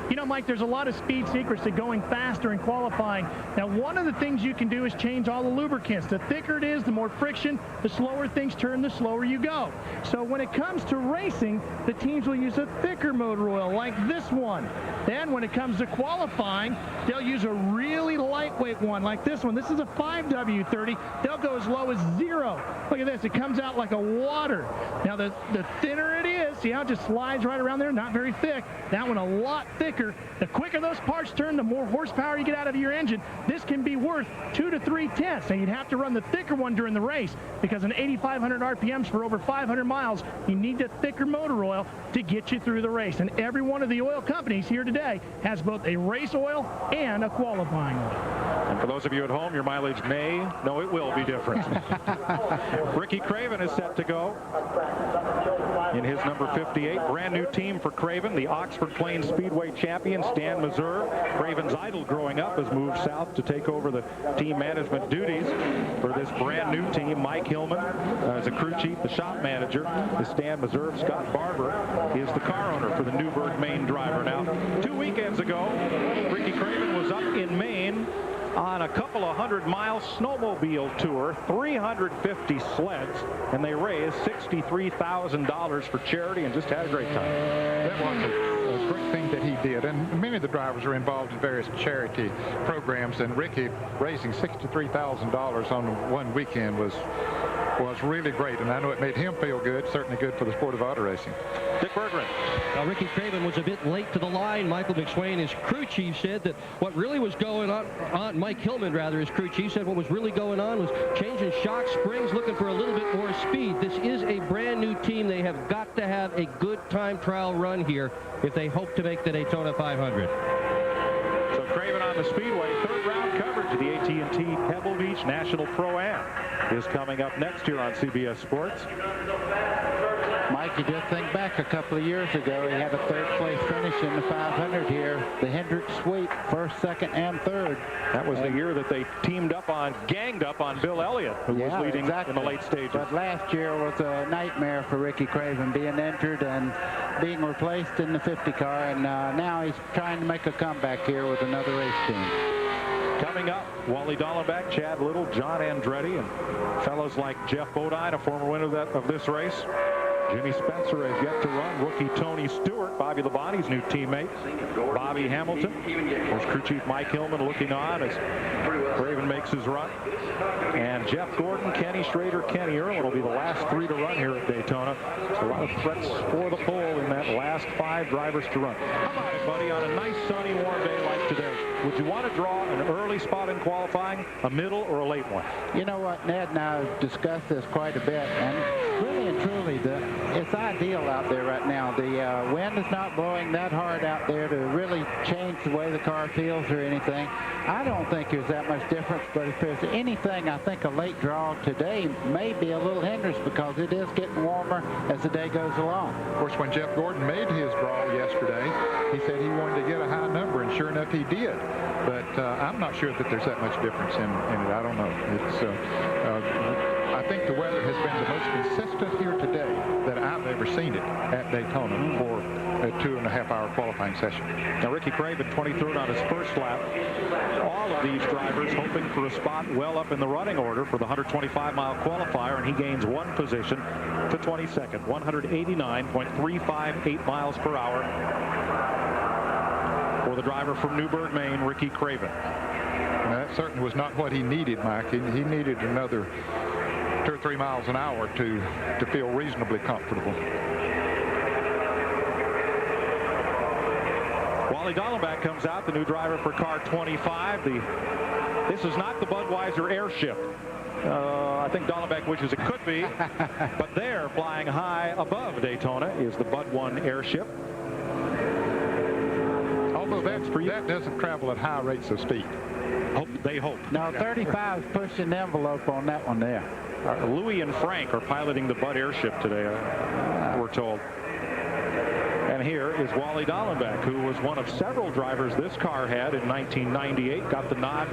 You know, Mike, there's a lot of speed secrets to going faster in qualifying. Now, one of the things you can do is change all the lubricants. The thicker it is, the more friction, the slower things turn, the slower you go. So when it comes to racing, the teams will use a thicker motor oil like this one. Then when it comes to qualifying, they'll use a really lightweight one like this one. This is a 5W30. They'll go as low as 0. Look at this. It comes out like a water. Now, the thinner it is, see how it just slides right around there? Not very thick. That one a lot thicker. The quicker those parts turn, the more horsepower you get out of your engine. This can be worth 2 to 3 tenths, and you'd have to run the thicker one during the race because an 8,500 RPMs for over 500 miles, you need the thicker motor oil to get you through the race. And every one of the oil companies here today has both a race oil and a qualifying oil. And for those of you at home, your mileage may, no, it will be different. Ricky Craven is set to go in his number 58. Brand new team for Craven, the Oxford Plains Speedway champion, Stan Meserve. Craven's idol growing up has moved south to take over the team management duties for this brand new team. Mike Hillman is a crew chief. The shop manager is Stan Meserve. Scott Barber is the car owner for the Newburgh, Maine driver. Now, 2 weekends ago, Ricky Craven was up in Maine on a couple of 100-mile snowmobile tour, 350 sleds, and they raised $63,000 for charity and just had a great time. That was it. a great thing that he did. And many of the drivers are involved in various charity programs, and Ricky raising $63,000 on one weekend was really great, and I know it made him feel good, certainly good for the sport of auto racing. Dick Berggren. Now, Ricky Craven was a bit late to the line. Michael McSwain, his crew chief, said that what really was going on, Mike Hillman, rather, his crew chief, said what was really going on was changing shock springs, looking for a little bit more speed. This is a brand new team. They have got to have a good time trial run here if they hope to make the Daytona 500. So Craven on the Speedway, third round coverage of the AT&T Pebble Beach National Pro-Am is coming up next year on CBS Sports. Mike, you just think back a couple of years ago, he had a third-place finish in the 500 here. The Hendrick sweep, first, second, and third. That was the year that they ganged up on Bill Elliott, who was leading in the late stages. But last year was a nightmare for Ricky Craven, being injured and being replaced in the 50 car, and now he's trying to make a comeback here with another race team. Coming up, Wally Dallenbach, Chad Little, John Andretti, and fellows like Geoff Bodine, a former winner of this race. Jimmy Spencer has yet to run. Rookie Tony Stewart, Bobby Labonte's new teammate. Bobby Hamilton. There's crew chief Mike Hillman looking on as Craven makes his run. And Jeff Gordon, Kenny Schrader, Kenny Irwin will be the last three to run here at Daytona. So a lot of threats for the pole in that last 5 drivers to run. How about it, buddy, on a nice sunny warm day like today? Would you want to draw an early spot in qualifying, a middle, or a late one? You know what, Ned and I have discussed this quite a bit, and really and truly, it's ideal out there right now. The wind is not blowing that hard out there to really change the way the car feels or anything. I don't think there's that much difference, but if there's anything, I think a late draw today may be a little hindrance because it is getting warmer as the day goes along. Of course, when Jeff Gordon made his draw yesterday, he said he wanted to get a high number, and sure enough, he did. But I'm not sure that there's that much difference in it. I don't know. I think the weather has been the most consistent here today that I've ever seen it at Daytona for a 2.5-hour qualifying session. Now, Ricky Craven, 23rd on his first lap. All of these drivers hoping for a spot well up in the running order for the 125-mile qualifier, and he gains 1 position to 22nd, 189.358 miles per hour for the driver from Newburgh, Maine, Ricky Craven. And that certainly was not what he needed, Mike. He needed another 2 or 3 miles an hour to feel reasonably comfortable. Wally Dallenbach comes out, the new driver for car 25. This is not the Budweiser airship. I think Dallenbach wishes it could be, but there, flying high above Daytona, is the Bud 1 airship. Although that doesn't travel at high rates of speed. They hope. Now, 35 is pushing the envelope on that one there. Louis and Frank are piloting the Bud airship today, we're told. And here is Wally Dallenbach, who was one of several drivers this car had in 1998. Got the nod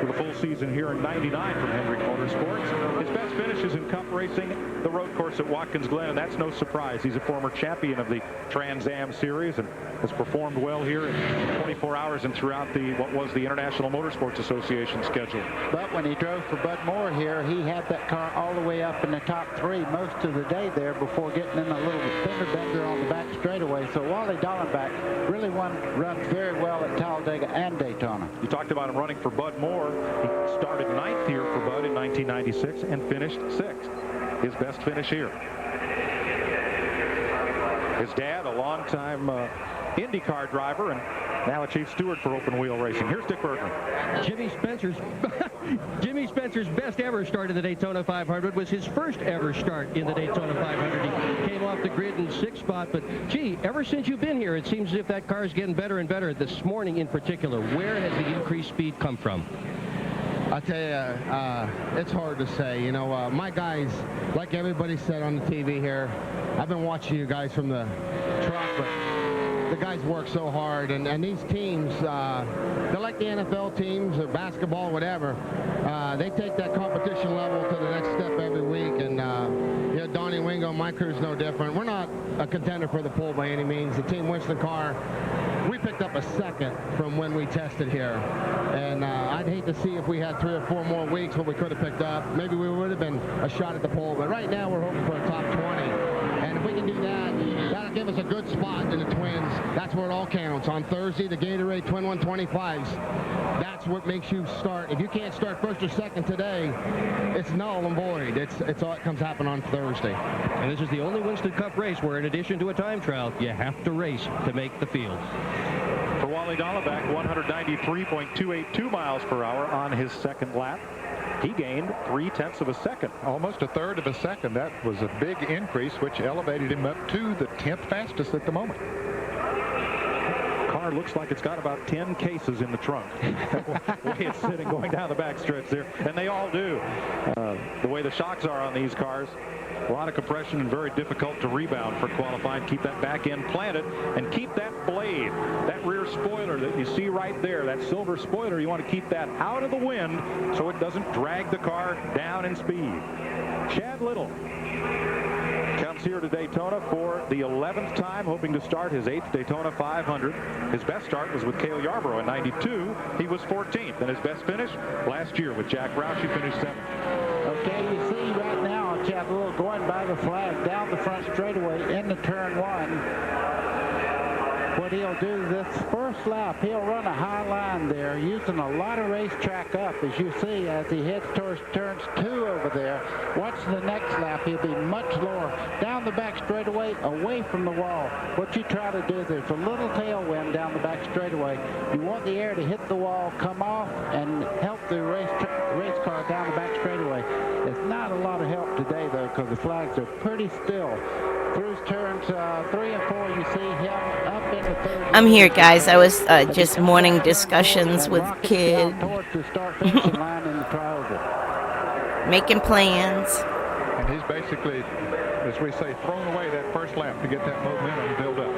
for the full season here in 99 from Hendrick Motorsports. His best finish is in Cup racing, the road course at Watkins Glen, and that's no surprise. He's a former champion of the Trans Am Series and has performed well here in 24 hours and throughout what was the International Motorsports Association schedule. But when he drove for Bud Moore here, he had that car all the way up in the top 3 most of the day there before getting in a little fender bender on the back straightaway. So Wally Dallenbach really runs very well at Talladega and Daytona. You talked about him running for Bud Moore. He started 9th here for Bud in 1996 and finished 6th. His best finish here. His dad, a longtime IndyCar driver, and now a chief steward for open wheel racing. Here's Dick Berggren. Jimmy Spencer's best ever start in the Daytona 500 was his first ever start in the Daytona 500. He came off the grid in 6th spot, but gee, ever since you've been here, it seems as if that car is getting better and better. This morning in particular, where has the increased speed come from? I tell you, it's hard to say. You know, my guys, like everybody said on the TV here, I've been watching you guys from the truck, but the guys work so hard, and these teams, they're like the NFL teams or basketball, whatever. They take that competition level to the next step every week, and you know, Donnie Wingo, my crew's no different. We're not a contender for the pole by any means. The Team Winston car, we picked up a 2nd from when we tested here, and I'd hate to see if we had 3 or 4 more weeks what we could have picked up. Maybe we would have been a shot at the pole, but right now we're hoping for a top 20, and if we can do that, that got to give us a good spot in the Twins. That's where it all counts. On Thursday, the Gatorade Twin 125s. That's what makes you start. If you can't start first or second today, it's null and void. It's all it comes happen on Thursday. And this is the only Winston Cup race where, in addition to a time trial, you have to race to make the field. For Wally Dahlbeck, 193.282 miles per hour on his second lap. He gained 0.3 of a second. Almost a third of a second. That was a big increase, which elevated him up to the 10th fastest at the moment. Car looks like it's got about 10 cases in the trunk. The way it's sitting going down the back stretch there, and they all do. The way the shocks are on these cars, a lot of compression and very difficult to rebound for qualifying. Keep that back end planted and keep that blade, that rear spoiler that you see right there, that silver spoiler, you want to keep that out of the wind so it doesn't drag the car down in speed. Chad Little comes here to Daytona for the 11th time, hoping to start his 8th Daytona 500. His best start was with Cale Yarborough in '92. He was 14th, and his best finish last year with Jack Roush. He finished 7th. Okay, you see right now Chad Little going by the flag down the front straightaway into turn 1. What he'll do this first lap, he'll run a high line there, using a lot of racetrack up, as you see, as he heads towards turns 2 over there. Watch the next lap, he'll be much lower. Down the back straightaway, away from the wall. What you try to do, there's a little tailwind down the back straightaway. You want the air to hit the wall, come off, and help the race car down the back straightaway. It's not a lot of help today, though, because the flags are pretty still. Through turns 3 and 4, you see him up in the third. I'm here, guys. I was just morning discussions with Kid. Making plans. And he's basically, as we say, thrown away that first lap to get that momentum built up.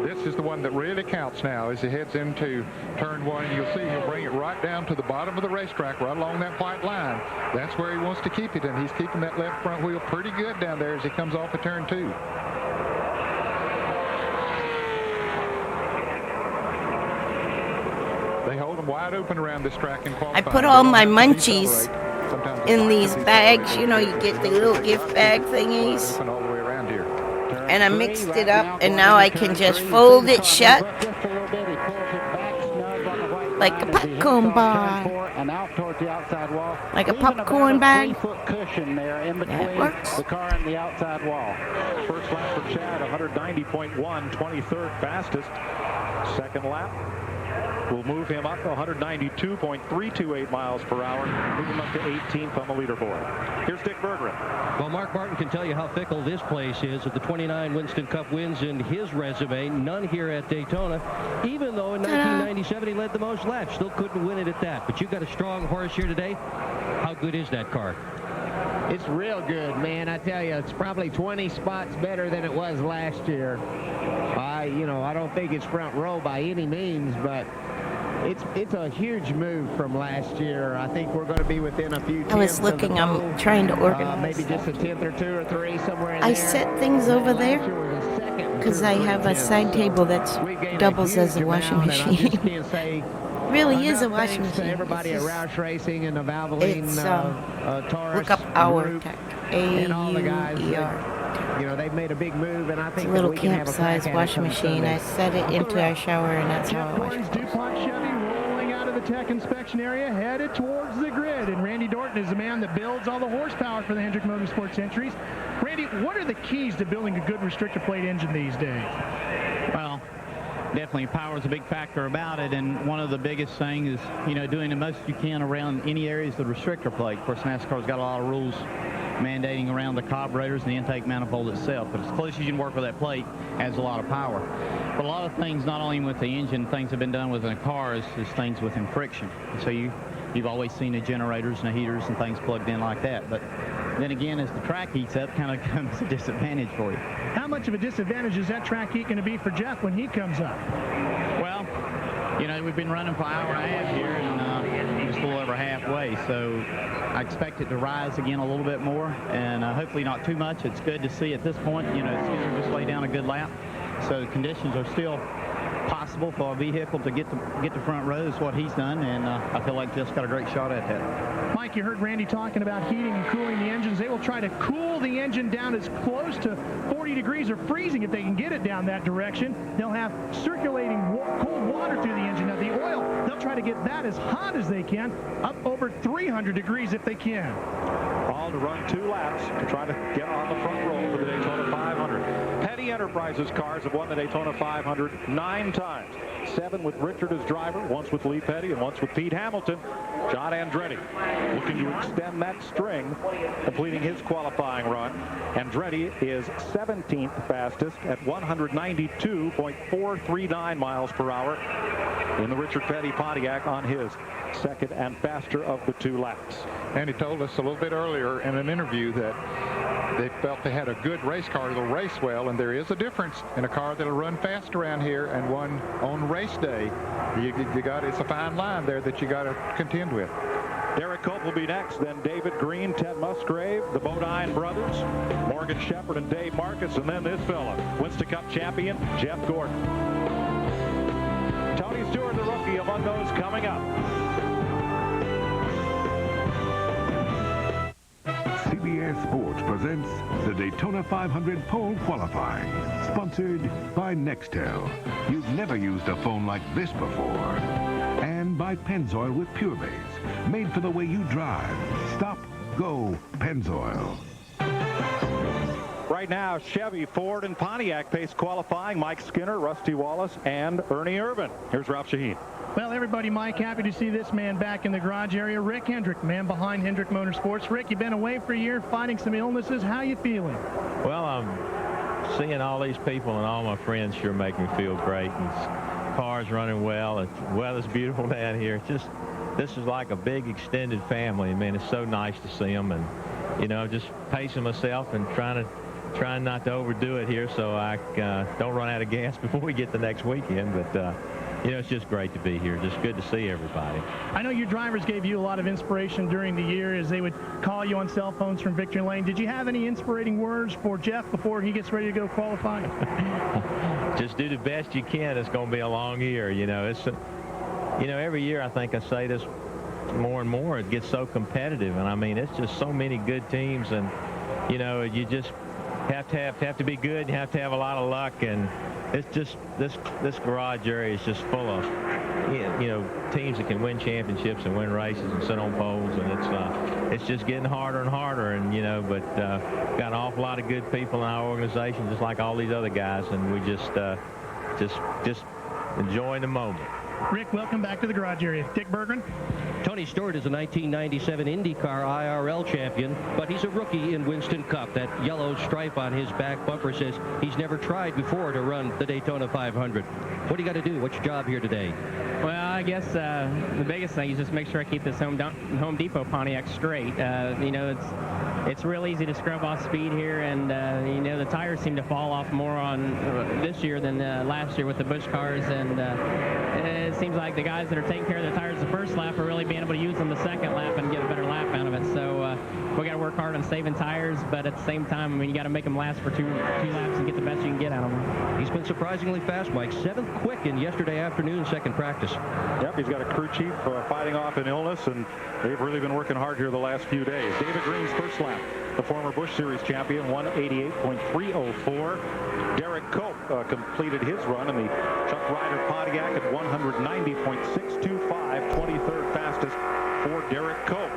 This is the one that really counts now as he heads into turn 1. You'll see he'll bring it right down to the bottom of the racetrack, right along that white line. That's where he wants to keep it, and he's keeping that left front wheel pretty good down there as he comes off of turn 2. They hold them wide open around this track in qualifying. I put all my munchies in these bags. You know, you get the little gift bag thingies. All the way around here. And I mixed it up, and now I can just fold it shut like a popcorn bar. And out towards the outside wall. Like a popcorn bag. 3-foot cushion there in between the car and the outside wall. First lap for Chad, 190.1, 23rd fastest. Second lap will move him up to 192.328 miles per hour, move him up to 18th on the leaderboard. Here's Dick Berggren. Well, Mark Martin can tell you how fickle this place is. With the 29 Winston Cup wins in his resume, none here at Daytona. Even though in 1997 he led the most laps, still couldn't win it at that. But you've got a strong horse here today. How good is that car? It's real good, man. I tell you, it's probably 20 spots better than it was last year. I don't think it's front row by any means, but it's a huge move from last year. I think we're going to be within a few tenths. I was looking, I'm trying to organize. Maybe just a tenth or 2 or 3, somewhere in there. I set things over there because I have a side table that doubles as a washing machine. Really is a washing machine. Everybody at Roush Racing and the Valvoline, Taurus, look up Our Tech, and all the guys. They've made a big move, and I think it's a little camp-sized washing machine. I set it into our shower, and that's how I wash it. DuPont Chevy rolling out of the tech inspection area, headed towards the grid. And Randy Dorton is the man that builds all the horsepower for the Hendrick Motorsports entries. Randy, what are the keys to building a good restrictor plate engine these days? Well, definitely power is a big factor about it, and one of the biggest things is, doing the most you can around any areas of the restrictor plate. Of course, NASCAR's got a lot of rules mandating around the carburetors and the intake manifold itself, but as close as you can work with that plate adds a lot of power. But a lot of things, not only with the engine, things have been done within the cars, is things within friction. And so you've always seen the generators and the heaters and things plugged in like that. But then again, as the track heats up, kind of comes a disadvantage for you. How much of a disadvantage is that track heat going to be for Geoff when he comes up? Well, we've been running for an hour and a half here, and just a little over halfway. So I expect it to rise again a little bit more, and hopefully not too much. It's good to see at this point, Skinner just laid down a good lap. So the conditions are still possible for a vehicle to get the front row is what he's done, and I feel like Jeff's got a great shot at that. Mike, you heard Randy talking about heating and cooling the engines. They will try to cool the engine down as close to 40 degrees or freezing if they can get it down that direction. They'll have circulating cold water through the engine. Now, the oil, they'll try to get that as hot as they can, up over 300 degrees if they can. All to run 2 laps to try to get on the front row for the Daytona 500. Petty Enterprises cars have won the Daytona 500 9 times. 7 with Richard as driver, once with Lee Petty, and once with Pete Hamilton. John Andretti looking to extend that string, completing his qualifying run. Andretti is 17th fastest at 192.439 miles per hour in the Richard Petty Pontiac on his second and faster of the 2 laps. And he told us a little bit earlier in an interview that they felt they had a good race car that'll race well, and there is a difference in a car that'll run fast around here and one on race day. It's a fine line there that you got to contend with. Derek Cope will be next, then David Green, Ted Musgrave, the Bodine brothers, Morgan Shepherd and Dave Marcus, and then this fella, Winston Cup champion, Jeff Gordon. Tony Stewart, the rookie, among those coming up. CBS Sports presents the Daytona 500 Pole Qualifying, sponsored by Nextel. You've never used a phone like this before. And by Pennzoil with Pure Base, made for the way you drive. Stop, go, Pennzoil. Right now, Chevy, Ford, and Pontiac pace qualifying. Mike Skinner, Rusty Wallace, and Ernie Irvan. Here's Ralph Shaheen. Well, everybody, Mike, happy to see this man back in the garage area. Rick Hendrick, man behind Hendrick Motorsports. Rick, you've been away for a year fighting some illnesses. How you feeling? Well, I'm seeing all these people and all my friends sure make me feel great. And cars running well. The weather's beautiful down here. This is like a big extended family. I mean, it's so nice to see them, and just pacing myself and trying not to overdo it here so I don't run out of gas before we get the next weekend. But it's just great to be here. Just good to see everybody. I know your drivers gave you a lot of inspiration during the year as they would call you on cell phones from Victory Lane. Did you have any inspirating words for Jeff before he gets ready to go qualifying? Just do the best you can. It's going to be a long year. It's every year I think I say this more and more. It gets so competitive, and I mean it's just so many good teams, and you just have to be good. You have to have a lot of luck, and it's just this garage area is just full of teams that can win championships and win races and sit on poles, and it's just getting harder and harder, and but got an awful lot of good people in our organization, just like all these other guys, and we just enjoying the moment. Rick, welcome back to the garage area. Dick Berggren. Tony Stewart is a 1997 IndyCar IRL champion, but he's a rookie in Winston Cup. That yellow stripe on his back bumper says he's never tried before to run the Daytona 500. What do you got to do? What's your job here today? Well, I guess the biggest thing is just make sure I keep this Home Depot Pontiac straight. It's real easy to scrub off speed here, and the tires seem to fall off more on this year than last year with the Busch cars, and it seems like the guys that are taking care of their tires the first lap are really being able to use them the second lap and get a better lap out of it. So we got to work hard on saving tires, but at the same time, I mean, you got to make them last for two laps and get the best you can get out of them. He's been surprisingly fast, Mike. 7th quick in yesterday afternoon, second practice. Yep, he's got a crew chief fighting off an illness, and they've really been working hard here the last few days. David Green's first lap, the former Busch Series champion, 188.304. Derek Cope completed his run in the Chuck Ryder Pontiac at 190.625, 23rd fastest for Derek Cope.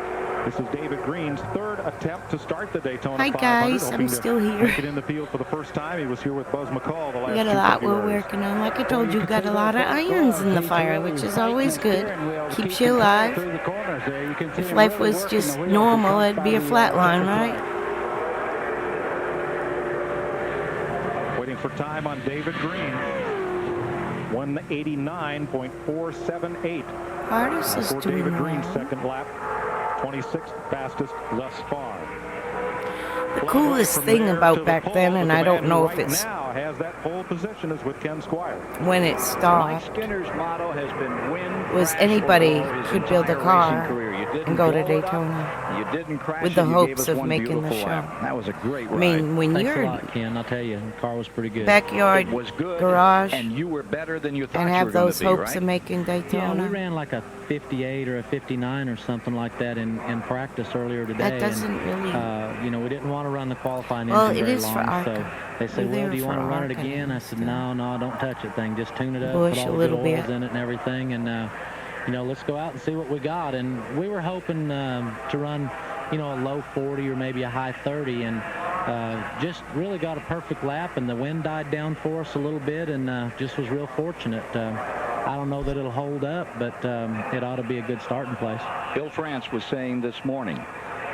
This is David Green's third attempt to start the Daytona 500. Hi guys, I'm still here. Make it in the field for the first time. He was here with Buzz McCall the last We got a lot we're working on. Like I told you, got a lot of irons in the fire, which is always good. Keeps you alive. If life was just normal, it'd be a flat line, right? Waiting for time on David Green. 189.478. Hardest is for doing David well. Green's second lap. 26th fastest thus far. The coolest thing about back then, and I don't know if it's has that pole position is with Ken Squire. when it Mike stopped Skinner's motto has been win. was crash, anybody or his could build a entire car racing career. You didn't and go to blow it up, Daytona You didn't crash with the it, you gave hopes us of one making the beautiful show. lap. That was a great ride. I mean, when Thanks you're a lot, Ken. I'll tell you, the car was pretty good. backyard It was good, garage and you were better than you thought and you have were gonna those be, hopes right? of making Yeah, Daytona, we ran like a 58 or a 59 or something like that in practice earlier today. that doesn't really. You know, we didn't want to run the qualifying Well, engine it very is long, for so ARCA. they said, They're well, do you for want to run it ARCA again? I said, no, don't touch it, thing. Just tune it up, Bush put a all the little good oils bit. in it and everything, and you know, let's go out and see what we got. And we were hoping to run, you know, a low 40 or maybe a high 30, and just really got a perfect lap, and the wind died down for us a little bit, and just was real fortunate. I don't know that it'll hold up, but it ought to be a good starting place. Bill France was saying this morning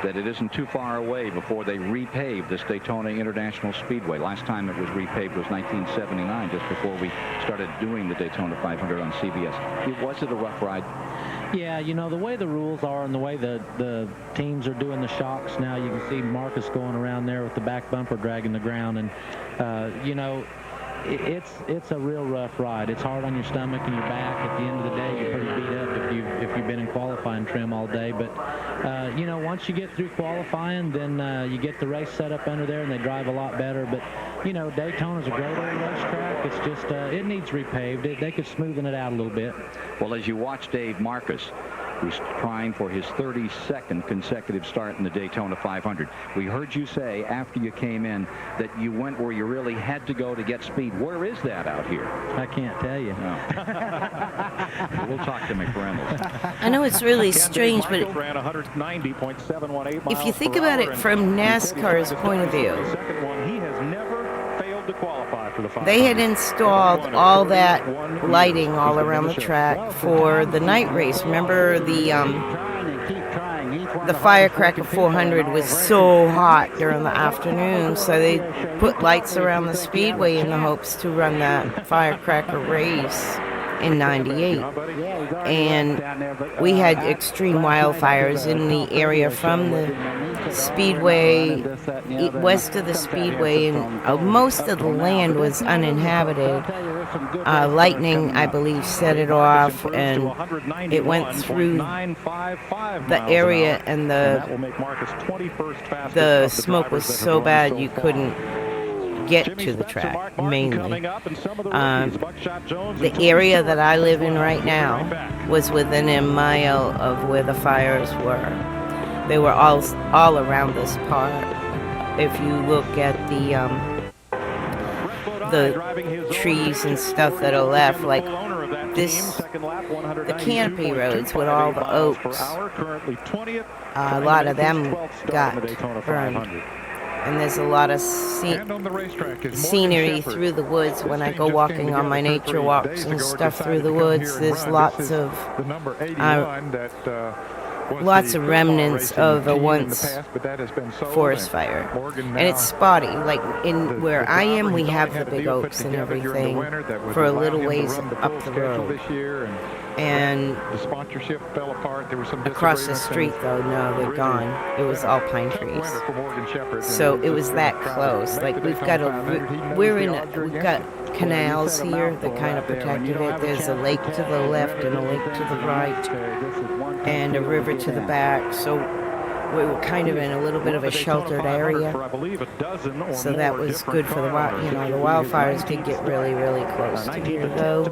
that it isn't too far away before they repave this Daytona International Speedway. Last time it was repaved was 1979, just before we started doing the Daytona 500 on CBS. Was it a rough ride? Yeah, you know, the way the rules are and the way the teams are doing the shocks now, you can see Marcus going around there with the back bumper dragging the ground, and you know, it's a real rough ride. It's hard on your stomach and your back. At the end of the day, you're pretty beat up if you've been in qualifying trim all day. But you know, once you get through qualifying, then you get the race set up under there, and they drive a lot better. But you know, Daytona's a great old racetrack. It's just it needs repaved. They could smoothen it out a little bit. Well, as you watch Dave Marcus, who's trying for his 32nd consecutive start in the Daytona 500. We heard you say after you came in that you went where you really had to go to get speed. Where is that out here? I can't tell you. No. We'll talk to McReynolds. I know it's really strange, but ran 190.718 if you think about it from NASCAR's point of view, The second one, he has never failed to qualify for the 500. they had installed all that lighting all around the track for the night race. Remember the Firecracker 400 was so hot during the afternoon, so they put lights around the speedway in the hopes to run that Firecracker race in '98. And we had extreme wildfires in the area from the speedway west of the speedway, and most of the land was uninhabited. Lightning, I believe, set it off, and it went through the area, and the smoke was so bad you couldn't get to the track, mainly. The area that I live in right now was within a mile of where the fires were. They were all around this part. If you look at the trees and stuff that are left, like this, the canopy roads with all the oaks, a lot of them got burned. And there's a lot of scenery through the woods when I go walking on my nature walks and stuff through the woods. There's lots of remnants of a once forest fire, and it's spotty. Like in where I am, we have the big oaks and everything for a little ways up the road. And the sponsorship fell apart. There was some across the street, though, no, they're gone. It was all pine trees. So it was that close. Like we've got we've got canals here that kind of protected it. There's a lake to the left and a lake to the right, and a river to the back. So we were kind of in a little bit of a sheltered area. So that was good for the the wildfires did get really, really close to here, though,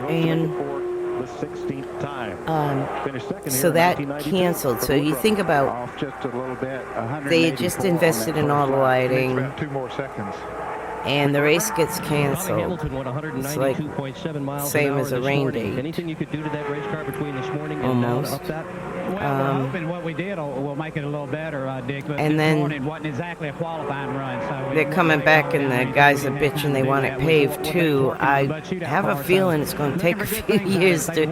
and. So that canceled. So you think about, they had just invested in all the lighting, and the race gets canceled. It's like same as a rain date. Anything you could do to that race car between this morning and almost. up that? Well, we're hoping what we did will make it a little better, Dick. But and this then morning wasn't exactly a qualifying run. So they're coming back, and the guys are bitching they want it paved too. I have a feeling it's going to take a few years to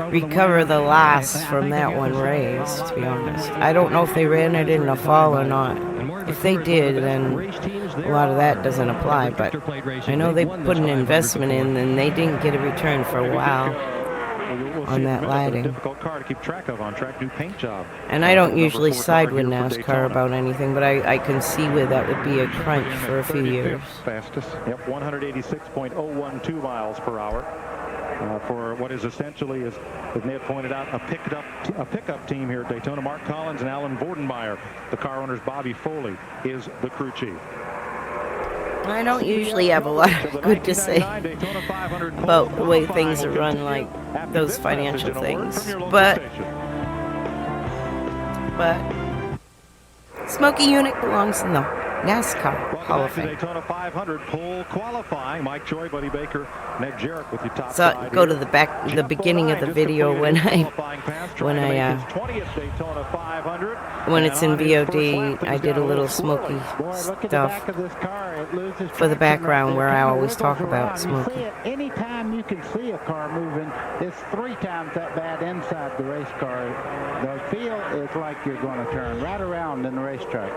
recover the loss from that one race, to be honest. I don't know if they ran it in the fall or not. If they did, then a lot of that doesn't apply, but I know they put an investment in, and they didn't get a return for a while. We'll see on in a that minute, but a lighting. difficult car to keep track of on track. New paint job. And I don't Number usually 4 side car with here for NASCAR Daytona. about anything, but I can see where that would be a crunch for a few years. Fastest. Yep, 186.012 miles per hour. For what is essentially, as Ned pointed out, a pickup team here at Daytona. Mark Collins and Alan Vordenmeyer. The car owner's Bobby Foley is the crew chief. I don't usually have a lot of good to say about the way things are run, like those financial things. But Smoky Unit belongs in the NASCAR Hall of Fame. Daytona 500 pole qualifying. Mike Joy, Buddy Baker, Ned Jarrett with your top So side go here. to the beginning of the video when it's in VOD. I did a little Smoky stuff for the background where I always talk about Smoky. Anytime you can see a car moving, it's 3 times that bad inside the race car. The feel is like you're going to turn right around in the racetrack.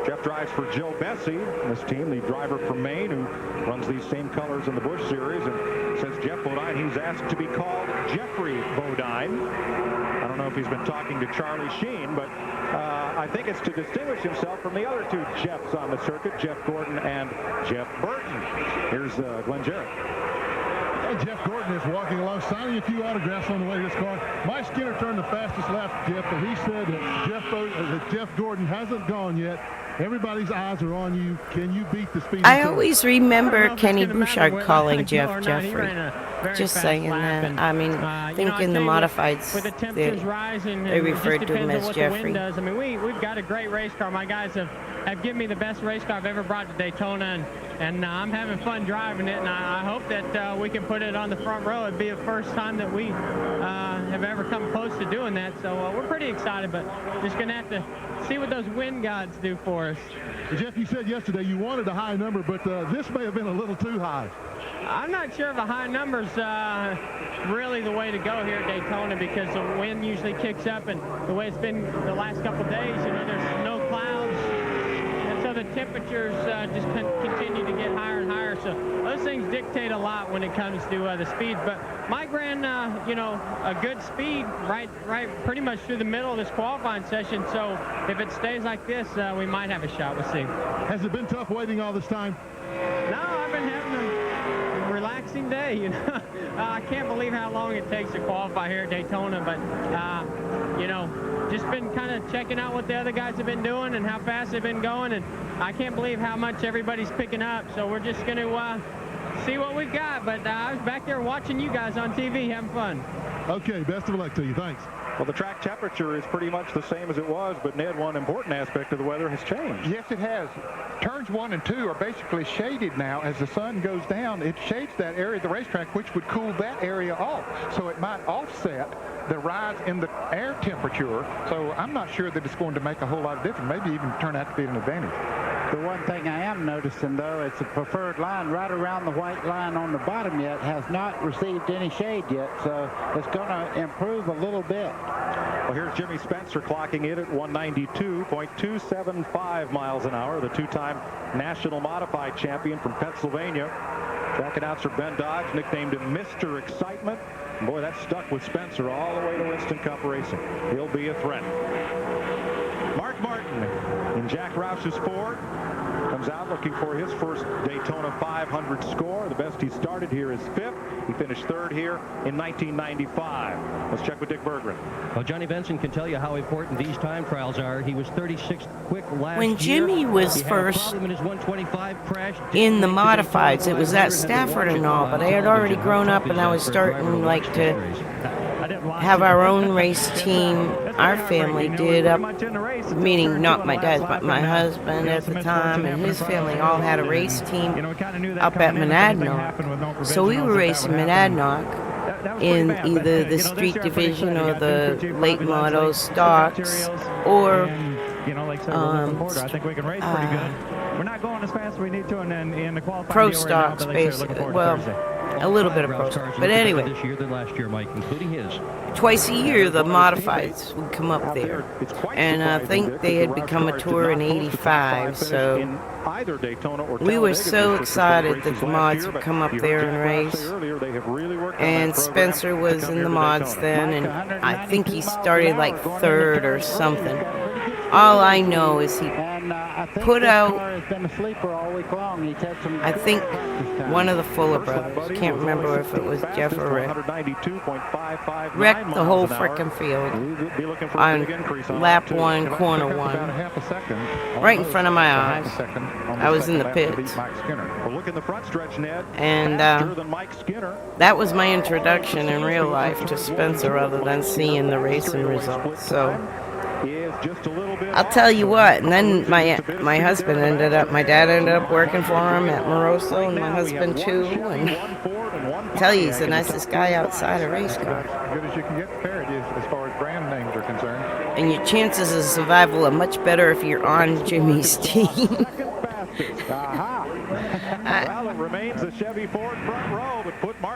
Geoff drives for Joe Bessie, this team, the driver from Maine, who runs these same colors in the Busch Series, and says Geoff Bodine, he's asked to be called Jeffrey Bodine. I don't know if he's been talking to Charlie Sheen, but I think it's to distinguish himself from the other 2 Jeffs on the circuit, Jeff Gordon and Jeff Burton. Here's Glenn Jarrett. Jeff Gordon is walking along, signing a few autographs on the way to this car. Mike Skinner turned the fastest lap, Jeff, but he said that Jeff Gordon hasn't gone yet. Everybody's eyes are on you. Can you beat the speed? I always remember Kenny Bouchard calling Jeff Jeffrey. Just saying that. I mean, I think in the modifieds, they referred to him as Jeffrey. I mean, we've got a great race car. My guys have given me the best race car I've ever brought to Daytona, and I'm having fun driving it, and I hope that we can put it on the front row. It'd be the first time that we have ever come close to doing that, so we're pretty excited, but just going to have to see what those wind gods do for us. Jeff, you said yesterday you wanted a high number, but this may have been a little too high. I'm not sure if a high number's really the way to go here at Daytona, because the wind usually kicks up, and the way it's been the last couple of days, you know, there's no clouds, and so the temperatures just continue to get higher and higher. So those things dictate a lot when it comes to the speeds. But Mike ran, you know, a good speed right pretty much through the middle of this qualifying session. So if it stays like this, we might have a shot. We'll see. Has it been tough waiting all this time? No, I've been having a relaxing day, you know. I can't believe how long it takes to qualify here at Daytona, but, you know, just been kind of checking out what the other guys have been doing and how fast they've been going, and I can't believe how much everybody's picking up, so we're just going to see what we've got, but I was back there watching you guys on TV having fun. Okay, best of luck to you. Thanks. Well, the track temperature is pretty much the same as it was, but Ned, one important aspect of the weather has changed. Yes, it has. Turns 1 and 2 are basically shaded now. As the sun goes down, it shades that area of the racetrack, which would cool that area off. So it might offset the rise in the air temperature. So I'm not sure that it's going to make a whole lot of difference. Maybe even turn out to be an advantage. The one thing I am noticing, though, it's a preferred line right around the white line on the bottom yet. Has not received any shade yet, so it's going to improve a little bit. Well, here's Jimmy Spencer clocking in at 192.275 miles an hour, the 2-time national modified champion from Pennsylvania. Track announcer Ben Dodge nicknamed him Mr. Excitement. And boy, that stuck with Spencer all the way to Winston Cup racing. He'll be a threat. Mark Martin in Jack Roush's Ford comes out looking for his first Daytona 500 score. The best he started here is 5th. He finished 3rd here in 1995. Let's check with Dick Berggren. Well, Johnny Benson can tell you how important these time trials are. He was 36th quick last When Jimmy year. was He had a first problem in his 125 crash. in the modifieds, it was at Stafford and all, but I had already grown up and I was starting like to have our own race team. Our family did up, meaning not my dad, but my husband at the time and his family all had a race team up at Monadnock. So we were racing Monadnock in either the street division or the late model stocks or You know, like I said, we're looking forward. I think we can race pretty good. We're not going as fast as we need to, and then in the qualifying pro deal right now, stocks, but like I said, basically. looking forward to Well, Thursday. A little bit of pro stock. But anyway, this year than last year, Mike, including his. twice a year the modifieds would come up there, and I think they had become a tour in '85. So we were so excited that the mods would come up there and race. And Spencer was in the mods then, and I think he started like third or something. All I know is he put out, I think, one of the Fuller brothers. Can't remember if it was Geoff or Rick. Wrecked the whole frickin' field on lap 1, corner 1, right in front of my eyes. I was in the pits. And that was my introduction in real life to Spencer, other than seeing the racing results. So I'll tell you what, and then my husband my dad ended up working for him at Moroso, and my husband too, and I tell you, he's the nicest guy outside a race car. As good as you can get prepared as far as brand names are concerned. And your chances of survival are much better if you're on Jimmy's team.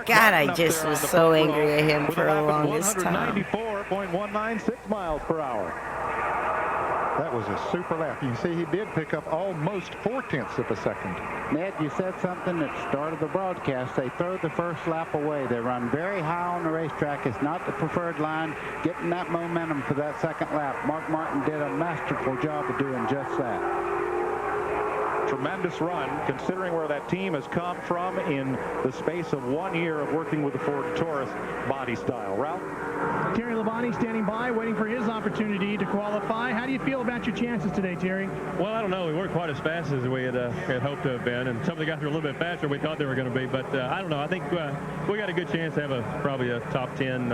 God, I just was so angry at him for the longest time. 94.196 miles per hour. That was a super lap. You can see he did pick up almost 0.4 of a second. Ned, you said something at the start of the broadcast. They throw the first lap away. They run very high on the racetrack. It's not the preferred line. Getting that momentum for that second lap. Mark Martin did a masterful job of doing just that. Tremendous run, considering where that team has come from in the space of 1 year of working with the Ford Taurus body style. Ralph? Terry Labonte standing by, waiting for his opportunity to qualify. How do you feel about your chances today, Terry? Well, I don't know. We weren't quite as fast as we had hoped to have been, and some of the guys were a little bit faster than we thought they were going to be. But I don't know. I think we got a good chance to have probably a top 10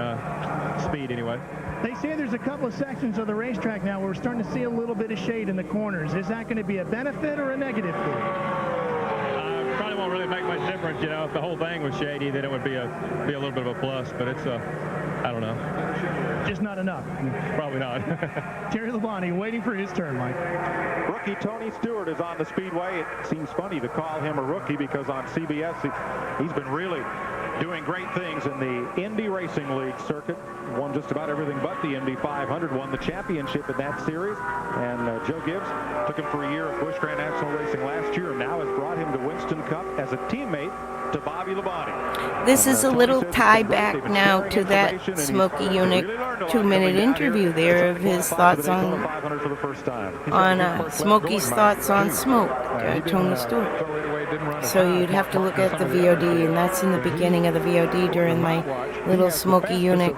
speed anyway. They say there's a couple of sections of the racetrack now where we're starting to see a little bit of shade in the corners. Is that going to be a benefit or a negative for you? Probably won't really make much difference. You know, if the whole thing was shady, then it would be a little bit of a plus. But it's I don't know. Just not enough. Probably not. Terry Labonte waiting for his turn, Mike. Rookie Tony Stewart is on the speedway. It seems funny to call him a rookie because on CBS he's been really doing great things in the Indy Racing League circuit. Won just about everything but the Indy 500. Won the championship in that series. And Joe Gibbs took him for a year at Busch Grand National Racing last year, and now has brought him to Winston Cup as a teammate to Bobby Labonte. This is a little tie back now to that Smokey Unit 2-minute interview there of his thoughts on Smokey's thoughts on Smoke, Tony Stewart. So you'd have to look at the VOD, and that's in the beginning of the VOD during my little Smokey Unit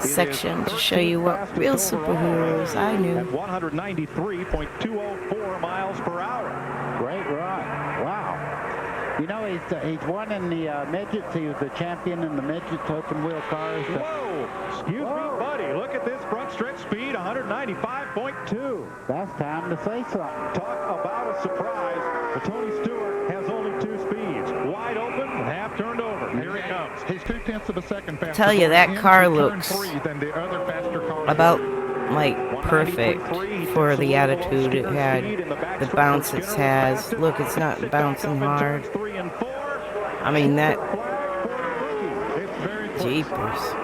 section to show you what real superheroes I knew. At 193.204 miles per hour. Great run. Wow. You know, he's won in the midgets. He was the champion in the midgets open wheel cars. Whoa! Excuse me, buddy. Look at this front stretch speed, 195.2. That's time to say something. Talk about a surprise. The Tony Stewart has only 2 speeds. Wide open, half turned over. Here he comes. He's 0.2 of a second faster. Tell you, that car looks than the other faster cars. about like perfect for the attitude it had, the bounce it has. Look, it's not bouncing hard. I mean, that jeepers.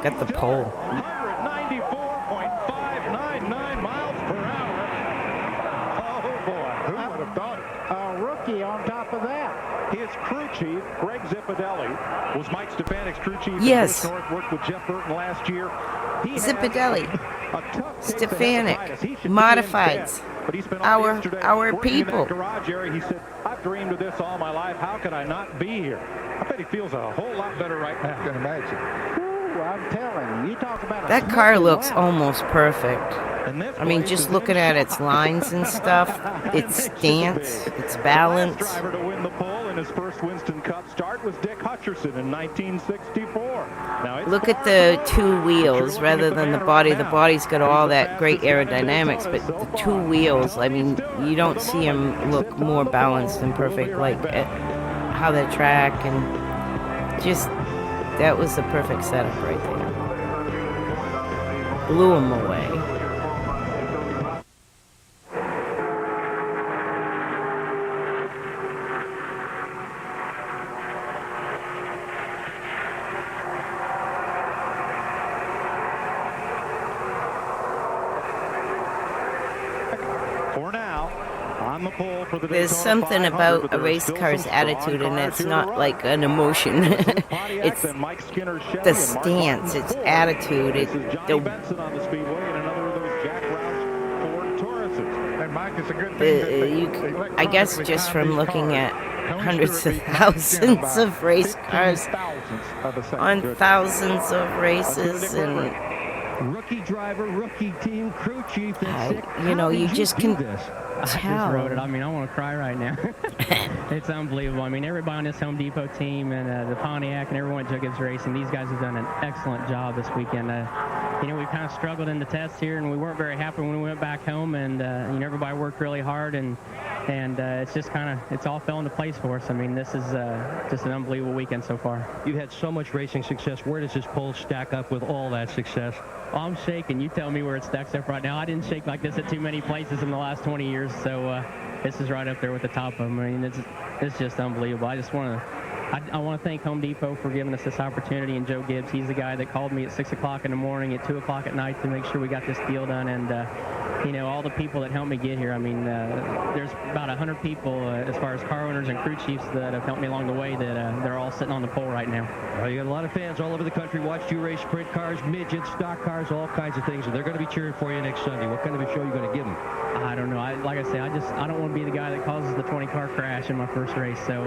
Got the pole. 194.599 miles per hour. Oh boy, who would have thought it? A rookie on top of that. His crew chief, Greg Zipadelli, was Mike Stefanik's crew chief. Yes. North, worked with Jeff Burton last year. Zipadelli, Stefanik, modifieds, our people. Garage area, he said, I've dreamed of this all my life. How could I not be here? I bet he feels a whole lot better right now. I can imagine. I'm telling you, talk about that car looks almost perfect. I mean, just looking at its lines and stuff, its stance, its balance. The last driver to win the pole in his first Winston Cup start was Dick Hutcherson in 1964. Now look at the 2 wheels rather than the body. The body's got all that great aerodynamics, but the 2 wheels, I mean, you don't see them look more balanced and perfect like how they track, and just that was the perfect setup right there. Blew them away. pole for the There's Daytona something 500, about but a there are race still car's some attitude, strong and cars it's here to not run. like an emotion. It's And Mike Skinner, Chevy, the and Mark stance, Martin's it's Ford. attitude. This is Johnny The, Benson on the Speedway and another of those Jack Roush Ford Tauruses. And Mike, it's a good thing I guess just from looking at hundreds of thousands of race cars on thousands of races, and rookie driver, rookie team, crew chief. you know, you just can I just wrote it. I mean, I want to cry right now. It's unbelievable. I mean, everybody on this Home Depot team and the Pontiac and everyone at Jughead's Racing, these guys have done an excellent job this weekend. You know, we kind of struggled in the test here, and we weren't very happy when we went back home, and you know, everybody worked really hard, and it's just kind of, it's all fell into place for us. I mean, this is just an unbelievable weekend so far. You had so much racing success. Where does this pole stack up with all that success? Oh, I'm shaking. You tell me where it stacks up right now. I didn't shake like this at too many places in the last 20 years, so this is right up there with the top of them. I mean, it's just unbelievable. I just want to, I want to thank Home Depot for giving us this opportunity, and Joe Gibbs, he's the guy that called me at 6 o'clock in the morning, at 2 o'clock at night to make sure we got this deal done, and you know, all the people that helped me get here. I mean, there's about 100 people as far as car owners and crew chiefs that have helped me along the way that they're all sitting on the pole right now. Well, you got a lot of fans all over the country watched you race sprint cars, midgets, stock cars, all kinds of things, and they're going to be cheering for you next Sunday. What kind of a show are you going to give them? I don't know. Like I say, I don't want to be the guy that causes the 20-car crash in my first race. So,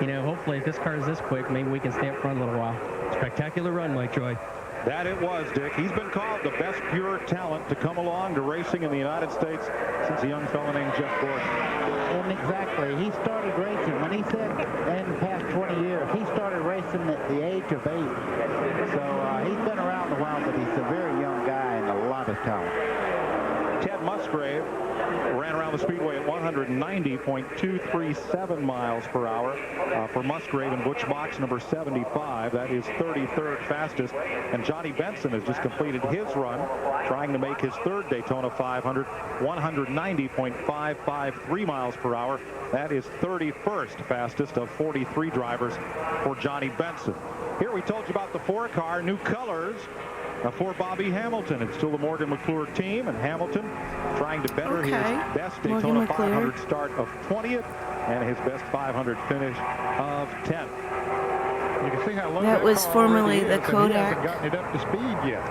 you know, hopefully if this car is this quick, maybe we can stay up front a little while. Spectacular run, Mike Joy. That it was, Dick. He's been called the best pure talent to come along to racing in the United States since a young fellow named Jeff Gordon. And exactly. He started racing. When he said in the past 20 years, he started racing at the age of 8. So he's been around a while, but he's a very young guy and a lot of talent. Ted Musgrave ran around the Speedway at 190.237 miles per hour for Musgrave in Butch box number 75. That is 33rd fastest. And Johnny Benson has just completed his run, trying to make his third Daytona 500, 190.553 miles per hour. That is 31st fastest of 43 drivers for Johnny Benson. Here we told you about the 4-car, new colors. For Bobby Hamilton. It's still the Morgan McClure team, and Hamilton trying to better his best Daytona 500 start of 20th and his best 500 finish of 10th. You can see how low that was formerly the Kodak. He hasn't gotten it up to speed yet.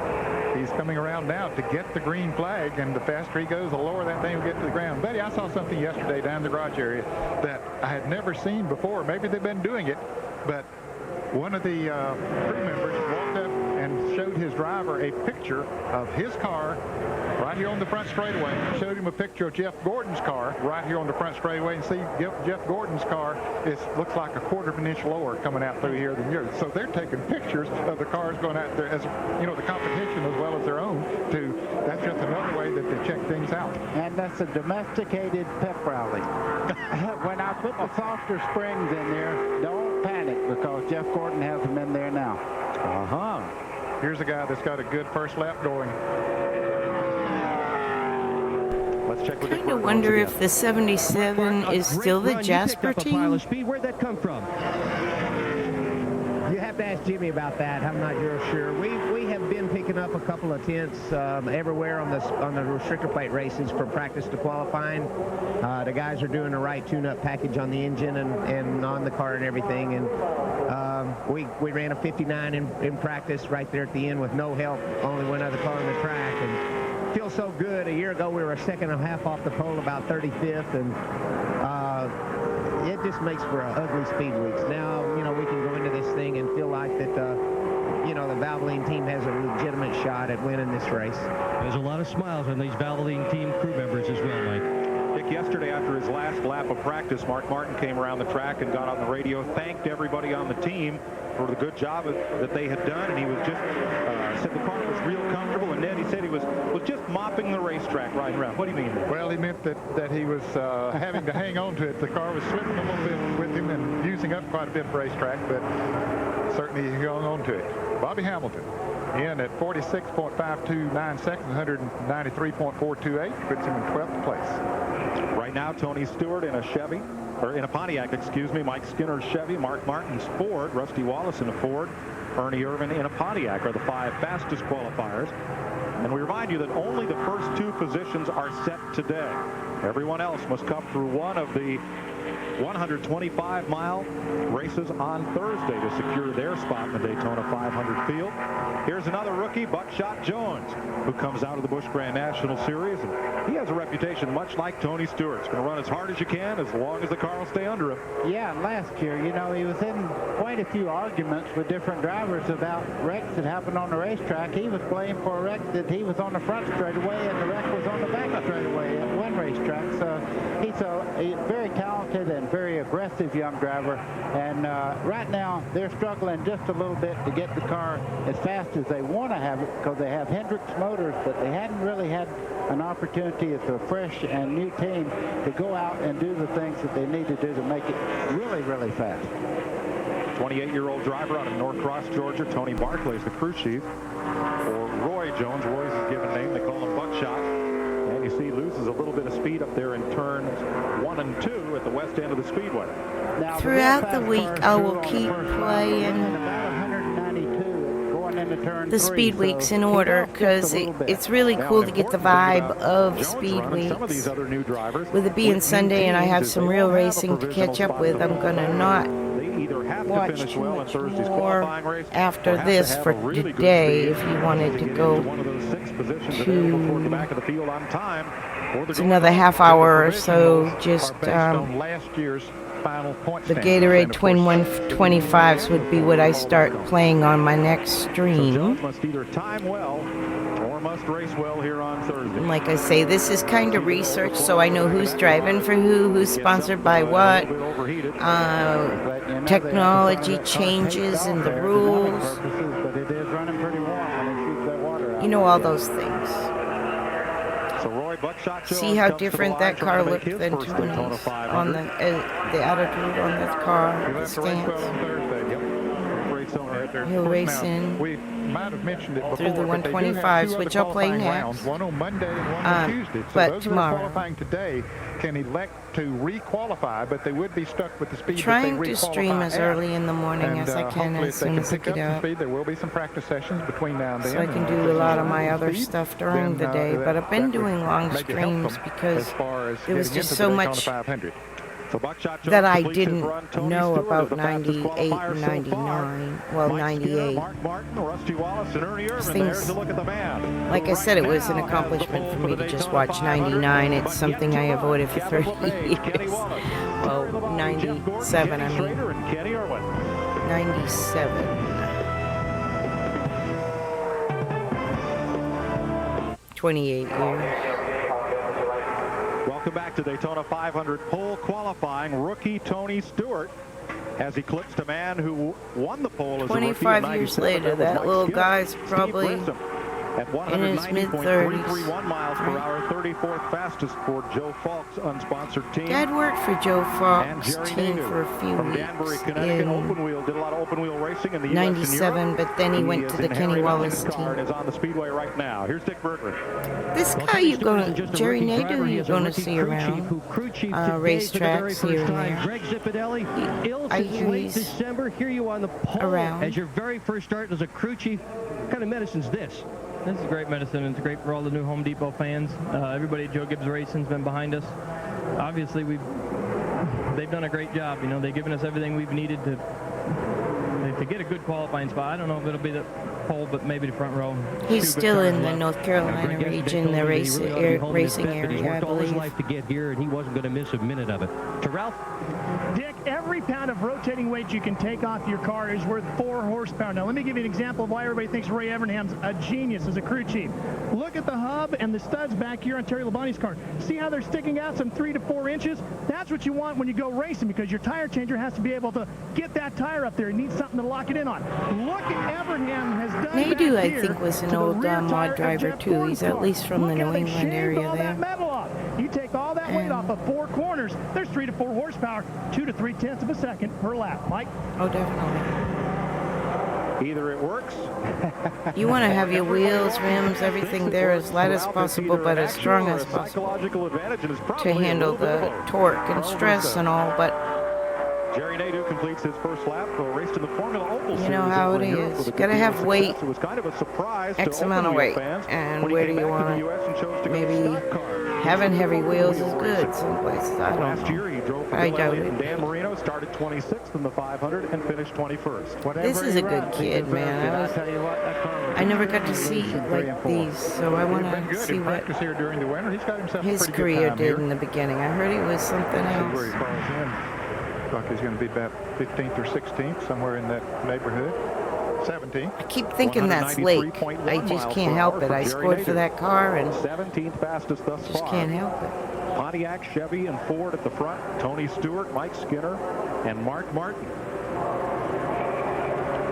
He's coming around now to get the green flag, and the faster he goes, the lower that thing will get to the ground. Betty, I saw something yesterday down in the garage area that I had never seen before. Maybe they've been doing it, but one of the crew members walked up and showed his driver a picture of his car right here on the front straightaway. Showed him a picture of Jeff Gordon's car right here on the front straightaway, and see Jeff Gordon's car looks like a quarter of an inch lower coming out through here than yours. So they're taking pictures of the cars going out there, as you know, the competition as well as their own. That's just another way that they check things out. And that's a domesticated pep rally. When I put the softer springs in there, don't panic, because Jeff Gordon has them in there now. Here's a guy that's got a good first lap going. Let's check with I kind of wonder if the 77 is still the Jasper team. Where'd that come from? You have to ask Jimmy about that. I'm not real sure. We have been picking up a couple of tenths everywhere on the restrictor plate races from practice to qualifying. The guys are doing the right tune-up package on the engine and on the car and everything. And we ran a 59 in practice right there at the end with no help, only one other car on the track. And feels so good. A year ago we were a second and a half off the pole, about 35th, and it just makes for an ugly Speedweeks. Now, you know, we can go into this thing and feel like that, you know, the Valvoline team has a legitimate shot at winning this race. There's a lot of smiles on these Valvoline team crew members as well, Mike. Dick, yesterday after his last lap of practice, Mark Martin came around the track and got on the radio, thanked everybody on the team for the good job that they had done, and he was just said the car was real comfortable, and then he said he was just mopping the racetrack riding around. What do you mean? Well, he meant that he was having to hang on to it. The car was slipping a little bit with him and using up quite a bit of racetrack, but certainly he hung on to it. Bobby Hamilton in at 46.529 seconds, 193.428, puts him in 12th place. Right now, Tony Stewart in a Chevy, or in a Pontiac, excuse me. Mike Skinner's Chevy, Mark Martin's Ford, Rusty Wallace in a Ford, Ernie Irvin in a Pontiac are the 5 fastest qualifiers. And we remind you that only the first 2 positions are set today. Everyone else must come through one of the 125-mile races on Thursday to secure their spot in the Daytona 500 field. Here's another rookie, Buckshot Jones, who comes out of the Busch Grand National Series. And he has a reputation much like Tony Stewart's. Going to run as hard as you can as long as the car will stay under him. Yeah, last year, you know, he was in quite a few arguments with different drivers about wrecks that happened on the racetrack. He was blamed for a wreck that he was on the front straightaway and the wreck was on the back straightaway at one racetrack. So he's a very talented and very aggressive young driver. And right now, they're struggling just a little bit to get the car as fast as they want to have it because they have Hendricks motors, but they hadn't really had an opportunity as a fresh and new team to go out and do the things that they need to do to make it really, really fast. 28-year-old driver out of Norcross, Georgia, Tony Barclay is the crew chief for Roy Jones. Roy's his given name. They call him Buckshot. And you see loses a little bit of speed up there in turns 1 and 2 at the west end of the speedway. Now, throughout the week, I will keep playing the Speedweeks in order because it's really cool to get the vibe of Speedweeks. With it being Sunday and I have some real racing to catch up with, I'm going to not watch too much more after this for today. If you wanted to go to it's another half hour or so, just the Gatorade Twin 125s would be what I start playing on my next stream. Must either time well or must race well here on Thursday. And like I say, this is kind of research, so I know who's driving for who's sponsored by what. Technology changes in the rules. You know, all those things. See how different that car looked than Tony's on the attitude on that car, the stance. He'll race in through the 125s, which I'll play next. One on Monday and one on Tuesday. So but those tomorrow. That are qualifying today can elect to re-qualify, but they would be stuck with the speed Trying that they to stream as early in the morning as I can as soon as I get up. There will be some practice sessions between now and then. So I can do a lot of my other stuff during the day, but I've been doing long streams because there was just so much that I didn't know about 98 and 99, well 98. Things, like I said, it was an accomplishment for me to just watch 99. It's something I avoided for 30 years. Well, 97, I mean. 97. "28 years. Welcome back to Daytona 500 pole qualifying. Rookie Tony Stewart has eclipsed a man who won the pole as a rookie 25 years later, that little guy's probably in his mid-30s. 1 miles per hour, 34th fastest for Joe Falk's unsponsored team. Dad worked for Joe Falk's team for a few weeks in did a lot of open wheel racing in the 97, but then he went to the Kenny Wallace team. Is on the speedway right now. Here's Dick Berger. This guy you're going to, Jerry Nadeau, you're going to see around racetracks here and there. Greg Zipadelli, I hear he's December. Here you on the pole around. As your very first start as a crew chief. What kind of medicine's this? This is great medicine. It's great for all the new Home Depot fans. Everybody at Joe Gibbs Racing's been behind us. Obviously, they've done a great job. You know, they've given us everything we've needed to get a good qualifying spot. I don't know if it'll be the pole, but maybe the front row. He's still in the North Carolina region, the racing area, I believe. He worked all his life to get here, and he wasn't going to miss a minute of it. To Ralph. Dick, every pound of rotating weight you can take off your car is worth 4 horsepower. Now, let me give you an example of why everybody thinks Ray Evernham's a genius as a crew chief. Look at the hub and the studs back here on Terry Labonte's car. See how they're sticking out some 3 to 4 inches? That's what you want when you go racing, because your tire changer has to be able to get that tire up there. It needs something to lock it in on. Look at Evernham has done Nadeau, I think, was an old mod driver, too. He's at least from the New England area there. You take all that weight off of 4 corners, there's 3 to 4 horsepower, 2 to 3 tenths of a second per lap. Mike? Oh, definitely. Either it works. You want to have your wheels, rims, everything there as light as possible, but as strong as possible to handle the torque and stress and all. But Jerry Nadeau completes his first lap, raced in the Formula Oval Series. You know how it is. You gotta have weight, It was kind of a surprise X to amount of weight, fans and when he where came do you back to want the US and chose to go maybe stock car. having heavy wheels is good. Some places I don't Last know. year he drove for I Bill doubt Elliott and it. Dan Marino, started 26th in the 500 and finished 21st. This is a good kid, man. I never got to see like these, so I want to see what Here during the winter. He's got himself his a pretty career good time did here. in the beginning. I heard he was something See where he else. falls in. Like he's going to be about 15th or 16th, somewhere in that neighborhood. 17th. I keep thinking that's Lake. I just can't help it. I scored for that car and 17th fastest thus just far. can't help it. Pontiac, Chevy, and Ford at the front. Tony Stewart, Mike Skinner, and Mark Martin.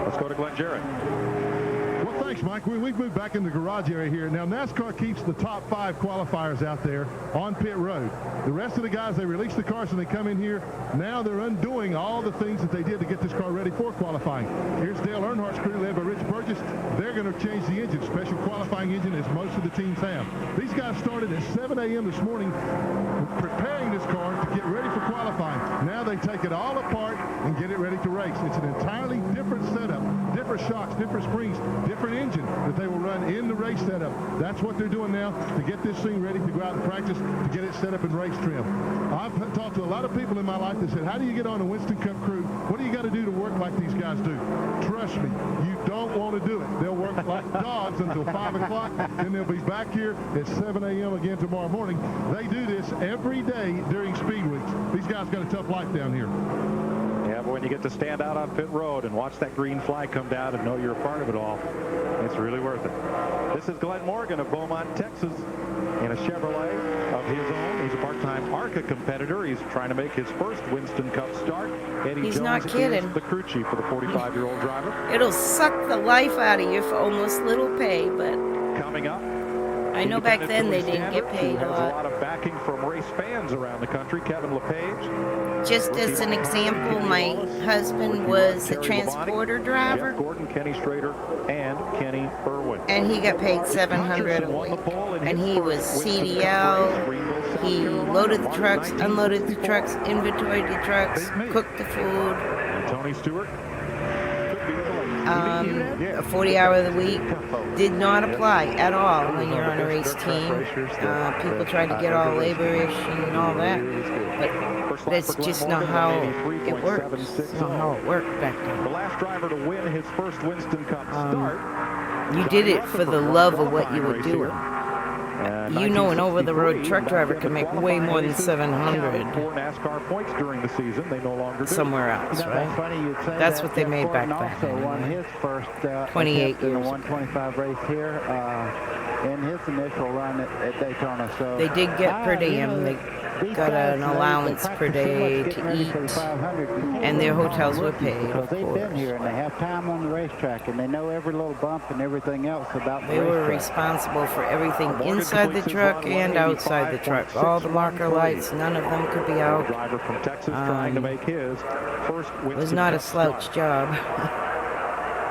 Let's go to Glenn Jarrett. Well, thanks, Mike. We've moved back in the garage area here. Now, NASCAR keeps the top 5 qualifiers out there on pit road. The rest of the guys, they release the cars and they come in here. Now they're undoing all the things that they did to get this car ready for qualifying. Here's Dale Earnhardt's crew led by Rich Burgess. They're going to change the engine, special qualifying engine, as most of the teams have. These guys started at 7 a.m. this morning preparing this car to get ready for qualifying. Now they take it all apart and get it ready to race. It's an entirely different setup, different shocks, different springs, different engine that they will run in the race setup. That's what they're doing now to get this thing ready to go out and practice, to get it set up in race trim. I've talked to a lot of people in my life that said, how do you get on a Winston Cup crew? What do you got to do to work like these guys do? Trust me, you don't want to do it. They'll work like dogs until 5 o'clock, then they'll be back here at 7 a.m. again tomorrow morning. They do this every day during Speedweeks. These guys got a tough life down here. Yeah, but when you get to stand out on pit road and watch that green flag come down and know you're a part of it all, it's really worth it. This is Glenn Morgan of Beaumont, Texas, in a Chevrolet of his own. He's a part-time ARCA competitor. He's trying to make his first Winston Cup start. Eddie He's Jones not kidding. is the crew chief for the 45-year-old driver. It'll suck the life out of you for almost little pay, but Coming up, I know back then they didn't get paid who a has a lot lot. of backing from race fans around the country. Kevin LePage. Just as an example, my husband was a transporter driver, Jeff Gordon, Kenny Schrader, and Kenny Irwin. and he got paid $700 a week. And he was CDL. He loaded the trucks, unloaded the trucks, inventoried the trucks, cooked the food. And Tony Stewart. 40 hours a week did not apply at all when you're on a race team. People try to get all laborish and all that, but that's just not how it works. It's not how it worked back then. The last driver to win his first Winston Cup start. You did it for the love of what you were doing. You know, an over-the-road truck driver can make way more than $700 4 NASCAR points during the season. They no longer do. somewhere else, right? That's what they made back then. Also won his first 28 attempt in the years ago. 125 race here in his initial run at Daytona. So They did get per diem. They got an allowance per day to eat, and their hotels were paid, of They've been course. here and they have time on the racetrack and they know every little bump and everything else about the They were racetrack. responsible for everything inside the truck and outside the truck. All the marker lights, none of them could be out. Driver from Texas trying to make his first Winston It was not a Cup slouch job.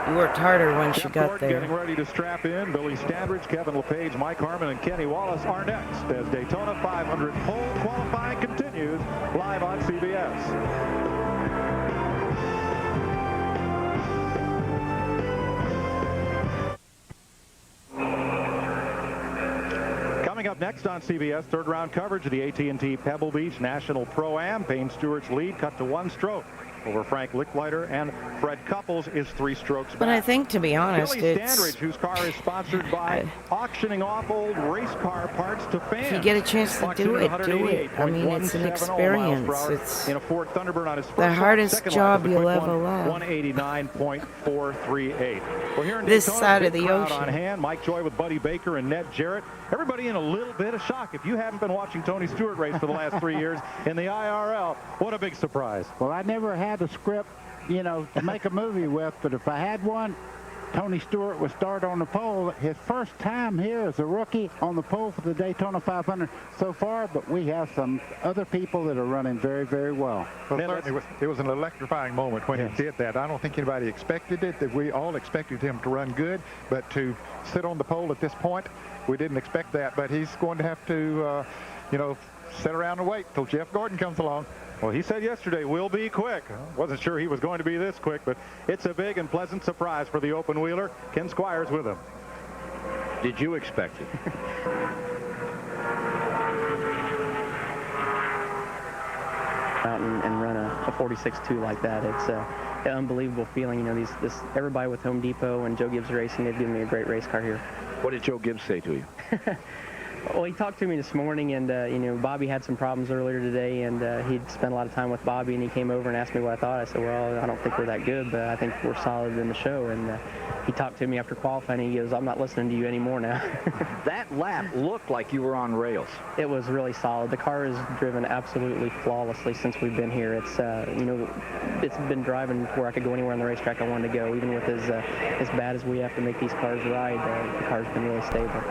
You worked harder once you Jeff got Gordon there. getting ready to strap in. Billy Standridge, Kevin LePage, Mike Harmon, and Kenny Wallace are next as Daytona 500 pole qualifying continues live on CBS. Coming up next on CBS, third round coverage of the AT&T Pebble Beach National Pro-Am. Payne Stewart's lead cut to 1 stroke over Frank Licklider, and Fred Couples is 3 strokes back. But I think, to be honest, Billy it's... Standridge, whose car is sponsored by auctioning off old race car parts to fans. If you get a chance to do it, do it. I mean, it's an experience. It's in a Ford Thunderbird on his first the hardest second job lap, you'll ever love. 189.438. Well, here in This Daytona, side of big the crowd ocean. on hand. Mike Joy with Buddy Baker and Ned Jarrett. Everybody in a little bit of shock. If you haven't been watching Tony Stewart race for the last 3 years in the IRL, what a big surprise. Well, I never had a script, you know, to make a movie with, but if I had one, Tony Stewart would start on the pole. His first time here as a rookie on the pole for the Daytona 500 so far, but we have some other people that are running very, very well. Well, certainly it was an electrifying moment when he did that. I don't think anybody expected it. That we all expected him to run good, but to sit on the pole at this point, we didn't expect that. But he's going to have to, you know, sit around and wait till Jeff Gordon comes along. Well, he said yesterday, we'll be quick. Wasn't sure he was going to be this quick, but it's a big and pleasant surprise for the open wheeler. Ken Squires with him. Did you expect it? Out and run a 46.2 like that. It's an unbelievable feeling. You know, everybody with Home Depot and Joe Gibbs Racing, they've given me a great race car here. What did Joe Gibbs say to you? Well, he talked to me this morning, and you know, Bobby had some problems earlier today, and he'd spent a lot of time with Bobby, and he came over and asked me what I thought. I said, well, I don't think we're that good, but I think we're solid in the show. And he talked to me after qualifying, and he goes, I'm not listening to you anymore now. That lap looked like you were on rails. It was really solid. The car has driven absolutely flawlessly since we've been here. It's you know, it's been driving where I could go anywhere on the racetrack I wanted to go, even with as bad as we have to make these cars ride. The car's been really stable.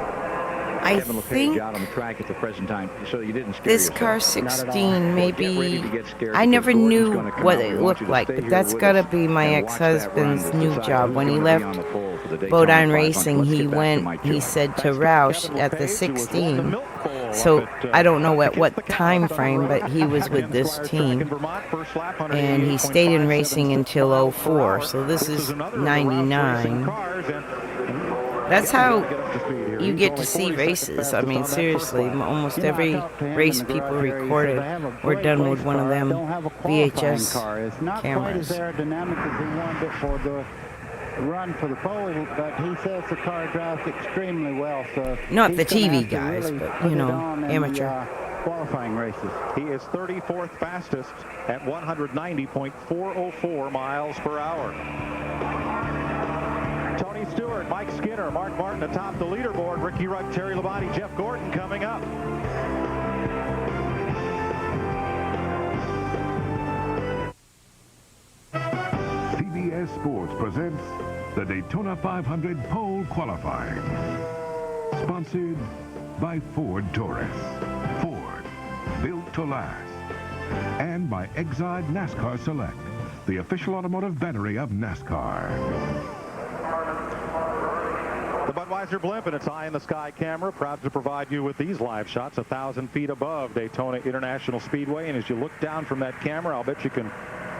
I Kevin think LePage out on the track at the present time, so you didn't scare this yourself. car 16 maybe. I because never Gordon's knew gonna come what out. it We want looked you to like, stay but here that's with got to us be my and watch that run ex-husband's to new decide job. who's When he gonna be left on the pole for the Daytona Bodine 500. Racing, Let's he get back to went, Mike he Jones. said to Thanks to Roush Kevin at the LePage, who was won the 16. milk bowl So up at, I don't know at against what the Cavs time on the frame, road. but he was with Ken this Squires track in team. Vermont, first lap, And he stayed in racing 188.576 until miles per 04, hour. so this is another of the Roush racing 99. cars, and That's how get up to speed here. you He's get only to see 40 races. seconds I mean, fastest on that first seriously, lap. almost You know, I every talked to him race in the people garage area. He said, recorded "I have a were great done race with one of car. I them don't have a qualifying VHS car. It's not cameras. quite as aerodynamic as he wanted it for the run for the pole, but he says the car drives extremely well. So Not he's the gonna TV have to guys, really but, put you it know, on in amateur. the, qualifying races. He is 34th fastest at 190.404 miles per hour. Tony Stewart, Mike Skinner, Mark Martin atop the leaderboard. Ricky Rudd, Terry Labonte, Jeff Gordon coming up. CBS Sports presents the Daytona 500 Pole Qualifying. Sponsored by Ford Taurus. Ford, built to last. And by Exide NASCAR Select, the official automotive battery of NASCAR. The Budweiser blimp and its eye-in-the-sky camera, proud to provide you with these live shots 1,000 feet above Daytona International Speedway. And as you look down from that camera, I'll bet you can,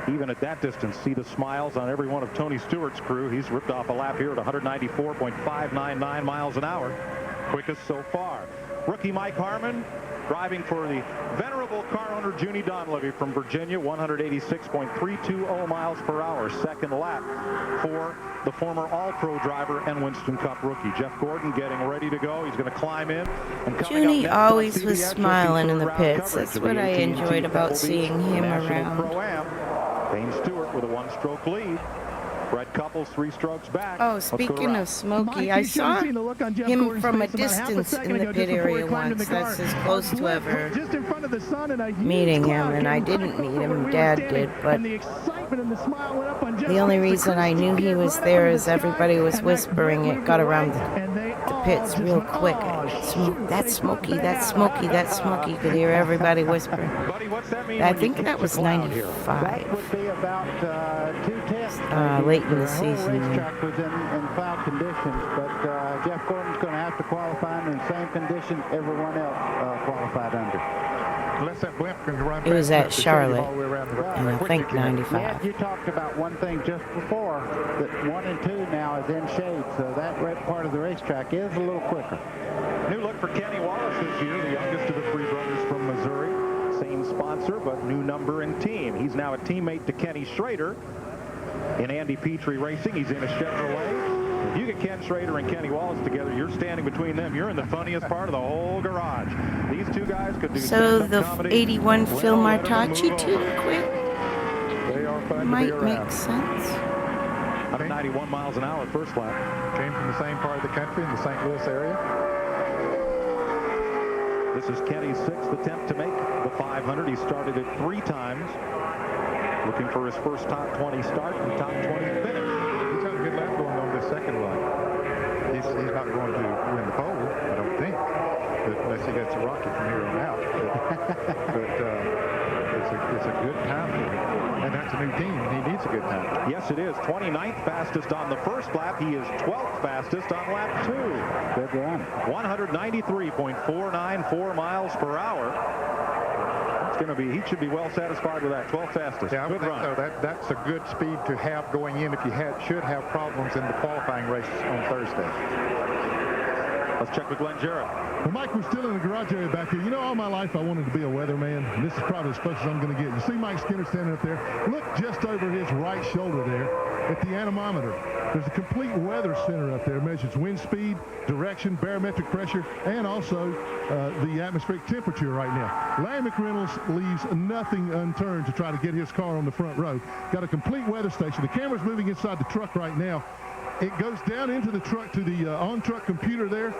even at that distance, see the smiles on every one of Tony Stewart's crew. He's ripped off a lap here at 194.599 miles an hour. Quickest so far. Rookie Mike Harmon driving for the venerable car owner Junie Donlevy from Virginia, 186.320 miles per hour. Second lap for the former All-Pro driver and Winston Cup rookie. Jeff Gordon getting ready to go. He's going to climb in. And Junie always was smiling in the pits. That's what I enjoyed about seeing him around. Dane Stewart with a one-stroke lead. Brett Couples 3 strokes back. Oh, speaking of Smokey, I saw him from a distance in the pit area once. That's as close to ever meeting him, and I didn't meet him. Dad did, but the only reason I knew he was there is everybody was whispering. It got around the pits real quick. That's Smokey, that's Smokey, that's Smokey. You could hear everybody whispering. I think that was 95. Late in the season. The racetrack was in foul conditions, but Jeff Gordon's going to have to qualify under the same conditions everyone else qualified under. Unless that blimp can run It was at fast enough to show you Charlotte, all the way around the and I think 95. Yeah, you talked about one thing just before, that 1 and 2 now is in shade, so that part of the racetrack is a little quicker. New look for Kenny Wallace this year, the youngest of the 3 brothers from Missouri. Same sponsor, but new number and team. He's now a teammate to Kenny Schrader in Andy Petrie Racing. He's in a Chevrolet. If you get Ken Schrader and Kenny Wallace together, you're standing between them. You're in the funniest part of the whole garage. These two guys could do So the comedy 81 Phil well, let 'em Martacci move too on. quick They are fun to be might around. make sense. 191 miles an hour first lap. Came from the same part of the country in the St. Louis area. This is Kenny's 6th attempt to make the 500. He started it 3 times. Looking for his first top 20 start and top 20 finish. He's got a good lap going on this second run. He's not going to win the pole, I don't think, but unless he gets a rocket from here on out. But it's a good time for him. And that's a new team. He needs a good time. Yes, it is. 29th fastest on the first lap. He is 12th fastest on lap 2. Good run. 193.494 miles per hour. He should be well satisfied with that. 12th fastest. Yeah, I would Good think run. so. That's a good speed to have going in if you should have problems in the qualifying races on Thursday. Let's check with Glenn Jarrett. Well, Mike, we're still in the garage area back here. You know, all my life I wanted to be a weatherman, and this is probably as close as I'm going to get. You see Mike Skinner standing up there? Look just over his right shoulder there at the anemometer. There's a complete weather center up there. It measures wind speed, direction, barometric pressure, and also the atmospheric temperature right now. Larry McReynolds leaves nothing unturned to try to get his car on the front row. Got a complete weather station. The camera's moving inside the truck right now. It goes down into the truck to the on-truck computer there.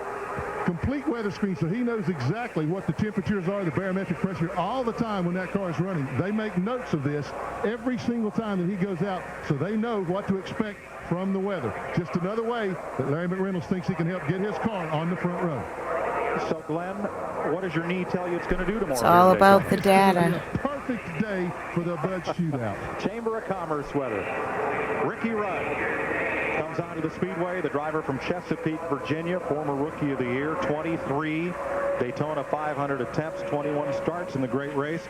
Complete weather screen, so he knows exactly what the temperatures are, the barometric pressure, all the time when that car is running. They make notes of this every single time that he goes out, so they know what to expect from the weather. Just another way that Larry McReynolds thinks he can help get his car on the front row. So, Glenn, what does your knee tell you it's going to do tomorrow? It's all about the data. Perfect day for the Bud Shootout. Chamber of Commerce weather. Ricky Rudd comes onto the Speedway, the driver from Chesapeake, Virginia, former Rookie of the Year, 23 Daytona 500 attempts, 21 starts in the great race.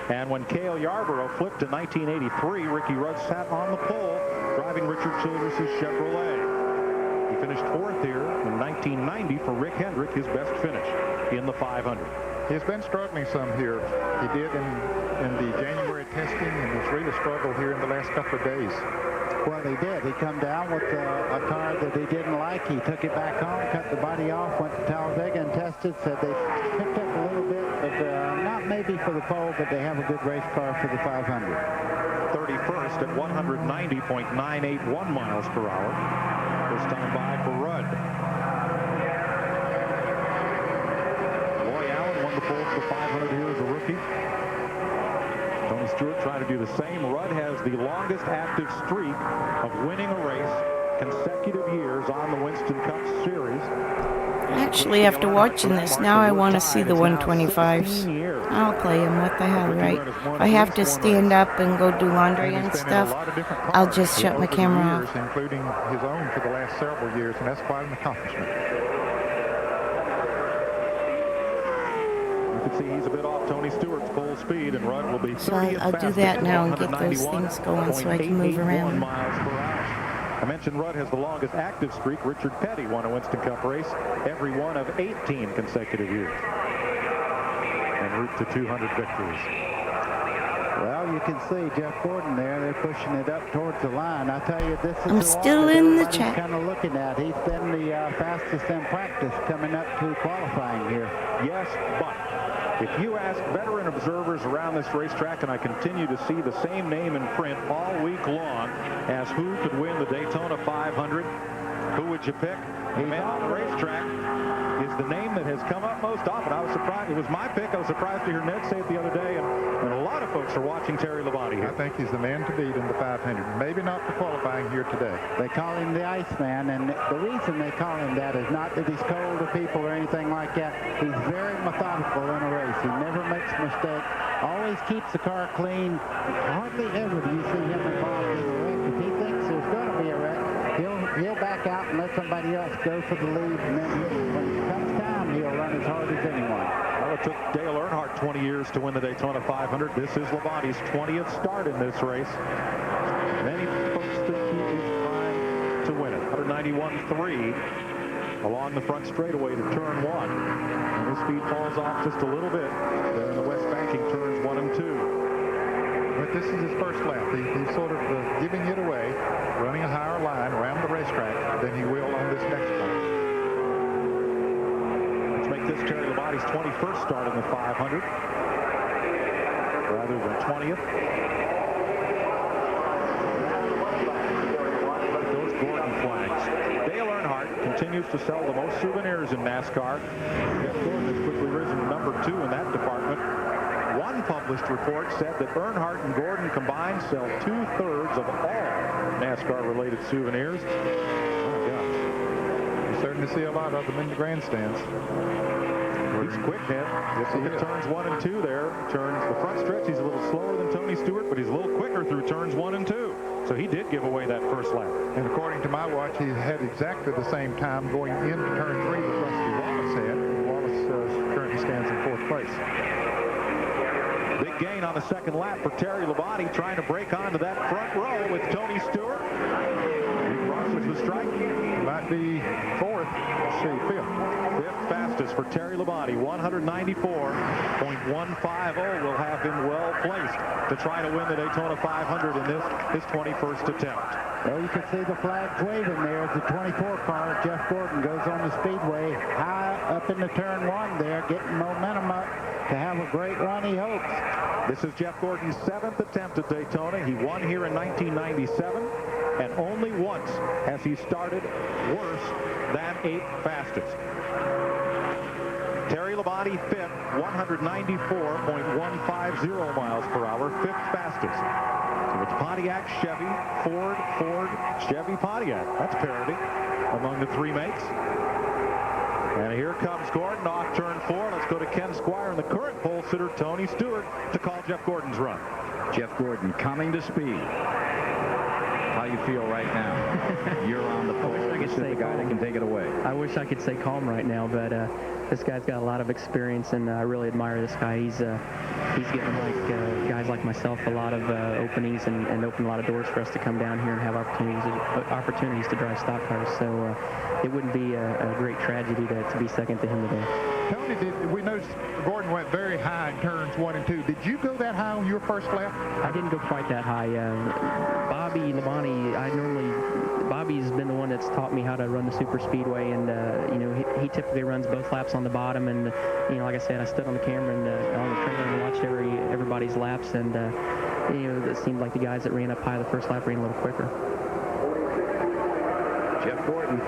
And when Cale Yarborough flipped to 1983, Ricky Rudd sat on the pole, driving Richard Childress' Chevrolet. He finished fourth here in 1990 for Rick Hendrick, his best finish in the 500. He's been struggling some here. He did in the January testing, and has really struggled here in the last couple of days. Well, he did. He come down with a car that he didn't like. He took it back home, cut the body off, went to Talladega and tested, said they picked up a little bit, but not maybe for the pole, but they have a good race car for the 500. 31st at 190.981 miles per hour. This time by for Rudd. Roy Allen won the pole for the 500 here as a rookie. Tony Stewart trying to do the same. Rudd has the longest active streak of winning a race consecutive years on the Winston Cup Series. Actually, after watching this, now I want to see the 125s. I'll play them. What the hell, right? If I have to stand up and go do laundry and stuff, I'll just shut my camera off. Including his own for the last several years, and that's quite an accomplishment. You can see he's a bit off Tony Stewart's full speed, and Rudd will be 30th I'll do that now and get those things going so I can move around. Miles per hour. I mentioned Rudd has the longest active streak. Richard Petty won a Winston Cup race every one of 18 consecutive years. En route to 200 victories. Well, you can see Jeff Gordon there. They're pushing it up towards the line. I tell you, this is I'm still in the chat. Kind of looking at. He's been the fastest in practice coming up to qualifying here. Yes, but if you ask veteran observers around this racetrack, and I continue to see the same name in print all week long as who could win the Daytona 500, who would you pick? The man on the racetrack is the name that has come up most often. I was surprised. It was my pick. I was surprised to hear Ned say it the other day, and a lot of folks are watching Terry Labonte here. I think he's the man to beat in the 500. Maybe not for qualifying here today. They call him the Iceman, and the reason they call him that is not that he's cold to people or anything like that. He's very methodical in a race. He never makes a mistake. Always keeps the car clean. Hardly ever do you see him involved in a wreck. If he thinks there's going to be a wreck, he'll back out and let somebody else go for the lead, and then when it comes time, he'll run as hard as anyone. Well, it took Dale Earnhardt 20 years to win the Daytona 500. This is Labonte's 20th start in this race. Many folks think he is primed to win it. 191.3 along the front straightaway to turn 1. And his speed falls off just a little bit there in the west banking turns 1 and 2. But this is his first lap. He's sort of giving it away, running a higher line around the racetrack than he will on this next one. Let's make this Terry Labonte's 21st start in the 500 rather than 20th. Those Gordon flags. Dale Earnhardt continues to sell the most souvenirs in NASCAR. Jeff Gordon has quickly risen to number 2 in that department. One published report said that Earnhardt and Gordon combined sell 2/3 of all NASCAR-related souvenirs. Oh, gosh. You're starting to see a lot of them in the grandstands. He's quick, Ned. Yes, he turns 1 and 2 there. Turns the front stretch. He's a little slower than Tony Stewart, but he's a little quicker through turns 1 and 2. So he did give away that first lap. And according to my watch, he had exactly the same time going into turn 3 that Rusty Wallace had. Wallace currently stands in 4th place. Vic gain on the second lap for Terry Labonte, trying to break onto that front row with Tony Stewart. Big Ross with the strike. Might be fourth. Let's see, fifth. Fifth fastest for Terry Labonte, 194.150 will have him well placed to try to win the Daytona 500 in his 21st attempt. Well, you can see the flags waving there as the 24 car, Jeff Gordon, goes on the speedway high up into turn 1 there, getting momentum up to have a great run, he hopes. This is Jeff Gordon's 7th attempt at Daytona. He won here in 1997, and only once has he started worse than 8th fastest. Terry Labonte, 5th, 194.150 miles per hour, 5th fastest. So it's Pontiac, Chevy, Ford, Chevy, Pontiac. That's parity among the three makes. And here comes Gordon off turn 4. Let's go to Ken Squire and the current pole sitter, Tony Stewart, to call Jeff Gordon's run. Jeff Gordon coming to speed. How you feel right now? You're on the pole. This is the guy that can take it away. I wish I could say calm right now, but this guy's got a lot of experience, and I really admire this guy. He's getting guys like myself a lot of openings and open a lot of doors for us to come down here and have opportunities to drive stock cars. So it wouldn't be a great tragedy to be second to him today. Tony, we know Gordon went very high in turns 1 and 2. Did you go that high on your first lap? I didn't go quite that high. Bobby Labonte, Bobby's been the one that's taught me how to run the super speedway, and he typically runs both laps on the bottom, and like I said, I stood on the camera and on the trailer and watched everybody's laps, and it seemed like the guys that ran up high the first lap ran a little quicker. Jeff Gordon,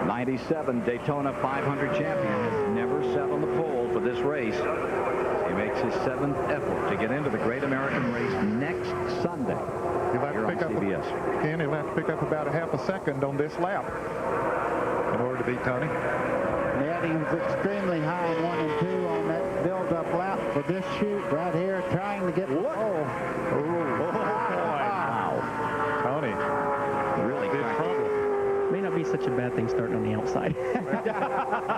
97 Daytona 500 champion, has never sat on the pole for this race. He makes his 7th effort to get into the Great American Race next Sunday. He'll have to pick up he'll have to pick up about a half a second on this lap in order to beat Tony. Yeah, he was extremely high in 1 and 2 on that build-up lap for this shoot right here, trying to get the pole. Oh, wow. Tony, really big trouble. May not be such a bad thing starting on the outside.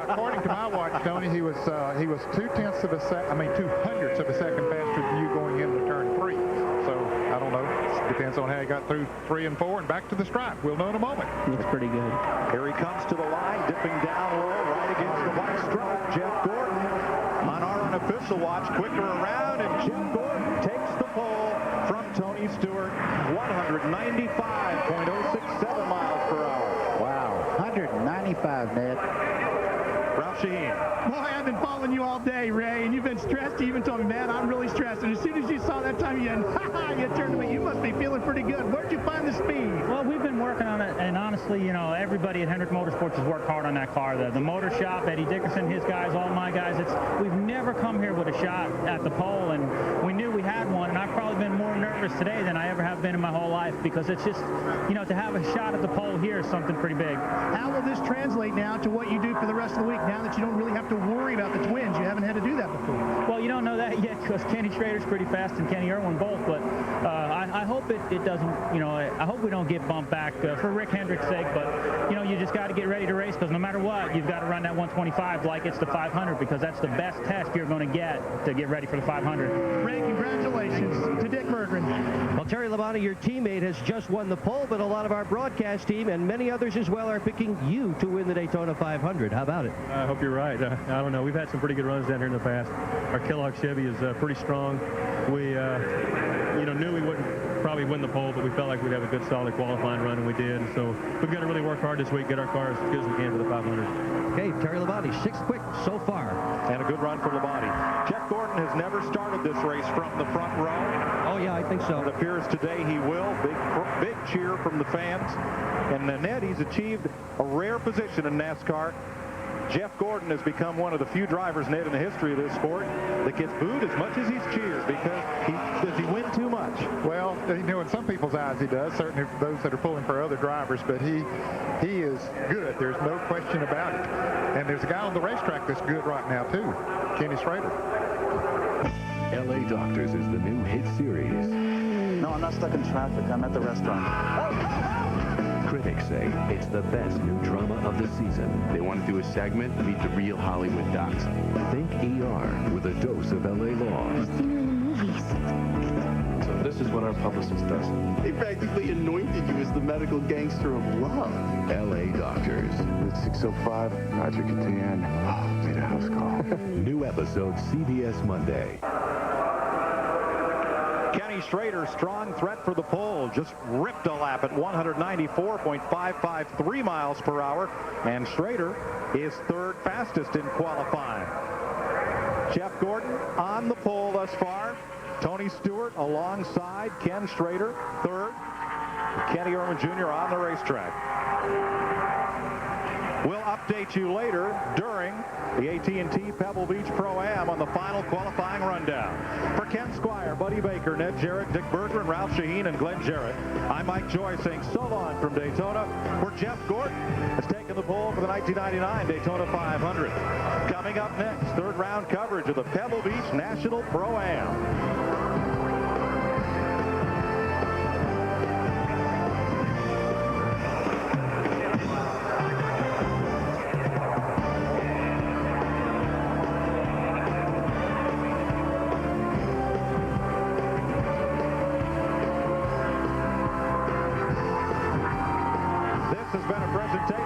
According to my watch, Tony, he was 2/10 of a second, 2/100ths of a second faster than you going into turn 3. So I don't know. Depends on how he got through 3 and 4 and back to the stripe. We'll know in a moment. Looks pretty good. Here he comes to the line, dipping down low, right against the white stripe. Jeff Gordon on our unofficial watch, quicker around, and Jeff Gordon takes the pole from Tony Stewart, 195.067 miles per hour. Wow, 195, Ned. Ralph Shaheen. Boy, I've been following you all day, Ray, and you've been stressed. You even told me, man, I'm really stressed. And as soon as you saw that time, you turned to me. You must be feeling pretty good. Where'd you find the speed? Well, we've been working on it, and honestly, everybody at Hendrick Motorsports has worked hard on that car. The motor shop, Eddie Dickerson, his guys, all my guys. We've never come here with a shot at the pole, and we knew we had one, and I've probably been more nervous today than I ever have been in my whole life, because it's just, to have a shot at the pole here is something pretty big. How will this translate now to what you do for the rest of the week, now that you don't really have to worry about the twins? You haven't had to do that before. Well, you don't know that yet, because Kenny Schrader's pretty fast and Kenny Irwin both, but I hope it doesn't, I hope we don't get bumped back for Rick Hendrick's sake, but, you just got to get ready to race, because no matter what, you've got to run that 125 like it's the 500, because that's the best test you're going to get ready for the 500. Ray, congratulations to Dick Berggren. Well, Terry Labonte, your teammate, has just won the pole, but a lot of our broadcast team and many others as well are picking you to win the Daytona 500. How about it? I hope you're right. I don't know. We've had some pretty good runs down here in the past. Our Kellogg Chevy is pretty strong. We, knew we wouldn't probably win the pole, but we felt like we'd have a good, solid qualifying run, and we did. So we've got to really work hard this week, get our cars as good as we can for the 500. Okay, Terry Labonte, 6th quick so far. And a good run for Labonte. Jeff Gordon has never started this race from the front row. Oh, yeah, I think so. It appears today he will. Big cheer from the fans. And Ned, he's achieved a rare position in NASCAR. Jeff Gordon has become one of the few drivers, Ned, in the history of this sport that gets booed as much as he's cheered, because does he win too much? Well, in some people's eyes he does, certainly for those that are pulling for other drivers, but he is good. There's no question about it. And there's a guy on the racetrack that's good right now, too, Kenny Schrader. LA Doctors is the new hit series. No, I'm not stuck in traffic. I'm at the restaurant. Critics say it's the best new drama of the season. They want to do a segment, meet the real Hollywood docs. Think ER with a dose of LA law. movies. So this is what our publicist does. They practically anointed you as the medical gangster of love. L.A. Doctors. It's 605, Roger Catan. Made a house call. New episode CBS Monday. Kenny Schrader, strong threat for the pole, just ripped a lap at 194.553 miles per hour, and Schrader is third fastest in qualifying. Jeff Gordon on the pole thus far. Tony Stewart alongside Ken Schrader, third. Kenny Irwin Jr. on the racetrack. We'll update you later during the AT&T Pebble Beach Pro-Am on the final qualifying rundown. For Ken Squire, Buddy Baker, Ned Jarrett, Dick Berger, and Ralph Shaheen, and Glenn Jarrett, I'm Mike Joy saying so long from Daytona, where Jeff Gordon has taken the pole for the 1999 Daytona 500. Coming up next, third round coverage of the Pebble Beach National Pro-Am.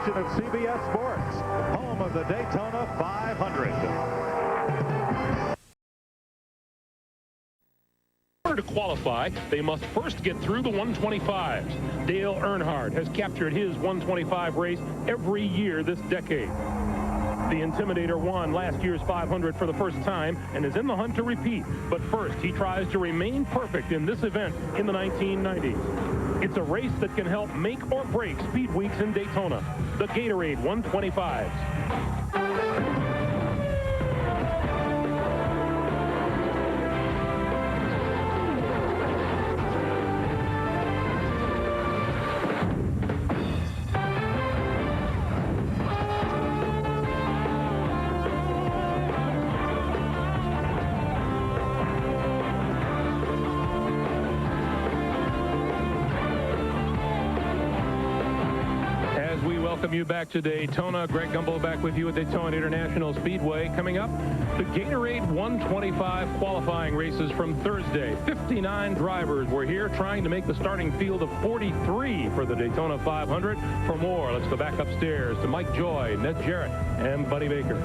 Of CBS Sports, home of the Daytona 500. In order to qualify, they must first get through the 125s. Dale Earnhardt has captured his 125 race every year this decade. The Intimidator won last year's 500 for the first time and is in the hunt to repeat. But first, he tries to remain perfect in this event in the 1990s. It's a race that can help make or break Speedweeks in Daytona. The Gatorade 125s. Welcome you back to Daytona. Greg Gumbel back with you at Daytona International Speedway. Coming up, the Gatorade 125 qualifying races from Thursday. 59 drivers were here trying to make the starting field of 43 for the Daytona 500. For more, let's go back upstairs to Mike Joy, Ned Jarrett, and Buddy Baker.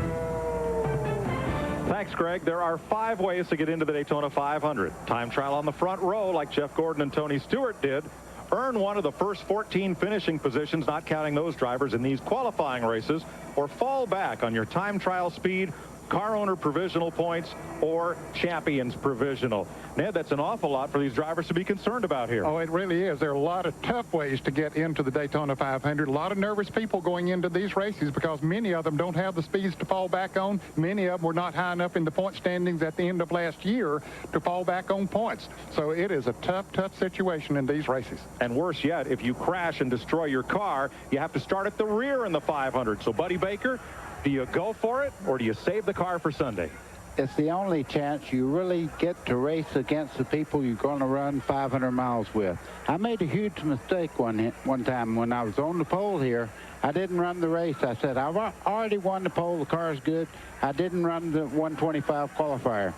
Thanks, Greg. There are 5 ways to get into the Daytona 500. Time trial on the front row like Jeff Gordon and Tony Stewart did. Earn one of the first 14 finishing positions, not counting those drivers in these qualifying races, or fall back on your time trial speed, car owner provisional points, or champions provisional. Ned, that's an awful lot for these drivers to be concerned about here. Oh, it really is. There are a lot of tough ways to get into the Daytona 500. A lot of nervous people going into these races because many of them don't have the speeds to fall back on. Many of them were not high enough in the point standings at the end of last year to fall back on points. So it is a tough, tough situation in these races. And worse yet, if you crash and destroy your car, you have to start at the rear in the 500. So, Buddy Baker, do you go for it, or do you save the car for Sunday? It's the only chance you really get to race against the people you're going to run 500 miles with. I made a huge mistake one time when I was on the pole here. I didn't run the race. I said, I've already won the pole. The car's good. I didn't run the 125 qualifier.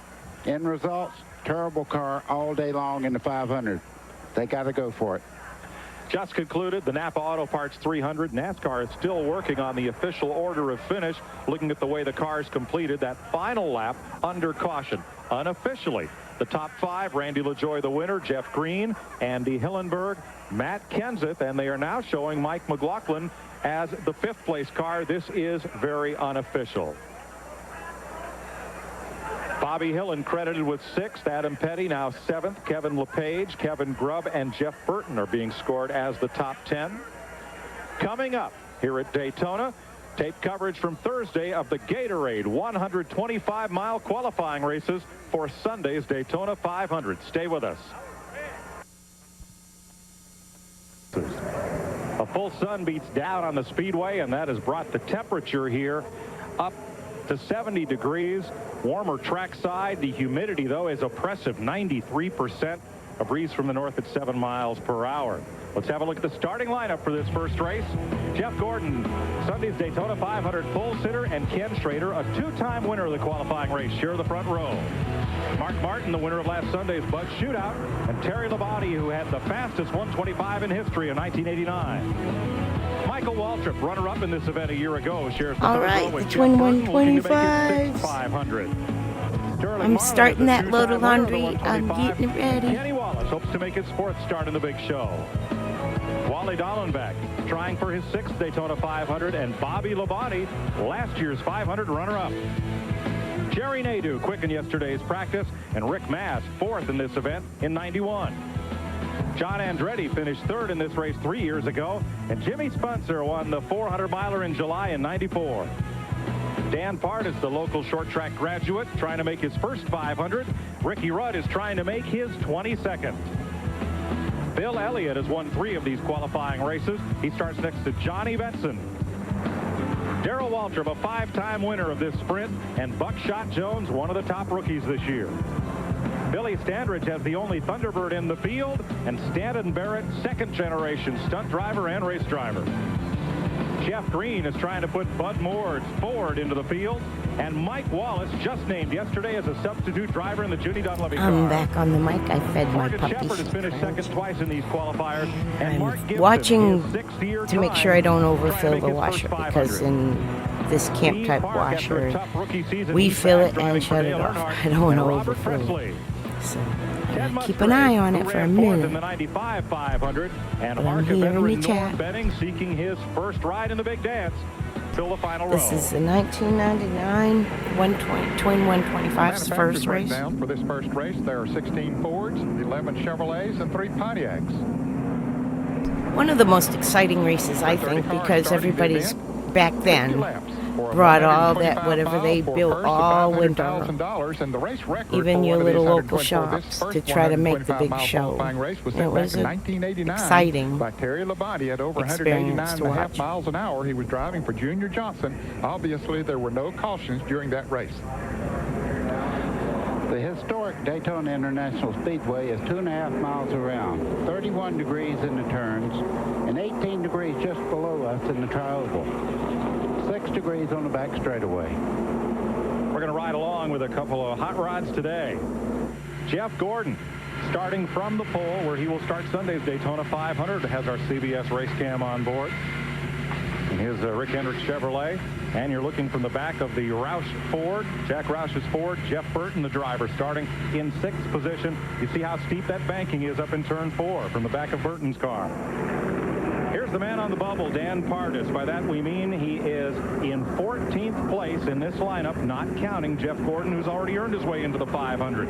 End results, terrible car all day long in the 500. They got to go for it. Just concluded the Napa Auto Parts 300. NASCAR is still working on the official order of finish, looking at the way the cars completed that final lap under caution. Unofficially, the top 5, Randy LaJoie the winner, Jeff Green, Andy Hillenberg, Matt Kenseth, and they are now showing Mike McLaughlin as the 5th place car. This is very unofficial. Bobby Hillen credited with 6th. Adam Petty now 7th. Kevin LePage, Kevin Grubb, and Jeff Burton are being scored as the top 10. Coming up here at Daytona, tape coverage from Thursday of the Gatorade 125-mile qualifying races for Sunday's Daytona 500. Stay with us. A full sun beats down on the speedway, and that has brought the temperature here up to 70 degrees. Warmer trackside. The humidity, though, is oppressive, 93%. A breeze from the north at 7 miles per hour. Let's have a look at the starting lineup for this first race. Jeff Gordon, Sunday's Daytona 500 pole sitter, and Ken Schrader, a 2-time winner of the qualifying race, share the front row. Mark Martin, the winner of last Sunday's Bud Shootout, and Terry Labonte, who had the fastest 125 in history in 1989. Michael Waltrip, runner-up in this event a year ago, shares the All right, the twin 125s. 500. I'm starting that load of laundry. I'm getting it ready. Kenny Wallace hopes to make his 4th start in the big show. Wally Dallenbach trying for his 6th Daytona 500, and Bobby Labonte, last year's 500 runner-up. Jerry Nadeau quick in yesterday's practice, and Rick Mast 4th in this event in 91. John Andretti finished 3rd in this race 3 years ago, and Jimmy Spencer won the 400-miler in July in 94. Dan Pardis, the local short track graduate, trying to make his first 500. Ricky Rudd is trying to make his 22nd. Bill Elliott has won 3 of these qualifying races. He starts next to Johnny Benson. Darrell Waltrip, a 5-time winner of this sprint, and Buckshot Jones, one of the top rookies this year. Billy Standridge has the only Thunderbird in the field, and Stanton Barrett, 2nd-generation stunt driver and race driver. Jeff Green is trying to put Bud Moore's Ford into the field, and Mike Wallace, just named yesterday as a substitute driver in the Judy Dunleavy car. I'm back on the mic. I fed my Marcus puppies. Shepard has finished 2nd twice in these qualifiers, and Mark Gibson, Watching his 6th-year to make sure I don't overfill the washer, because in this camp type washer, we fill it and shut it off. I don't want to overfill it. So keep an eye on it for a minute. But I'm here in the chat. Benning seeking his first ride in the big dance till the final row. This is the 1999 twin 125's first race. For this first race, there are 16 Fords, 11 Chevrolets, and 3 Pontiacs. One of the most exciting races, I think, because everybody's back then brought all that, whatever they built all winter, even your little local shops, to try to make the big show. It was an exciting experience to watch. miles an hour he was driving for Junior Johnson. Obviously, there were no cautions during that race. The historic Daytona International Speedway is 2.5 miles around, 31 degrees in the turns, and 18 degrees just below us in the tri-oval. 6 degrees on the back straightaway. We're going to ride along with a couple of hot rods today. Jeff Gordon, starting from the pole where he will start Sunday's Daytona 500, has our CBS race cam on board. And his Rick Hendricks Chevrolet. And you're looking from the back of the Roush Ford, Jack Roush's Ford. Jeff Burton, the driver, starting in 6th position. You see how steep that banking is up in turn 4 from the back of Burton's car. Here's the man on the bubble, Dan Pardis. By that we mean he is in 14th place in this lineup, not counting Jeff Gordon, who's already earned his way into the 500.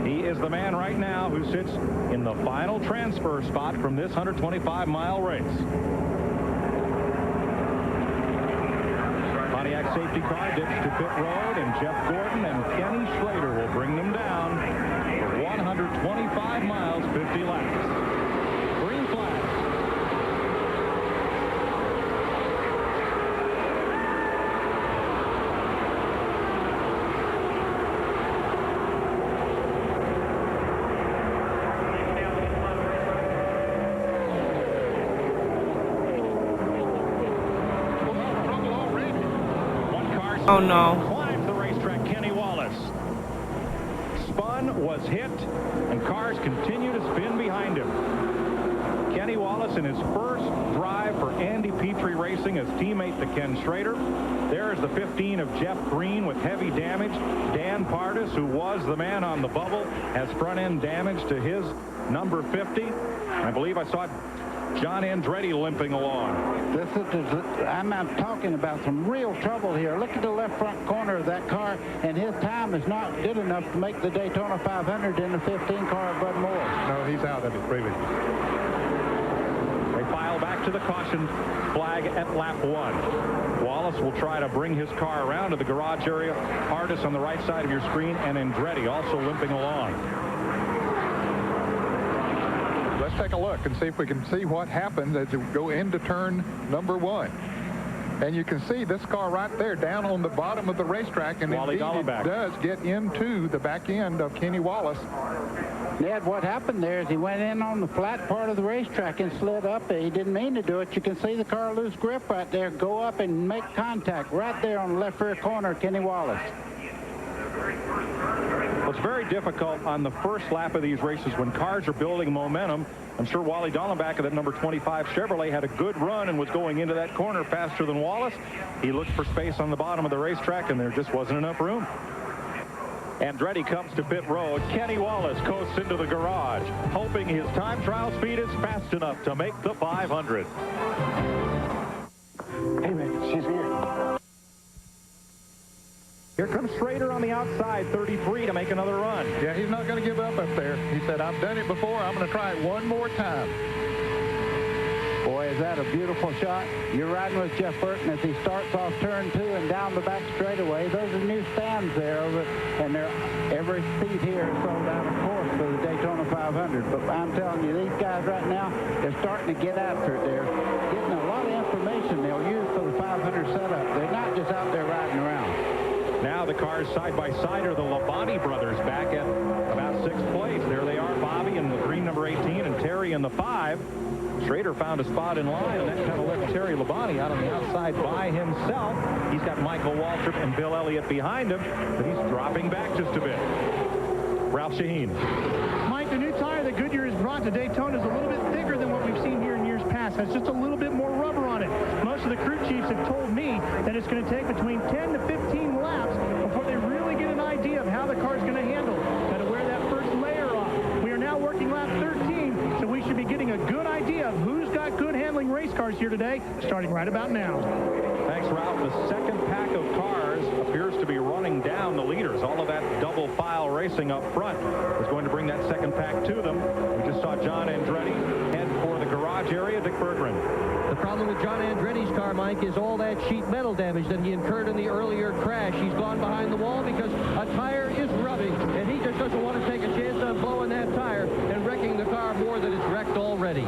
He is the man right now who sits in the final transfer spot from this 125-mile race. Pontiac safety car dips to pit road, and Jeff Gordon and Kenny Schrader will bring them down for 125 miles, 50 laps. Green flag. Oh no. Climbs the racetrack, Kenny Wallace. Spun, was hit, and cars continue to spin behind him. Kenny Wallace in his first drive for Andy Petrie Racing as teammate to Ken Schrader. There is the 15 of Jeff Green with heavy damage. Dan Pardis, who was the man on the bubble, has front end damage to his number 50. I believe I saw John Andretti limping along. I'm talking about some real trouble here. Look at the left front corner of that car, and his time is not good enough to make the Daytona 500 in the 15 car of Bud Moore. No, he's out of it, previous. They file back to the caution flag at lap 1. Wallace will try to bring his car around to the garage area. Pardis on the right side of your screen, and Andretti also limping along. Let's take a look and see if we can see what happens as we go into turn number 1. And you can see this car right there down on the bottom of the racetrack, and indeed it does get into the back end of Kenny Wallace. Ned, what happened there is he went in on the flat part of the racetrack and slid up. He didn't mean to do it. You can see the car lose grip right there, go up and make contact right there on the left rear corner of Kenny Wallace. Well, it's very difficult on the first lap of these races when cars are building momentum. I'm sure Wally Dallenbach of that number 25 Chevrolet had a good run and was going into that corner faster than Wallace. He looked for space on the bottom of the racetrack, and there just wasn't enough room. Andretti comes to pit road. Kenny Wallace coasts into the garage, hoping his time trial speed is fast enough to make the 500. Hey, man, she's here. Here comes Schrader on the outside, 33, to make another run. Yeah, he's not going to give up there. He said, I've done it before. I'm going to try it one more time. Boy, is that a beautiful shot. You're riding with Geoff Burton as he starts off turn 2 and down the back straightaway. Those are new stands there, and every seat here is sold out, of course, for the Daytona 500. But I'm telling you, these guys right now, they're starting to get after it. They're getting a lot of information they'll use for the 500 setup. They're not just out there riding around. Now the cars side by side are the Labonte brothers back at about 6th place. There they are, Bobby in the green number 18 and Terry in the 5. Schrader found a spot in line, and that kind of left Terry Labonte out on the outside by himself. He's got Michael Waltrip and Bill Elliott behind him, but he's dropping back just a bit. Ralph Shaheen. Mike, the new tire that Goodyear has brought to Daytona is a little bit thicker than what we've seen here in years past. Has just a little bit more rubber on it. Most of the crew chiefs have told me that it's going to take between 10 to 15 laps before they really get an idea of how the car's going to handle. Got to wear that first layer off. We are now working lap 13, so we should be getting a good idea of who's got good handling race cars here today, starting right about now. Thanks, Ralph. The second pack of cars appears to be running down the leaders. All of that double file racing up front is going to bring that second pack to them. We just saw John Andretti head for the garage area. Dick Berggren. The problem with John Andretti's car, Mike, is all that sheet metal damage that he incurred in the earlier crash. He's gone behind the wall because a tire is rubbing, and he just doesn't want to take a chance on blowing that tire and wrecking the car more than it's wrecked already.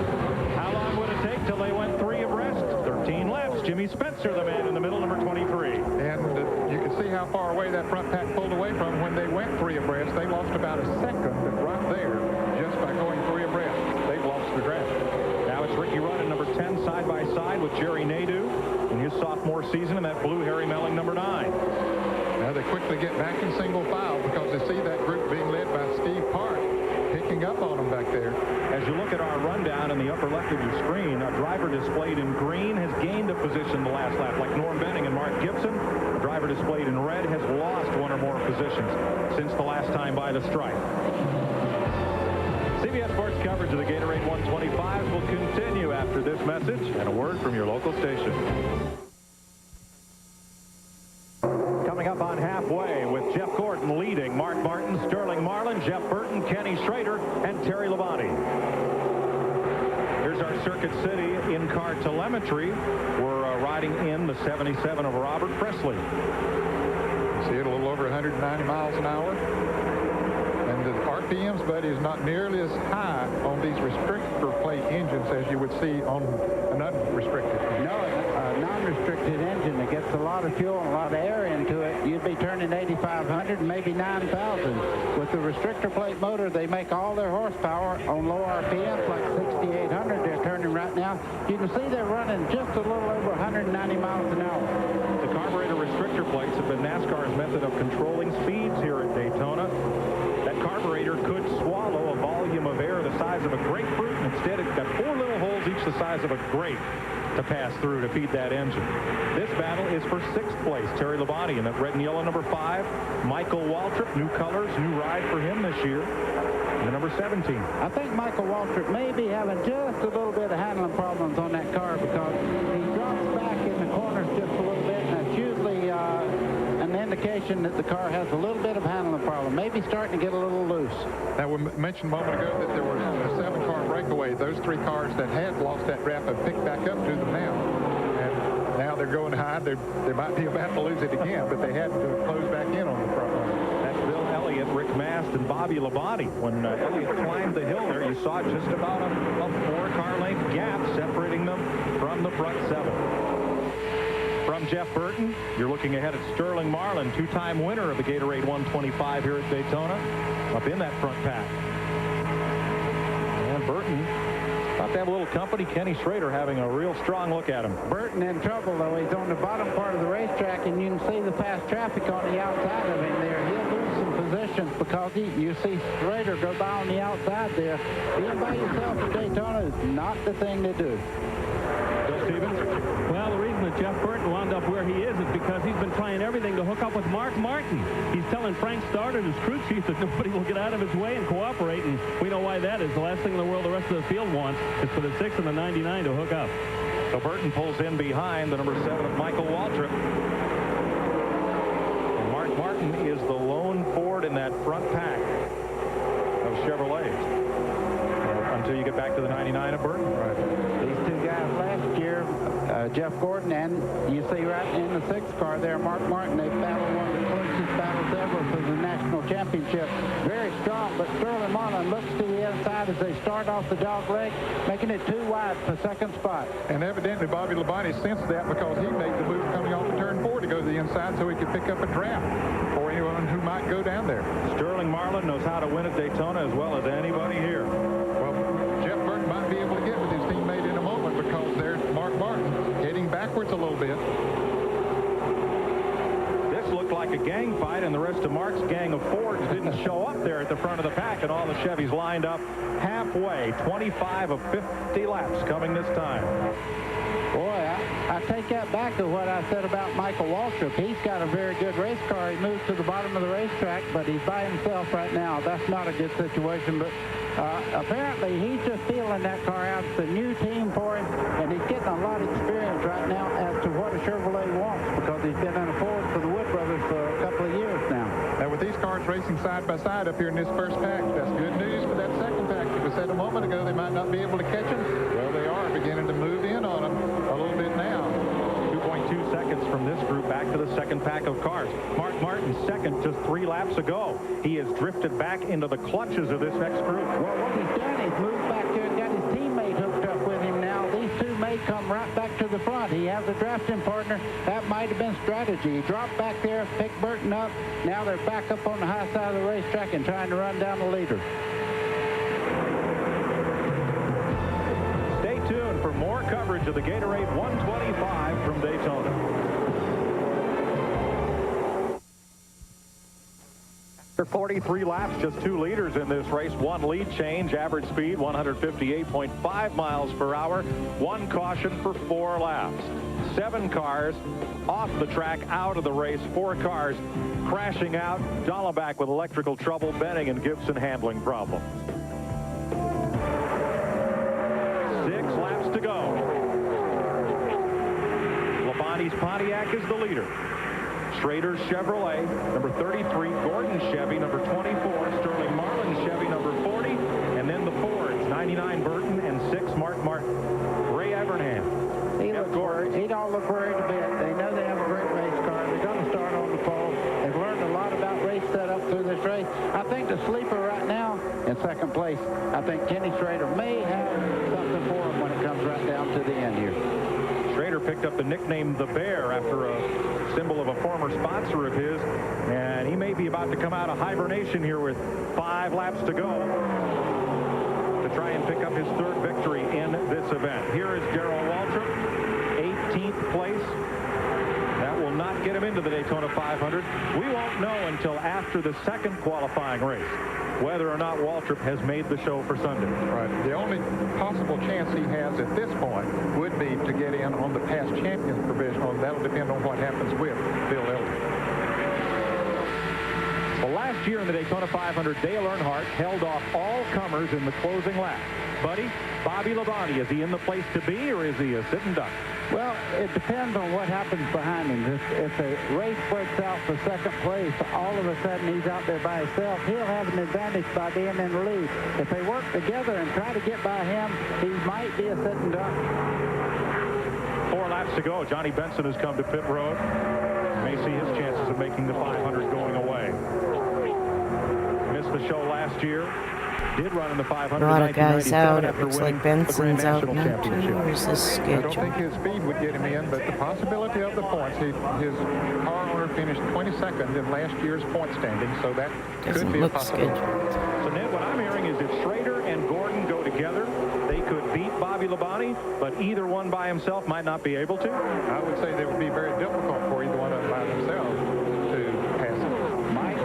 How long would it take till they went 3 abreast? 13 laps. Jimmy Spencer, the man in the middle, number 23. And you can see how far away that front pack pulled away from when they went 3 abreast. They lost about a second right there just by going 3 abreast. They've lost the ground. Now it's Ricky Rudd in number 10 side by side with Jerry Nadeau in his sophomore season in that blue Harry Melling number 9. Now they quickly get back in single file because they see that group being led by Steve Park picking up on them back there. As you look at our rundown in the upper left of your screen, a driver displayed in green has gained a position the last lap, like Norm Benning and Mark Gibson. A driver displayed in red has lost 1 or more positions since the last time by the stripe. CBS Sports coverage of the Gatorade 125 will continue after this message and a word from your local station. Coming up on halfway with Jeff Gordon leading, Mark Martin, Sterling Marlin, Geoff Burton, Kenny Schrader, and Terry Labonte. Here's our Circuit City in-car telemetry. We're riding in the 77 of Robert Presley. You see it a little over 190 miles an hour. And the RPMs, buddy, is not nearly as high on these restrictor plate engines as you would see on an unrestricted. No, a non-restricted engine that gets a lot of fuel and a lot of air into it, you'd be turning 8,500 and maybe 9,000. With the restrictor plate motor, they make all their horsepower on low RPMs, like 6,800 they're turning right now. You can see they're running just a little over 190 miles an hour. The carburetor restrictor plates have been NASCAR's method of controlling speeds here at Daytona. That carburetor could swallow a volume of air the size of a grapefruit, and instead it's got 4 little holes each the size of a grape to pass through to feed that engine. This battle is for 6th place. Terry Labonte in that red and yellow number 5. Michael Waltrip, new colors, new ride for him this year. The number 17. I think Michael Waltrip may be having just a little bit of handling problems on that car because he drops back in the corners just a little bit, and that's usually an indication that the car has a little bit of handling problem. Maybe starting to get a little loose. Now, we mentioned a moment ago that there was a 7-car breakaway. Those 3 cars that had lost that draft have picked back up to them now. And now they're going high. They might be about to lose it again, but they had to close back in on the front line. That's Bill Elliott, Rick Mast, and Bobby Labonte. When Elliott climbed the hill there, you saw just about a 4-car length gap separating them from the front 7. From Geoff Burton, you're looking ahead at Sterling Marlin, 2-time winner of the Gatorade 125 here at Daytona, up in that front pack. And Burton about to have a little company. Kenny Schrader having a real strong look at him. Burton in trouble, though. He's on the bottom part of the racetrack, and you can see the fast traffic on the outside of him there. He'll lose some positions because you see Schrader go by on the outside there. Being by yourself at Daytona is not the thing to do. Bill Stevens? Well, the reason that Geoff Burton wound up where he is because he's been trying everything to hook up with Mark Martin. He's telling Frank Stoddard, his crew chief, that nobody will get out of his way and cooperate, and we know why that is. The last thing in the world the rest of the field wants is for the 6 and the 99 to hook up. So Burton pulls in behind the number 7 of Michael Waltrip. And Mark Martin is the lone Ford in that front pack of Chevrolets. Until you get back to the 99 of Burton. Right. These two guys last year, Jeff Gordon, and you see right in the 6th car there, Mark Martin, they battled one of the closest battles ever for the national championship. Very strong, but Sterling Marlin looks to the inside as they start off the dog leg, making it too wide for 2nd spot. And evidently Bobby Labonte sensed that because he made the move coming off of turn 4 to go to the inside so he could pick up a draft for anyone who might go down there. Sterling Marlin knows how to win at Daytona as well as anybody here. Well, Jeff Burton might be able to get with his teammate in a moment because there's Mark Martin heading backwards a little bit. This looked like a gang fight, and the rest of Mark's gang of Fords didn't show up there at the front of the pack, and all the Chevys lined up halfway. 25 of 50 laps coming this time. Boy, I take that back to what I said about Michael Waltrip. He's got a very good race car. He moved to the bottom of the racetrack, but he's by himself right now. That's not a good situation, but apparently he's just feeling that car out. It's a new team for him, and he's getting a lot of experience right now as to what a Chevrolet wants because he's been in a Ford for the Wood Brothers for a couple of years now. Now, with these cars racing side by side up here in this first pack, that's good news for that second pack. It was said a moment ago they might not be able to catch them. Well, they are beginning to move in on them a little bit now. 2.2 seconds from this group back to the second pack of cars. Mark Martin second just 3 laps ago. He has drifted back into the clutches of this next group. Well, what he's done is moved back there and got his teammate hooked up with him now. These two may come right back to the front. He has a drafting partner. That might have been strategy. He dropped back there, picked Burton up. Now they're back up on the high side of the racetrack and trying to run down the leader. Stay tuned for more coverage of the Gatorade 125 from Daytona. After 43 laps, just 2 leaders in this race. 1 lead change, average speed 158.5 miles per hour. 1 caution for 4 laps. 7 cars off the track, out of the race. 4 cars crashing out. Dolleback with electrical trouble. Benning and Gibson handling problems. 6 laps to go. Labonte's Pontiac is the leader. Schrader's Chevrolet, number 33, Gordon Chevy, number 24, Sterling Marlin Chevy, number 40, and then the Fords, 99 Burton and 6 Mark Martin. Ray Evernham. He don't look worried a bit. They know they have a great race car. They're going to start on the pole. They've learned a lot about race setup through this race. I think the sleeper right now in second place, I think Kenny Schrader may have something for him when it comes right down to the end here. Schrader picked up the nickname The Bear after a symbol of a former sponsor of his, and he may be about to come out of hibernation here with 5 laps to go to try and pick up his 3rd victory in this event. Here is Darrell Waltrip, 18th place. That will not get him into the Daytona 500. We won't know until after the 2nd qualifying race whether or not Waltrip has made the show for Sunday. Right. The only possible chance he has at this point would be to get in on the past champions provisional, and that'll depend on what happens with Bill Elder. Well, last year in the Daytona 500, Dale Earnhardt held off all comers in the closing lap. Buddy, Bobby Labonte, is he in the place to be, or is he a sitting duck? Well, it depends on what happens behind him. If a race breaks out for second place, all of a sudden he's out there by himself. He'll have an advantage by being in the lead. If they work together and try to get by him, he might be a sitting duck. 4 laps to go. Johnny Benson has come to pit road. May see his chances of making the 500 going away. Missed the show last year. Did run in the 500. A lot of guys out. It looks like Benson's out now too. Where's his schedule? I don't think his speed would get him in, but the possibility of the points. His car owner finished 22nd in last year's point standing, so that could be a possibility. So, Ned, what I'm hearing is if Schrader and Gordon go together, they could beat Bobby Labonte, but either one by himself might not be able to. I would say that would be very difficult for either one of them by themselves to pass him. Mike,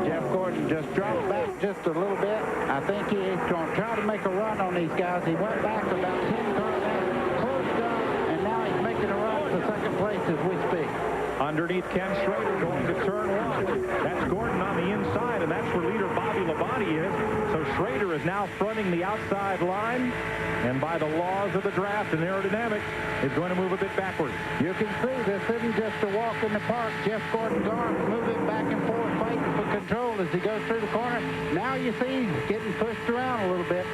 Jeff Gordon just dropped back just a little bit. I think he's going to try to make a run on these guys. He went back about 10 cars out, closed up, and now he's making a run for second place as we speak. Underneath Ken Schrader going to turn 1. That's Gordon on the inside, and that's where leader Bobby Labonte is. So Schrader is now fronting the outside line, and by the laws of the draft and aerodynamics, is going to move a bit backwards. You can see this isn't just a walk in the park. Jeff Gordon's arms moving back and forth, fighting for control as he goes through the corner. Now you see he's getting pushed around a little bit.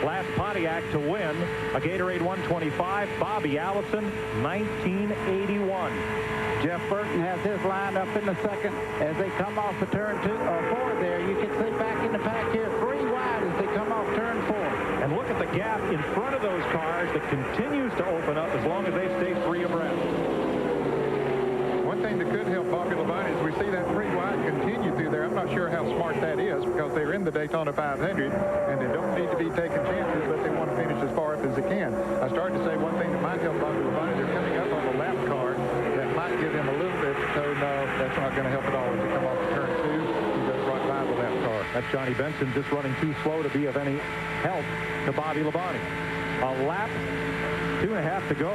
Last Pontiac to win, a Gatorade 125, Bobby Allison, 1981. Jeff Burton has his line up in the second as they come off the turn 4 there. You can see back in the pack here, 3 wide as they come off turn 4. And look at the gap in front of those cars that continues to open up as long as they stay 3 abreast. One thing that could help Bobby Labonte is we see that 3 wide continue through there. I'm not sure how smart that is because they're in the Daytona 500 and they don't need to be taking chances, but they want to finish as far up as they can. I started to say one thing that might help Bobby Labonte, they're coming up on the lap car that might give him a little bit. So no, that's not going to help at all. As they come off the turn 2, he goes right by the lap car. That's Johnny Benson just running too slow to be of any help to Bobby Labonte. A lap, 2.5 to go.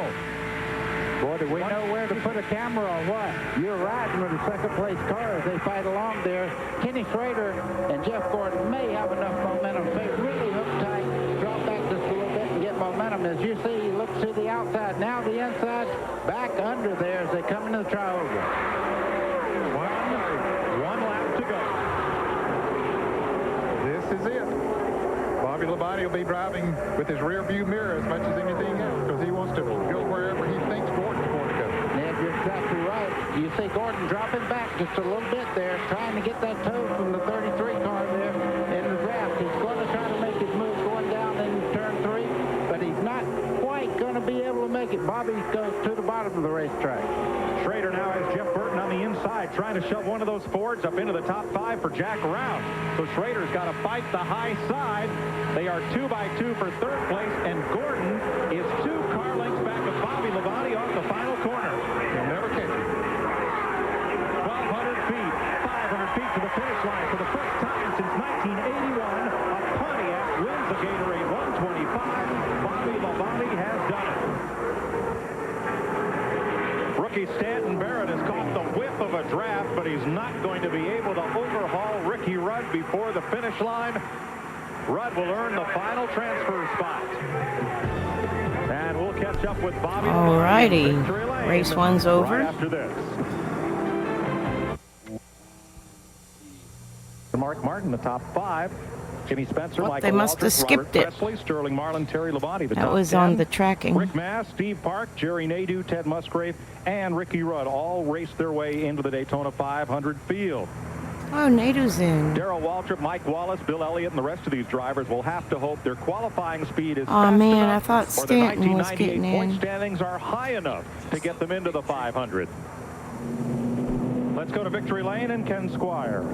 Boy, do we know where to put a camera or what? You're riding with the second place car as they fight along there. Kenny Schrader and Jeff Gordon may have enough momentum. If they really hook tight, drop back just a little bit and get momentum. As you see, he looks to the outside. Now the inside, back under there as they come into the trioval. One lap to go. This is it. Bobby Labonte will be driving with his rear view mirror as much as anything else because he wants to go wherever he thinks Gordon's going to go. Ned, you're exactly right. You see Gordon dropping back just a little bit there, trying to get that toe from the 33 car there in the draft. He's going to try to make his move going down in turn 3, but he's not quite going to be able to make it. Bobby goes to the bottom of the racetrack. Schrader now has Jeff Burton on the inside, trying to shove one of those Fords up into the top 5 for Jack Rouse. So Schrader's got to fight the high side. They are 2 by 2 for 3rd place, and Gordon is 2 car lengths back of Bobby Labonte off the final corner. He'll never catch it. 1,200 feet, 500 feet to the finish line. For the first time since 1981, a Pontiac wins the Gatorade 125. Bobby Labonte has done it. Rookie Stanton Barrett has caught the whip of a draft, but he's not going to be able to overhaul Ricky Rudd before the finish line. Rudd will earn the final transfer spot. And we'll catch up with Bobby. All righty. Race 1's over. Right after this. Mark Martin, the top 5. Jimmy Spencer, Michael They must Waltrip, have skipped Robert it. Presley, Sterling Marlin, Terry Labonte. The That top was 10. on the tracking. Rick Mass, Steve Park, Jerry Nadeau, Ted Musgrave, and Ricky Rudd all raced their way into the Daytona 500 field. Oh, Nadeau's in. Darrell Waltrip, Mike Wallace, Bill Elliott, and the rest of these drivers will have to hope their qualifying speed is Oh fast man, I enough, thought or Stanton was their getting 1998 point in. standings are high enough to get them into the 500. Let's go to Victory Lane and Ken Squire.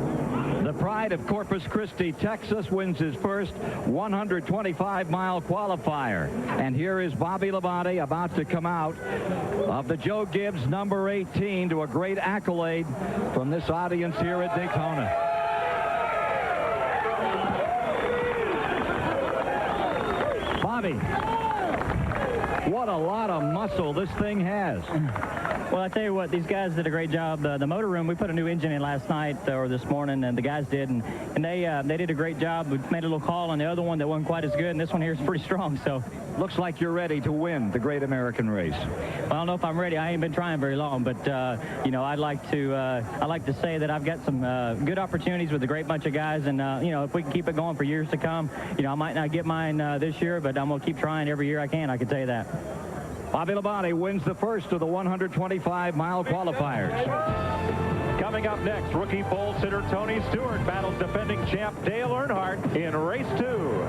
The pride of Corpus Christi, Texas, wins his first 125-mile qualifier. And here is Bobby Labonte about to come out of the Joe Gibbs number 18 to a great accolade from this audience here at Daytona. Bobby, what a lot of muscle this thing has. Well, I tell you what, these guys did a great job. The motor room, we put a new engine in last night or this morning, and the guys did, and they did a great job. We made a little call on the other one that wasn't quite as good, and this one here is pretty strong. So looks like you're ready to win the Great American Race. Well, I don't know if I'm ready. I ain't been trying very long, but you know, I'd like to say that I've got some good opportunities with a great bunch of guys, and you know, if we can keep it going for years to come, you know, I might not get mine this year, but I'm gonna keep trying every year I can. I can tell you that. Bobby Labonte wins the first of the 125-mile qualifiers. Coming up next, rookie pole sitter Tony Stewart battles defending champ Dale Earnhardt in race 2.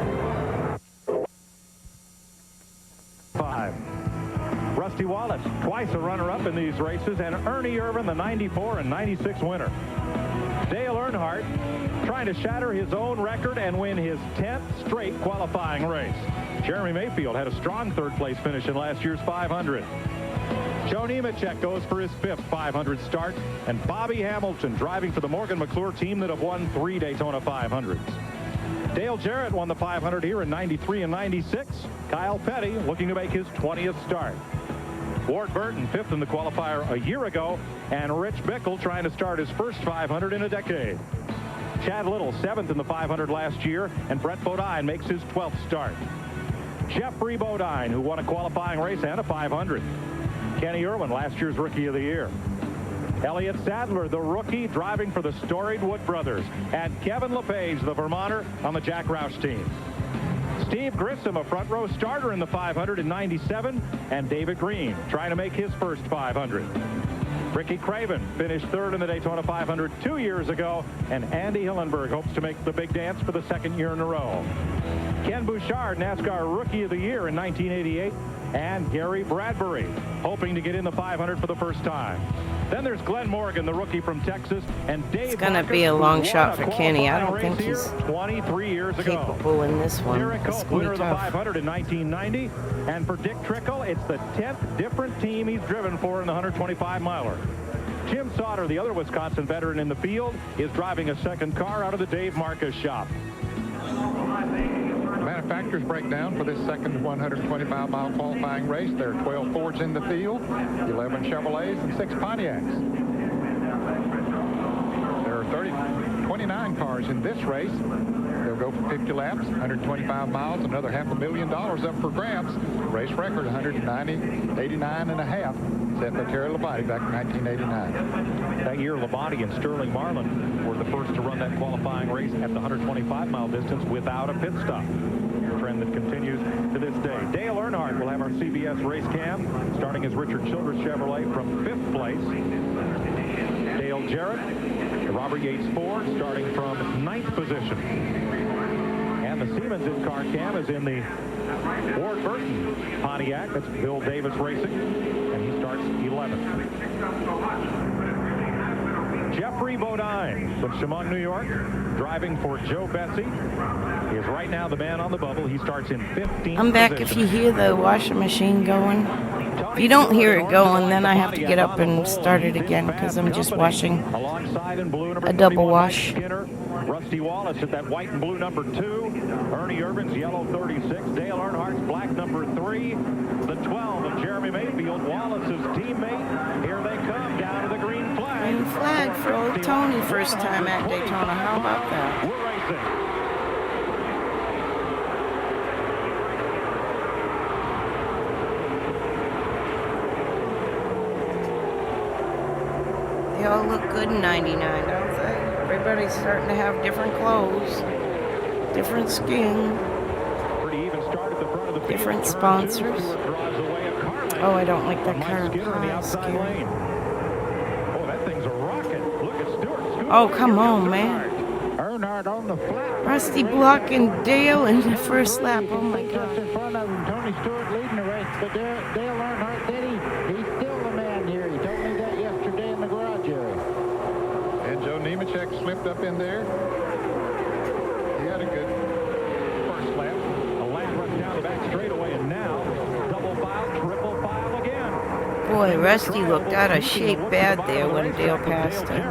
5. Rusty Wallace, twice a runner-up in these races, and Ernie Irvin, the 94 and 96 winner. Dale Earnhardt trying to shatter his own record and win his 10th straight qualifying race. Jeremy Mayfield had a strong third-place finish in last year's 500. Joe Nemechek goes for his 5th 500 start, and Bobby Hamilton driving for the Morgan McClure team that have won 3 Daytona 500s. Dale Jarrett won the 500 here in 93 and 96. Kyle Petty looking to make his 20th start. Ward Burton 5th in the qualifier a year ago, and Rich Bickle trying to start his first 500 in a decade. Chad Little 7th in the 500 last year, and Brett Bodine makes his 12th start. Jeffrey Bodine, who won a qualifying race and a 500. Kenny Irwin, last year's Rookie of the Year. Elliott Sadler, the rookie, driving for the storied Wood Brothers. And Kevin LePage, the Vermonter, on the Jack Roush team. Steve Grissom, a front row starter in the 500 in 97. And David Green, trying to make his first 500. Ricky Craven finished 3rd in the Daytona 500 2 years ago. And Andy Hillenberg hopes to make the big dance for the 2nd year in a row. Ken Bouchard, NASCAR Rookie of the Year in 1988. And Gary Bradbury, hoping to get in the 500 for the first time. Then there's Glenn Morgan, the rookie from Texas, and Dave. It's gonna be a long shot for Kenny. I don't think he's 23 years ago. Capable in this one. Derek It's Cope, gonna winner be of the tough. 500 in 1990, and for Dick Trickle, it's the 10th different team he's driven for in the 125-miler. Jim Sauter, the other Wisconsin veteran in the field, is driving a 2nd car out of the Dave Marcus shop. Manufacturers breakdown for this second 125-mile qualifying race. There are 12 Fords in the field, 11 Chevrolets, and 6 Pontiacs. There are 29 cars in this race. They'll go for 50 laps, 125 miles, another $500,000 up for grabs. Race record 189 and a half, set by Terry Labonte back in 1989. That year, Labonte and Sterling Marlin were the first to run that qualifying race at the 125-mile distance without a pit stop. A trend that continues to this day. Dale Earnhardt will have our CBS race cam, starting as Richard Childress Chevrolet from 5th place. Dale Jarrett, the Robert Yates Ford, starting from 9th position. And the Siemens in-car cam is in the Ward Burton Pontiac. That's Bill Davis Racing, and he starts 11th. Jeffrey Bodine from Chemung, New York, driving for Joe Bessie, is right now the man on the bubble. He starts in 15th I'm back position. if you hear the washing machine going. If you don't hear it going, then I have to get up and start it again because I'm just washing a double wash. Rusty Wallace at that white and blue number 2. Ernie Irvin's yellow 36. Dale Earnhardt's black number 3. The 12 of Jeremy Mayfield, Wallace's teammate. Here they come down to the green flag. Green flag for old Tony, first time at Daytona. How about that? We're racing. They all look good in 99, don't they? Everybody's starting to have different clothes, different skin, different sponsors. Oh, I don't like that car. Scary. Oh, that thing's a rocket. Look at Stewart. Oh, come on, man. Earnhardt on the flat. Rusty blocking Dale in the first lap. Oh, my Just God. in front of him, Tony Stewart leading the race, but Dale Earnhardt said he's still the man here. He told me that yesterday in the garage area. And Joe Nemechek slipped up in there. He had a good first lap. A lap runs down the back straightaway, and now double file, triple file again. Boy, Rusty looked out of shape bad there when Dale passed him.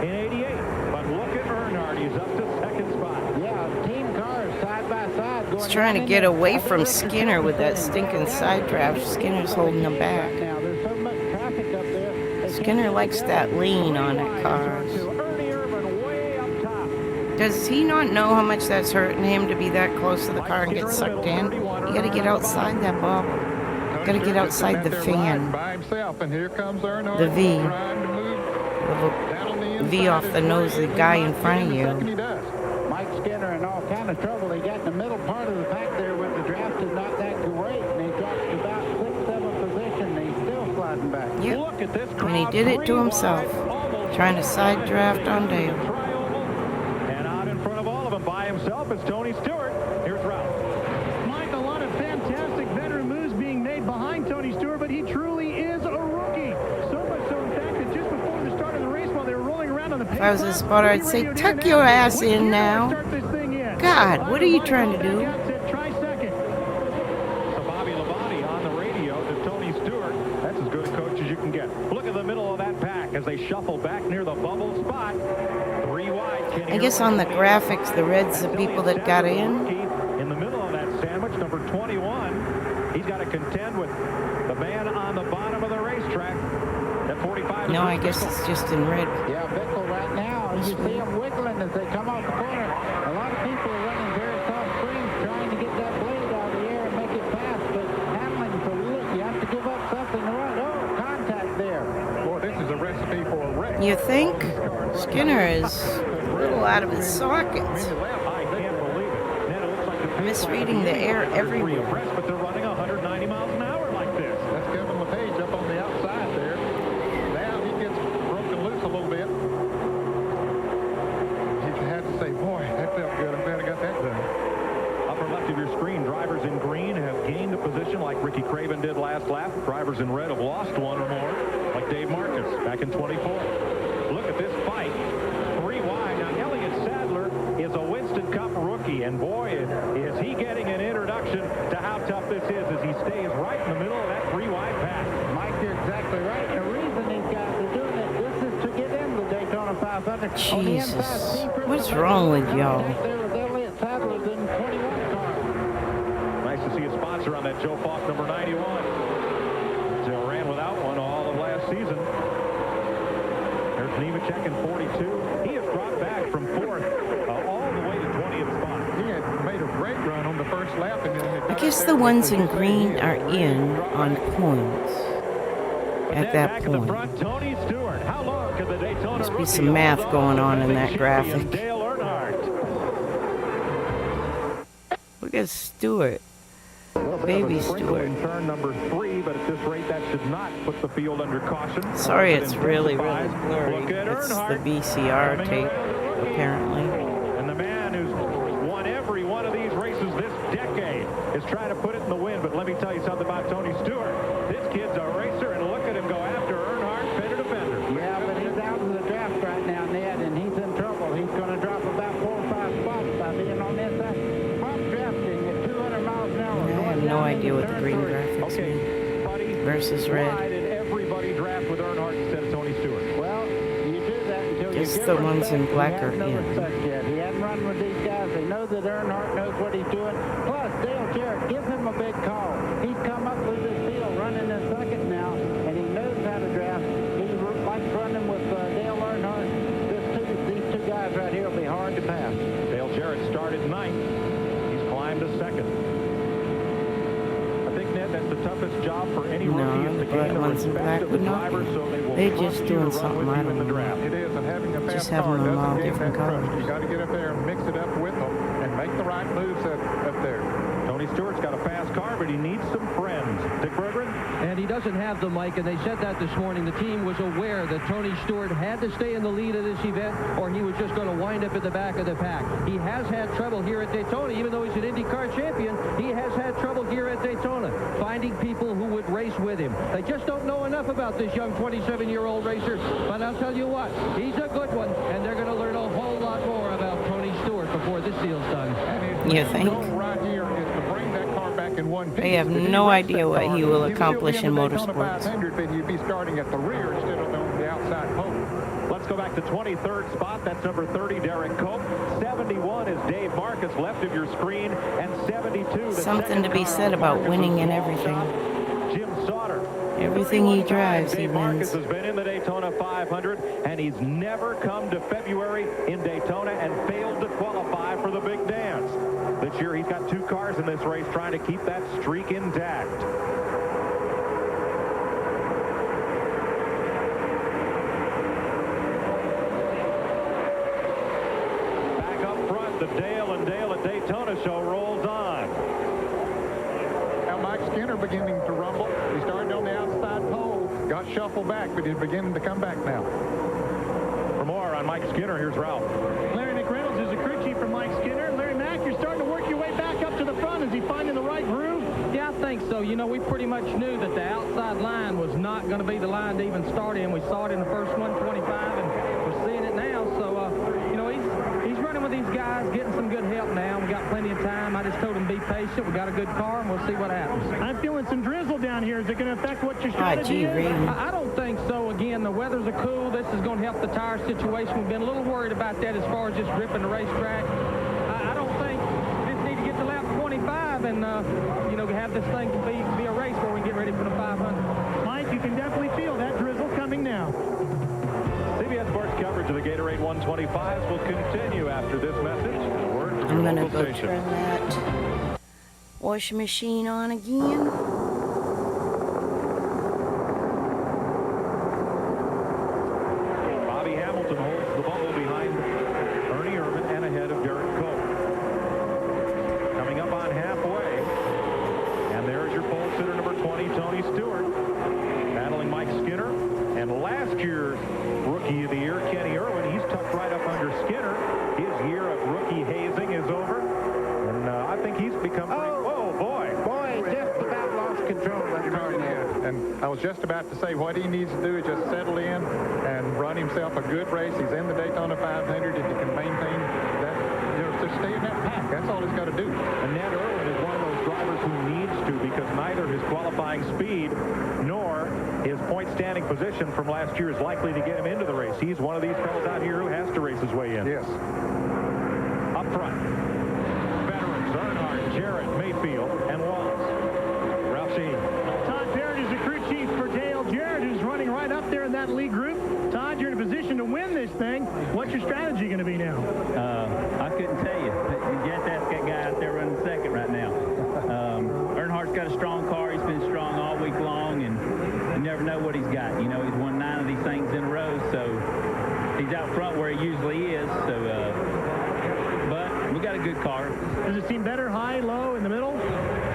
In 88, but look at Earnhardt. He's up to 2nd spot. Yeah, team cars side by side. He's trying to get away from Skinner with that stinking side draft. Skinner's holding him back. Now there's so much traffic up there. Skinner likes that lean on it cars. Does he not know how much that's hurting him to be that close to the car and get sucked in? You gotta get outside that bubble. Gotta get outside the fan. By himself, and here comes Earnhardt The V. trying to move. The V off the nose of the guy in front of you. Mike Skinner in all kind of trouble. He got in the middle part of the pack there with the draft is not that great, and he drops to about 6th, 7th position, and he's still sliding back. Yep. Look at this And he did it to himself. Trying to side draft on Dale. And out in front of all of them by himself is Tony Stewart. Here's Ralph. Mike, a lot of fantastic veteran moves being made behind Tony Stewart, but he truly is a rookie. So much so, in fact, that just before the start of the race, while they were rolling around on the If I was a spotter, I'd say, tuck your ass in now. God, what are you trying to do? So Bobby Labonte on the radio to Tony Stewart. That's as good a coach as you can get. Look at the middle of that pack as they shuffle back near the bubble spot. 3 wide. I guess on the graphics, the red's the people that got in. In the middle of that sandwich, number 21. He's got to contend with the man on the bottom of the racetrack. At 45. No, I guess it's just in red. Yeah, Bickle right now. You see them wiggling as they come off the corner. A lot of people are running very soft springs trying to get that blade out of the air and make it fast. But Hamlin, so look, you have to give up something to run. Oh, contact there. Boy, this is a recipe for a wreck. You think? Skinner is a little out of his sockets. I can't believe it. Ned, it looks like the Misreading the air everywhere. But they're running 190 miles an hour like this. That's Kevin LePage up on the outside there. Now he gets broken loose a little bit. He had to say, boy, that felt good. I'm glad I got that done. Upper left of your screen, drivers in green have gained a position like Ricky Craven did last lap. Drivers in red have lost one or more, like Dave Marcus back in 24. Look at this fight. 3 wide. Now, Elliott Sadler is a Winston Cup rookie, and boy, is he getting an introduction to how tough this is as he stays right in the middle of that 3 wide pack. Mike, you're exactly right. The reason these guys are doing it, this is to get in the Daytona 500. Jesus. What's wrong with y'all? There was Elliott Sadler's in 21 car. Nice to see a sponsor on that Joe Falk number 91. Still ran without one all of last season. There's Nemechek in 42. He has dropped back from 4th all the way to 20th spot. He had made a great run on the first lap. And then I guess the ones in green are in on points at that point. Tony Stewart. How long could the Daytona Must be some math going on in that graphic. Dale Earnhardt. Look at Stewart. Baby Stewart. In turn number 3, but at this rate that should not put the field under caution. Sorry, it's really, really blurry. It's the VCR tape, apparently. And the man who's won every one of these races this decade is trying to put it in the wind. But let me tell you something about Tony Stewart. This kid's a racer, and look at him go after Earnhardt, fender to fender. Yeah, but he's out of the draft right now, Ned, and he's in trouble. He's going to drop about 4 or 5 spots by being on this side. Pump drafting at 200 miles an hour. I have no idea what the green graphics mean versus red. Why did everybody draft with Earnhardt instead of Tony Stewart? Well, you do that until you Just give the him ones in black are He hasn't in. sucked yet. He hasn't run with these guys. They know that Earnhardt knows what he's doing. Plus, Dale Jarrett gives him a big call. He's come up through this field running in second now, and he knows how to draft. He likes running with Dale Earnhardt. These two guys right here will be hard to pass. Dale Jarrett started 9th. He's climbed to 2nd. I think, Ned, that's the toughest job for any rookie is to gain the ones in black respect of the would not drivers, be. so they will They're trust just you doing to run something with I you in don't the know. draft. It is, and having a fast Just car having them all doesn't give different that trust. colors. You got to get up there and mix it up with them and make the right moves up there. Tony Stewart's got a fast car, but he needs some friends. Dick Berggren? And he doesn't have them, Mike, and they said that this morning. The team was aware that Tony Stewart had to stay in the lead of this event, or he was just going to wind up at the back of the pack. He has had trouble here at Daytona, even though he's an IndyCar champion. He has had trouble here at Daytona, finding people who would race with him. They just don't know enough about this young 27-year-old racer, but I'll tell you what, he's a good one, and they're going to learn a whole lot more about Tony Stewart before this deal's done. You think? Right here is to bring that car back in one piece. I have no idea what he will accomplish in motorsports. 500, but he'd be starting at the rear instead of on the outside pole. Let's go back to 23rd spot. That's number 30, Derek Cope. 71 is Dave Marcus, left of your screen, and 72. Something to be said about winning and everything. Jim Sauter. Everything he drives, he Dave wins. Marcus has been in the Daytona 500, and he's never come to February in Daytona and failed to qualify for the big dance. This year, he's got 2 cars in this race trying to keep that streak intact. Back up front, the Dale and Dale at Daytona show rolls on. Now Mike Skinner beginning to rumble. He started on the outside pole, got shuffled back, but he's beginning to come back now. For more on Mike Skinner, here's Ralph. Larry McReynolds is a crew chief from Mike Skinner. Larry Mack, you're starting to work your way back up to the front. Is he finding the right groove? Yeah, I think so. You know, we pretty much knew that the outside line was not going to be the line to even start in. We saw it in the first 125, and we're seeing it now. So, you know, he's running with these guys guys getting some good help now. We got plenty of time. I just told them be patient. We got a good car, and we'll see what happens. I'm feeling some drizzle down here. Is it going to affect what your strategy is? I don't think so. Again, the weathers are cool. This is going to help the tire situation. We've been a little worried about that as far as just gripping the racetrack. I don't think we just need to get to lap 25 and, you know, have this thing be a race where we get ready for the 500. Mike, you can definitely feel that drizzle coming now. CBS Sports coverage of the Gatorade 125s will continue after this message. I'm going to go turn that washing machine on again. Bobby Hamilton holds the bubble behind Ernie Irvin and ahead of Derek Cole. Coming up on halfway. And there's your pole sitter number 20, Tony Stewart, battling Mike Skinner. And last year's Rookie of the Year, Kenny Irwin, he's tucked right up under Skinner. His year of rookie hazing is over. And I think he's become pretty... Oh, boy. Boy, just about lost control of that car now. And I was just about to say what he needs to do is just settle in and run himself a good race. He's in the Daytona 500. If he can maintain that, you know, to stay in that pack, that's all he's got to do. And Ned Irwin is one of those drivers who needs to, because neither his qualifying speed nor his point standing position from last year is likely to get him into the race. He's one of these fellas out here who has to race his way in. Yes. Up front, veterans Earnhardt, Jarrett, Mayfield, and Wallace. Ralph C. Todd Barrett is the crew chief for Dale Jarrett, who's running right up there in that lead group. Todd, you're in a position to win this thing. What's your strategy going to be now? I couldn't tell you. That's that guy out there running second right now. Earnhardt's got a strong car. He's been strong all week long, and you never know what he's got. You know, he's won 9 of these things in a row, so he's out front where he usually is. So, but we got a good car. Does it seem better, high, low, in the middle?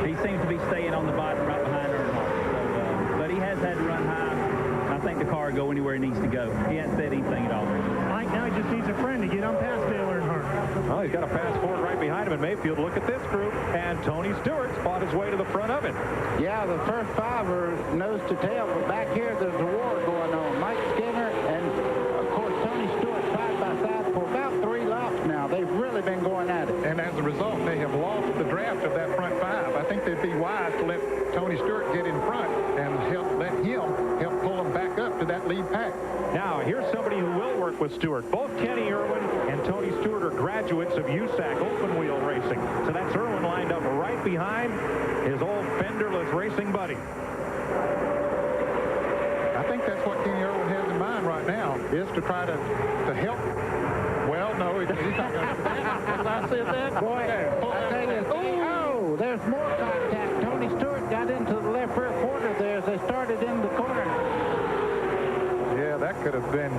He seems to be staying on the bottom right behind Earnhardt. So, but he has had to run high. I think the car will go anywhere it needs to go. He hasn't said anything at all. Mike now he just needs a friend to get on past Dale Earnhardt. Well, he's got a fast forward right behind him in Mayfield. Look at this group. And Tony Stewart's fought his way to the front of it. Yeah, the first 5 are nose to tail, but back here there's a war going on. Mike Skinner and, of course, Tony Stewart side by side for about 3 laps now. They've really been going at it. And as a result, they have lost the draft of that front 5. I think they'd be wise to let Tony Stewart get in front and let him help pull them back up to that lead pack. Now, here's somebody who will work with Stewart. Both Kenny Irwin and Tony Stewart are graduates of USAC open wheel racing. So that's Irwin lined up right behind his old fenderless racing buddy. I think that's what Kenny Irwin has in mind right now, is to try to help. Well, no, he's not going to. I said that? Boy, I tell you, oh, there's more contact. Tony Stewart got into the left rear quarter there as they started in the corner. Yeah, that could have been a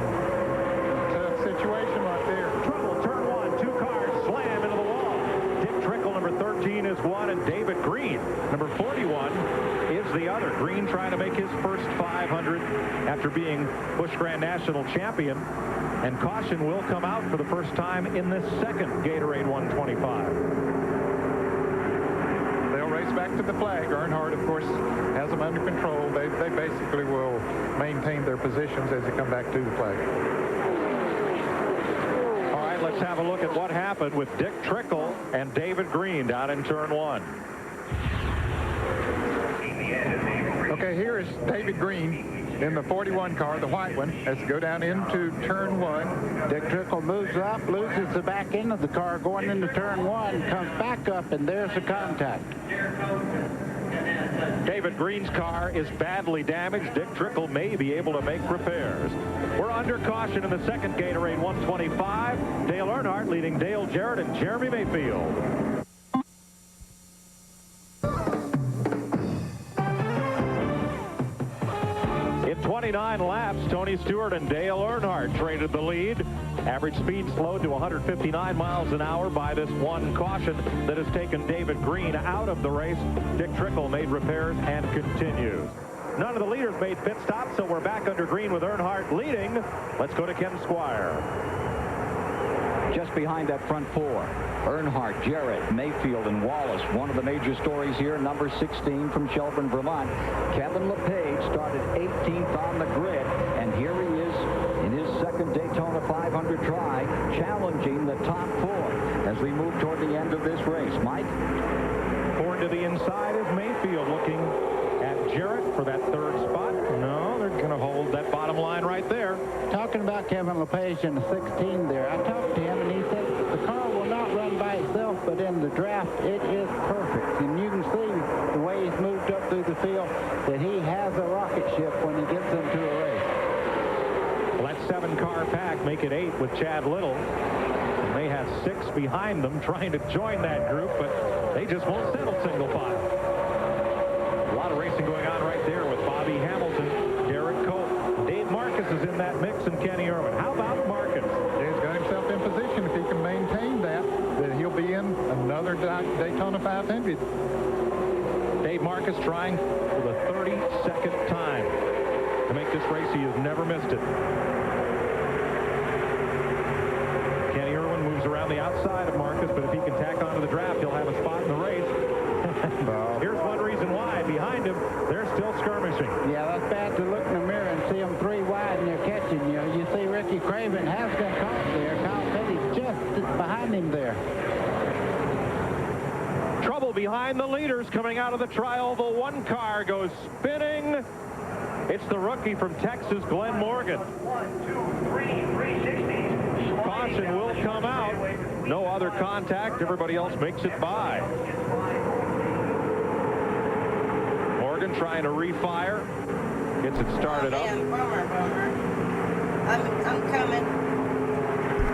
tough situation right there. Trouble, turn 1, 2 cars slam into the wall. Dick Trickle, number 13, is one, and David Green, number 41, is the other. Green trying to make his first 500 after being Busch Grand National champion. And caution will come out for the first time in this second Gatorade 125. They'll race back to the flag. Earnhardt, of course, has them under control. They basically will maintain their positions as they come back to the flag. All right, let's have a look at what happened with Dick Trickle and David Green down in turn 1. Okay, here is David Green in the 41 car, the white one, as they go down into turn 1. Dick Trickle moves up, loses the back end of the car going into turn 1, comes back up, and there's the contact. David Green's car is badly damaged. Dick Trickle may be able to make repairs. We're under caution in the second Gatorade 125. Dale Earnhardt leading Dale Jarrett and Jeremy Mayfield. In 29 laps, Tony Stewart and Dale Earnhardt traded the lead. Average speed slowed to 159 miles an hour by this one caution that has taken David Green out of the race. Dick Trickle made repairs and continues. None of the leaders made pit stops, so we're back under green with Earnhardt leading. Let's go to Ken Squire. Just behind that front 4, Earnhardt, Jarrett, Mayfield, and Wallace. One of the major stories here, number 16 from Shelburne, Vermont. Kevin LePage started 18th on the grid, and here he is in his second Daytona 500 try, challenging the top 4. as we move toward the end of this race. Mike? Forward to the inside is Mayfield looking at Jarrett for that third spot. No, they're going to hold that bottom line right there. Talking about Kevin LePage in the 16 there, I talked to him and he said the car will not run by itself, but in the draft it is perfect. And you can see the way he's moved up through the field that he has a rocket ship when he gets into a race. Well, that 7-car pack make it 8 with Chad Little. And they have 6 behind them trying to join that group, but they just won't settle single file. A lot of racing going on right there with Bobby Hamilton, Derek Cope. Dave Marcus is in that mix, and Kenny Irwin. How about Marcus? He's got himself in position. If he can maintain that, then he'll be in another Daytona 500. Dave Marcus trying for the 32nd time to make this race. He has never missed it. Kenny Irwin moves around the outside of Marcus, but if he can tack onto the draft, he'll have a spot in the race. Here's one reason why. Behind him, they're still skirmishing. Yeah, that's bad to look in the mirror and see them 3 wide and they're catching you. You see Ricky Craven has got caught there. Kyle Petty's just behind him there. Trouble behind the leaders coming out of the tri-oval. One car goes spinning. It's the rookie from Texas, Glenn Morgan. 1, 2, 3, 360. Caution will come out. No other contact. Everybody else makes it by. Morgan trying to refire. Gets it started up. Bummer. I'm coming.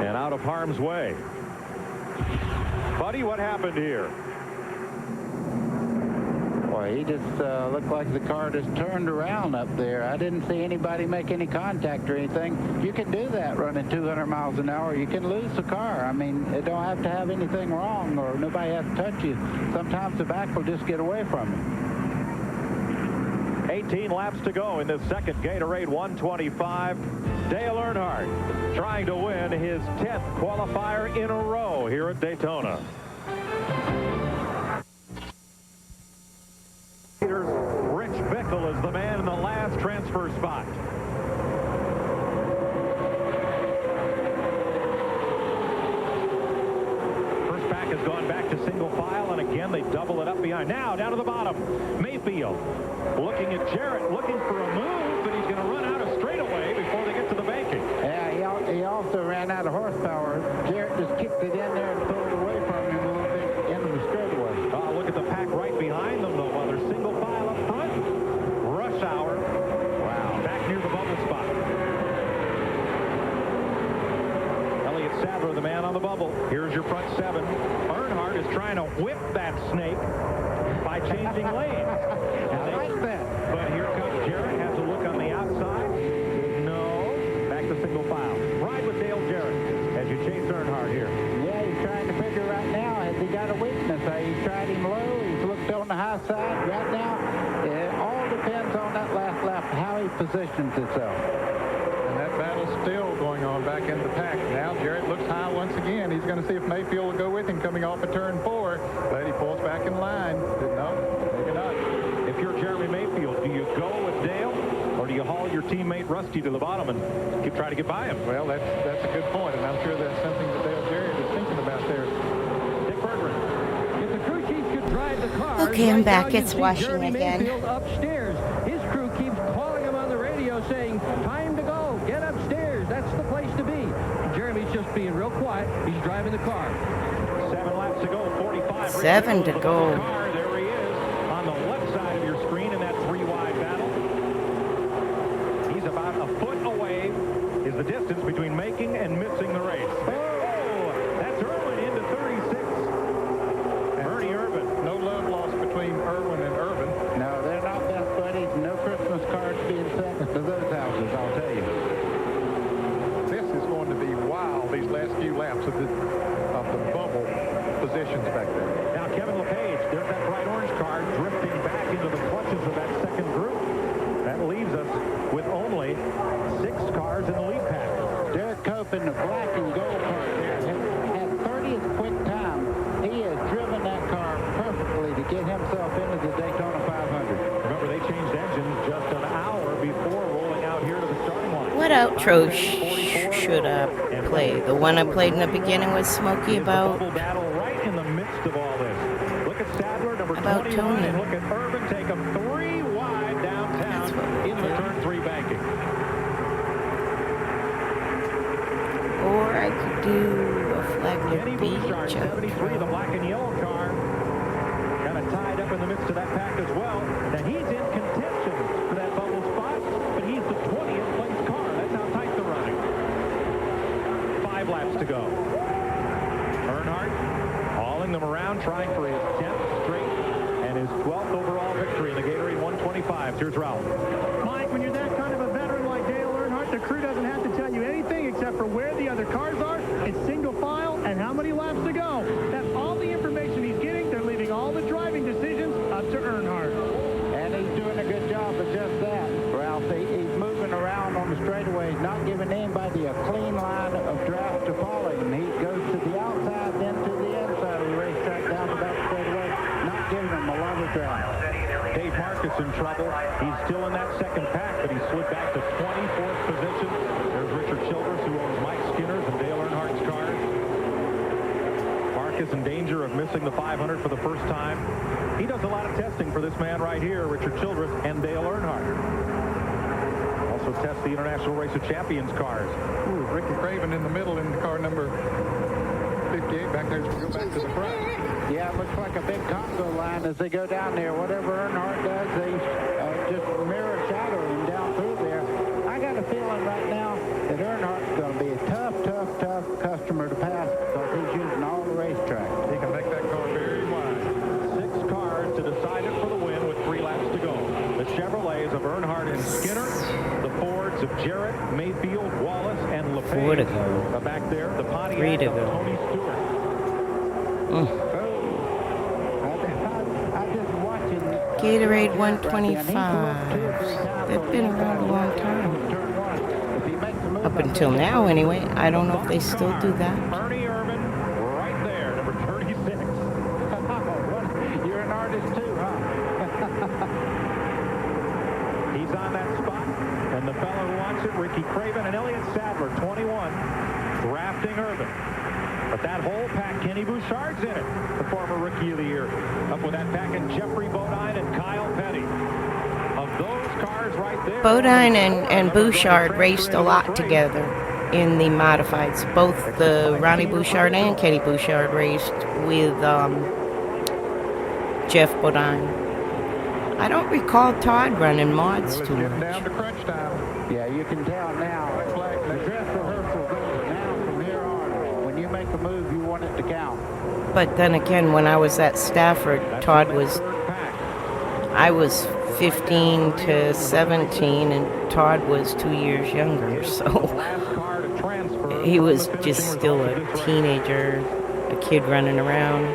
And out of harm's way. Buddy, what happened here? Boy, he just looked like the car just turned around up there. I didn't see anybody make any contact or anything. You can do that running 200 miles an hour. You can lose the car. I mean, it don't have to have anything wrong or nobody has to touch you. Sometimes the back will just get away from you. 18 laps to go in this second Gatorade 125. Dale Earnhardt trying to win his 10th qualifier in a row here at Daytona. Rich Bickle is the man in the last transfer spot. First pack has gone back to single file, and again they double it up behind. Now down to the bottom. Mayfield looking at Jarrett, looking for a move, but he's going to run out of straightaway before they get to the banking. Yeah, he also ran out of horsepower. Jarrett just kicked it in there and pulled it away from him a little bit into the straightaway. Oh, look at the pack right behind them, though, while they're single file up front. Rush hour. Wow. Back near the bubble spot. Elliott Sadler, the man on the bubble. Here's your front 7. Earnhardt is trying to whip that snake by changing lanes. I like that. But here comes Jarrett. Has a look on the outside. No. Back to single file. Ride with Dale Jarrett as you chase Earnhardt here. Yeah, he's trying to figure right now, has he got a weakness? He's tried him low. He's looked on the high side. Right now, it all depends on that last lap, how he positions himself. And that battle's still going on back in the pack. Now Jarrett looks high once again. He's going to see if Mayfield will go with him coming off of turn 4. But he pulls back in line. No, maybe not. If you're Jeremy Mayfield, do you go with Dale, or do you haul your teammate Rusty to the bottom and try to get by him? Well, that's a good point, and I'm sure that's something that Dale Jarrett is thinking about there. Dick Bergeron. If the crew chief could drive the car. Okay, I'm back. Now It's you see washing Jeremy again. Mayfield upstairs. His crew keeps calling him on the radio saying, time to go. Get upstairs. That's the place to be. Jeremy's just being real quiet. He's driving the car. 7 laps to go, 45. 7 to go. There he is on the left side of your screen in that 3-wide battle. He's about a foot away is the distance between making and missing the race. Oh, that's Irwin into 36. Bernie Irvin. No love lost between Irwin and Irvin. No, they're not best buddies. No Christmas cards being sent to those houses, I'll tell you. This is going to be wild, these last few laps of the bubble positions back there. Now Kevin LePage, there's that bright orange car drifting back into the clutches of that second group. That leaves us with only 6 cars in the lead pack. Derek Cope in the black and gold car there had 30th quick time. He has driven that car perfectly to get himself into the Daytona 500. Remember, they changed engines just an hour before rolling out here to the starting line. What outro should up? And play? The one I played in the beginning was Smokey about battle right in the midst of all this. Look at Sadler, number about 21, Tony. and look at Urban take him 3 wide downtown in the turn 3 banking. Or I could do a Flagler Beach. 73, the black and yellow car, kind of tied up in the midst of that pack as well. Now he's in contention for that bubble spot, but he's the 20th place car. That's how tight they're running. 5 laps to go. Earnhardt hauling them around, trying for his 10th straight and his 12th overall victory in the Gatorade 125. Here's Ralph. Mike, when you're that kind of a veteran like Dale Earnhardt, the crew doesn't have to tell you anything except for where the other cars are, it's single file, and how many laps to go. That's all the information he's getting. They're leaving all the driving decisions up to Earnhardt. And he's doing a good job of just that, Ralph. He's moving around on the straightaways, not giving anybody a clean line of draft to follow him. He goes to the outside, then to the inside of the racetrack, down the back straightaway, not giving them a lot of draft. Dave Marcus in trouble. He's still in that second pack, but he slid back to 24th position. There's Richard Childress, who owns Mike Skinner's and Dale Earnhardt's cars. Marcus in danger of missing the 500 for the first time. He does a lot of testing for this man right here, Richard Childress and Dale Earnhardt. Also tests the International Race of Champions cars. Ooh, Ricky Craven in the middle in the car number 58 back there. Go back to the front. Yeah, it looks like a big Congo line as they go down there. Whatever Earnhardt does, they just mirror shadow him down through there. I got a feeling right now that Earnhardt's going to be a tough customer to pass because he's using all the racetrack. He can make that car very wide. 6 cars to decide it for the win with 3 laps to go. The Chevrolets of Earnhardt and Skinner, the Fords of Jarrett, Mayfield, Wallace, and LePage. 4 to go. Back there, the 3 Pontiac to of go. Tony Stewart. Gatorade 125. They've been around a long time. Up until now, anyway. I don't know if they still do that. Ernie Irvin, right there, number 36. You're an artist too, huh? He's on that spot, and the fellow who wants it, Ricky Craven and Elliott Sadler, 21, drafting Irvin. But that whole pack, Kenny Bouchard's in it, the former Rookie of the Year. Up with that pack, and Jeffrey Bodine and Kyle Petty. Of those cars right there... Bodine and Bouchard raced a lot together in the modifieds. Both the Ronnie Bouchard and Kenny Bouchard raced with Geoff Bodine. I don't recall Todd running mods too much. Down to crunch time. Yeah, you can tell now. The dress rehearsal's over. Now, from here on, when you make a move, you want it to count. But then again, when I was at Stafford, I was 15 to 17, and Todd was 2 years younger, so he was just still a teenager, a kid running around,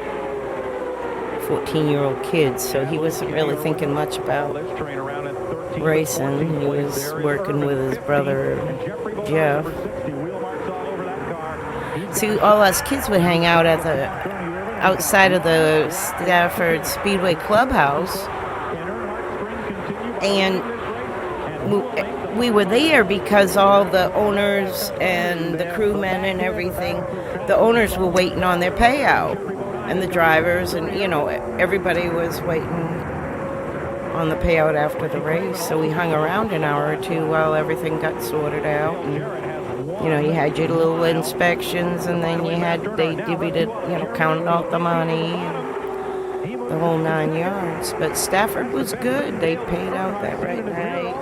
14-year-old kid, so he wasn't really thinking much about racing. He was working with his brother, Geoff. See, all us kids would hang out at the outside of the Stafford Speedway clubhouse, and we were there because all the owners and the crewmen and everything, the owners were waiting on their payout, and the drivers, and everybody was waiting on the payout after the race. So we hung around an hour or two while everything got sorted out, and you had your little inspections, and then they divvied it, counted out the money, and the whole 9 yards. But Stafford was good. They paid out that right night.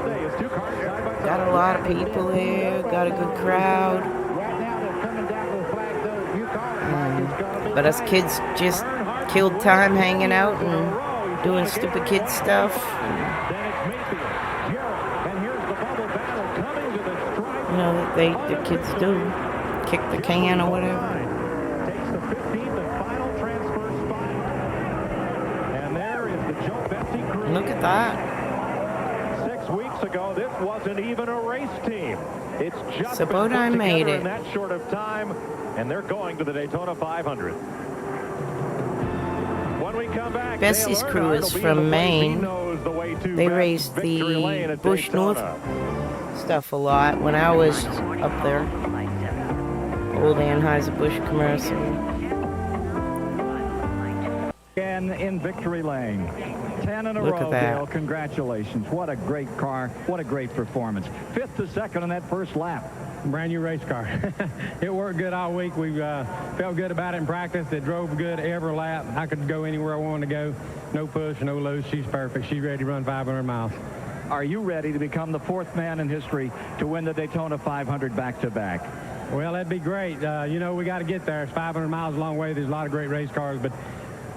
Got a lot of people there. Got a good crowd. But us kids just killed time hanging out and doing stupid kid stuff. The kids do. Kick the can or whatever. Look at that. 6 weeks ago, this wasn't even a race team. It's just so Bodine made it in that short of time, and they're going to the Daytona 500. When we come back, Bessie's crew is from Maine. They raced the Bush North stuff a lot when I was up there. Old Anheuser-Busch commercial. Again in victory lane. 10 in a Look at row, that. Dale. Congratulations. What a great car. What a great performance. 5th to 2nd on that first lap. Brand new race car. It worked good all week. We felt good about it in practice. It drove good every lap. I could go anywhere I wanted to go. No push, no loose. She's perfect. She's ready to run 500 miles. Are you ready to become the 4th man in history to win the Daytona 500 back-to-back? Well, that'd be great. You know, we got to get there. It's 500 miles a long way. There's a lot of great race cars, but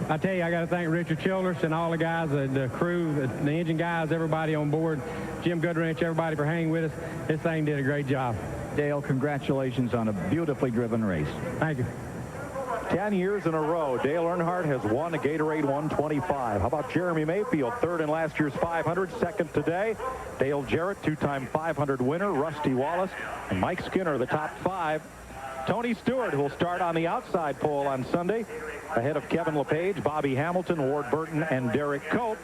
I tell you, I got to thank Richard Childress and all the guys, the crew, the engine guys, everybody on board, Jim Goodwrench, everybody for hanging with us. This thing did a great job. Dale, congratulations on a beautifully driven race. Thank you. 10 years in a row, Dale Earnhardt has won a Gatorade 125. How about Jeremy Mayfield, 3rd in last year's 500, 2nd today. Dale Jarrett, 2-time 500 winner. Rusty Wallace and Mike Skinner, the top 5. Tony Stewart, who will start on the outside pole on Sunday, ahead of Kevin LePage, Bobby Hamilton, Ward Burton, and Derek Cope.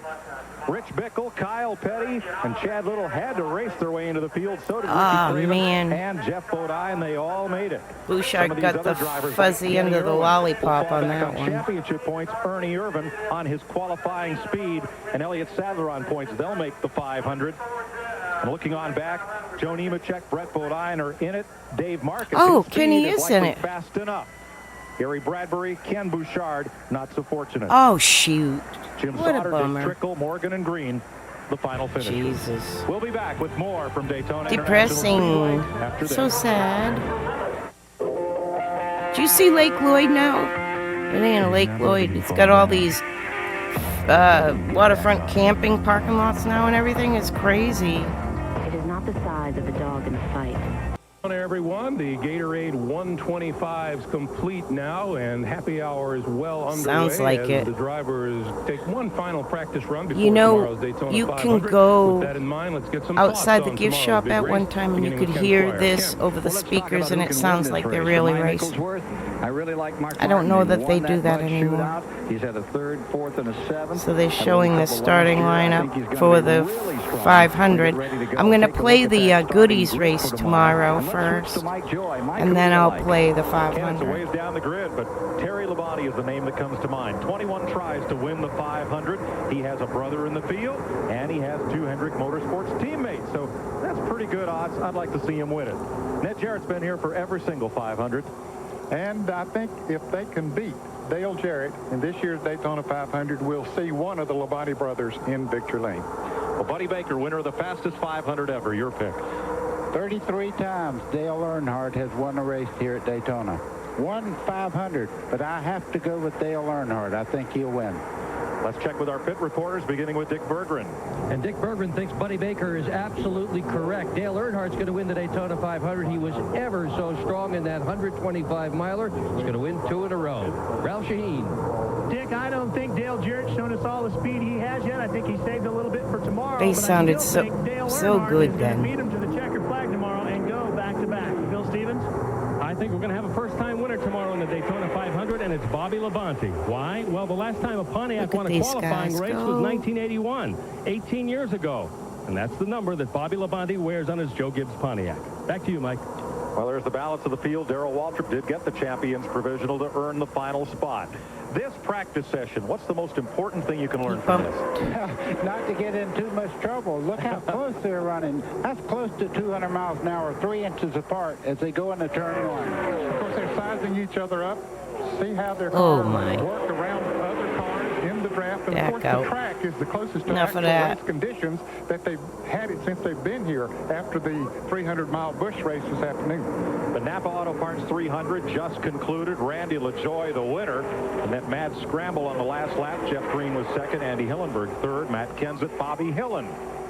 Rich Bickle, Kyle Petty, and Chad Little had to race their way into the field. So did Ricky Craven and Jeff Bodine. They all made it. Bouchard got the fuzzy end of the lollipop on that one. Championship points, Ernie Irvin on his qualifying speed, and Elliott Sadler on points. They'll make the 500. And looking on back, Joe Nemechek, Brett Bodine are in it. Dave Marcus. Oh, Kenny is in it. Fast enough. Gary Bradbury, Ken Bouchard, not so fortunate. Oh, shoot. Jim What a Sauter, bummer. Dick Trickle, Morgan, and Green, the final finish. Jesus. We'll be back with more from Daytona Depressing. International Speedway after this. So sad. Do you see Lake Lloyd now? It ain't a Lake Lloyd. It's got all these waterfront camping parking lots now and everything. It's crazy. It is not the size of the dog in the fight. Everyone, the Gatorade 125 is complete now, and happy hour is well underway. Sounds like as it. The drivers take one final practice run before You know, tomorrow's Daytona you 500. can go With that in mind, let's get some outside thoughts the on gift tomorrow's shop big at race, one time and you beginning could with Ken hear Squire. this Ken. over the Well, let's talk speakers about and who it can sounds win like this they're race. really Ryan racing. Nicholsworth, I really like Mark I don't know Martin. that He they won do that much anymore. shootout. He's had a 3rd, 4th, and a 7th. So they're Had a showing the couple starting last year. I think he's lineup gonna for be the really strong. 500. Ready to go. I'm going to Take a play look at the that starting goodies group race for tomorrow And let's switch first, to Mike Joy. Mike, and who then do you I'll like? play the Ken, it's a 500. ways down the grid, but Terry Labonte is the name that comes to mind. 21 tries to win the 500. He has a brother in the field, and he has 2 Hendrick Motorsports teammates. So that's pretty good odds. I'd like to see him win it. Ned Jarrett's been here for every single 500. And I think if they can beat Dale Jarrett in this year's Daytona 500, we'll see one of the Labonte brothers in victory lane. Well, Buddy Baker, winner of the fastest 500 ever. Your pick. 33 times Dale Earnhardt has won a race here at Daytona. Won 500, but I have to go with Dale Earnhardt. I think he'll win. Let's check with our pit reporters, beginning with Dick Berggren. And Dick Berggren thinks Buddy Baker is absolutely correct. Dale Earnhardt's going to win the Daytona 500. He was ever so strong in that 125-miler. He's going to win 2 in a row. Ralph Shaheen. Dick, I don't think Dale Jarrett's shown us all the speed he has yet. I think he saved a little bit for tomorrow. They but sounded I still think Dale so Earnhardt good is gonna then. Beat him to the checkered flag tomorrow and go back-to-back. Bill Stevens? I think we're going to have a first-time winner tomorrow in the Daytona 500, and it's Bobby Labonte. Why? Well, the last time a Pontiac won a qualifying race was 1981, 18 years ago. And that's the number that Bobby Labonte wears on his Joe Gibbs Pontiac. Back to you, Mike. Well, there's the balance of the field. Darrell Waltrip did get the champion's provisional to earn the final spot. This practice session, what's the most important thing you can learn from this? Not to get in too much trouble. Look how close they're running. That's close to 200 miles an hour, 3 inches apart as they go into turn 1. Of course, they're sizing each other up. See how their Oh, cars my. work around other cars in the draft. And, Back of course, out. the track is the closest to Enough of actual that. race conditions that they've had it since they've been here after the 300-mile Busch race this afternoon. The Napa Auto Parts 300 just concluded. Randy LaJoie, the winner. And that mad scramble on the last lap. Jeff Green was second. Andy Hillenberg third. Matt Kenseth, Bobby Hillen,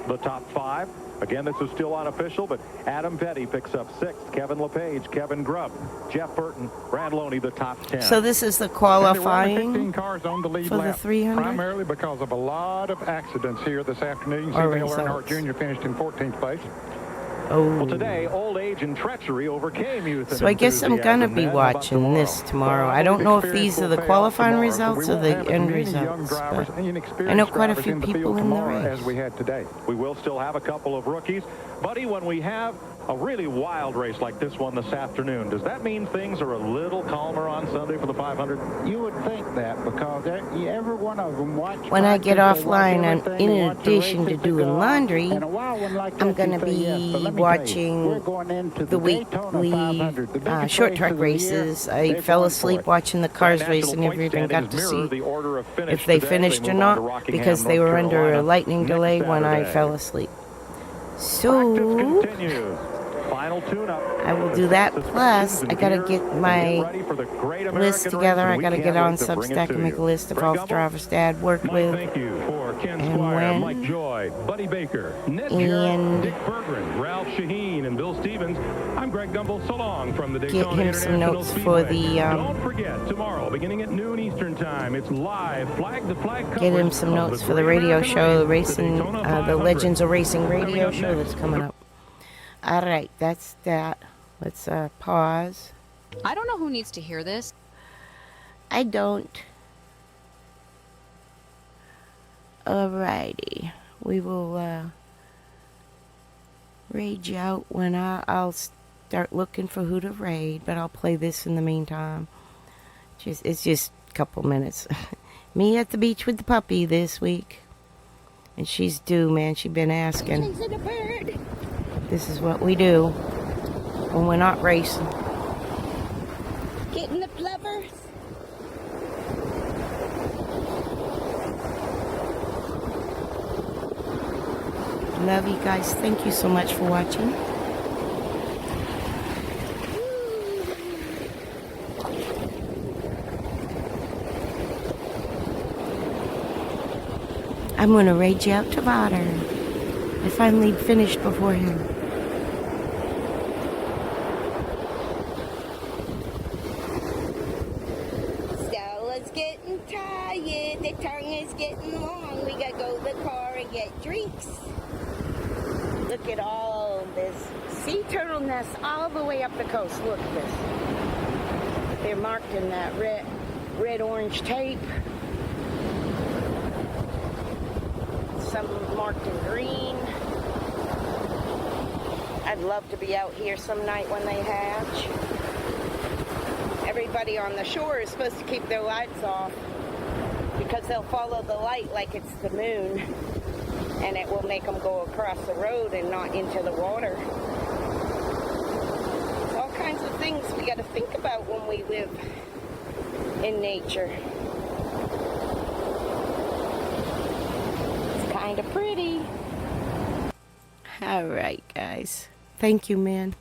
the top 5. Again, this is still unofficial, but Adam Petty picks up 6th. Kevin LePage, Kevin Grubb, Jeff Burton, Brad Loney, the top 10. So this is the And there were only 15 qualifying cars on the lead for the lap, 300? primarily because of a lot of accidents here this afternoon. You see Or Dale results. Earnhardt Jr. finished in 14th place. Well, today, old age and treachery overcame youth. So I guess I'm gonna be watching this tomorrow. I don't know if these are the qualifying results or the end results, but I know quite a few people in the race. As we had today. We will still have a couple of rookies. Buddy, when we have a really wild race like this one this afternoon, does that mean things are a little calmer on Sunday for the 500? You would think that, because every one of them watch. When I get offline, and in addition to doing laundry, I'm going to be watching the weekly short track races. I fell asleep watching the cars race and never even got to see if they finished or not, because they were under a lightning delay when I fell asleep. So I will do that. Plus, I gotta get my list together. I gotta get on Substack and make a list of all the drivers Dad worked with, and when, Mike Joy, Buddy Baker, Ned and Dick Bergeron, Ralph Shaheen, and Bill Stevens. I'm Greg Gumbel. So long from the get Daytona him some International notes Speedway. for the. Don't forget, tomorrow, beginning at noon Eastern Time, it's live flag-to-flag coverage. Get him some notes for the radio show, the racing, the Legends of Racing radio show that's coming up. All right, that's that. Let's pause. I don't know who needs to hear this. I don't. Alrighty, we will raid you out when I'll start looking for who to raid, but I'll play this in the meantime. It's just a couple minutes. Me at the beach with the puppy this week, and she's due, man. She's been asking. This is what we do when we're not racing. Getting the plovers. Love you guys. Thank you so much for watching. I'm going to raid you out to Vader. I finally finished before him. Stella's getting tired. The tongue is getting long. We got to go to the car and get drinks. Look at all this sea turtle nests all the way up the coast. Look at this. They're marked in that red-orange tape. Some marked in green. I'd love to be out here some night when they hatch. Everybody on the shore is supposed to keep their lights off because they'll follow the light like it's the moon, and it will make them go across the road and not into the water. There's all kinds of things we got to think about when we live in nature. Kind of pretty. All right, guys. Thank you, man.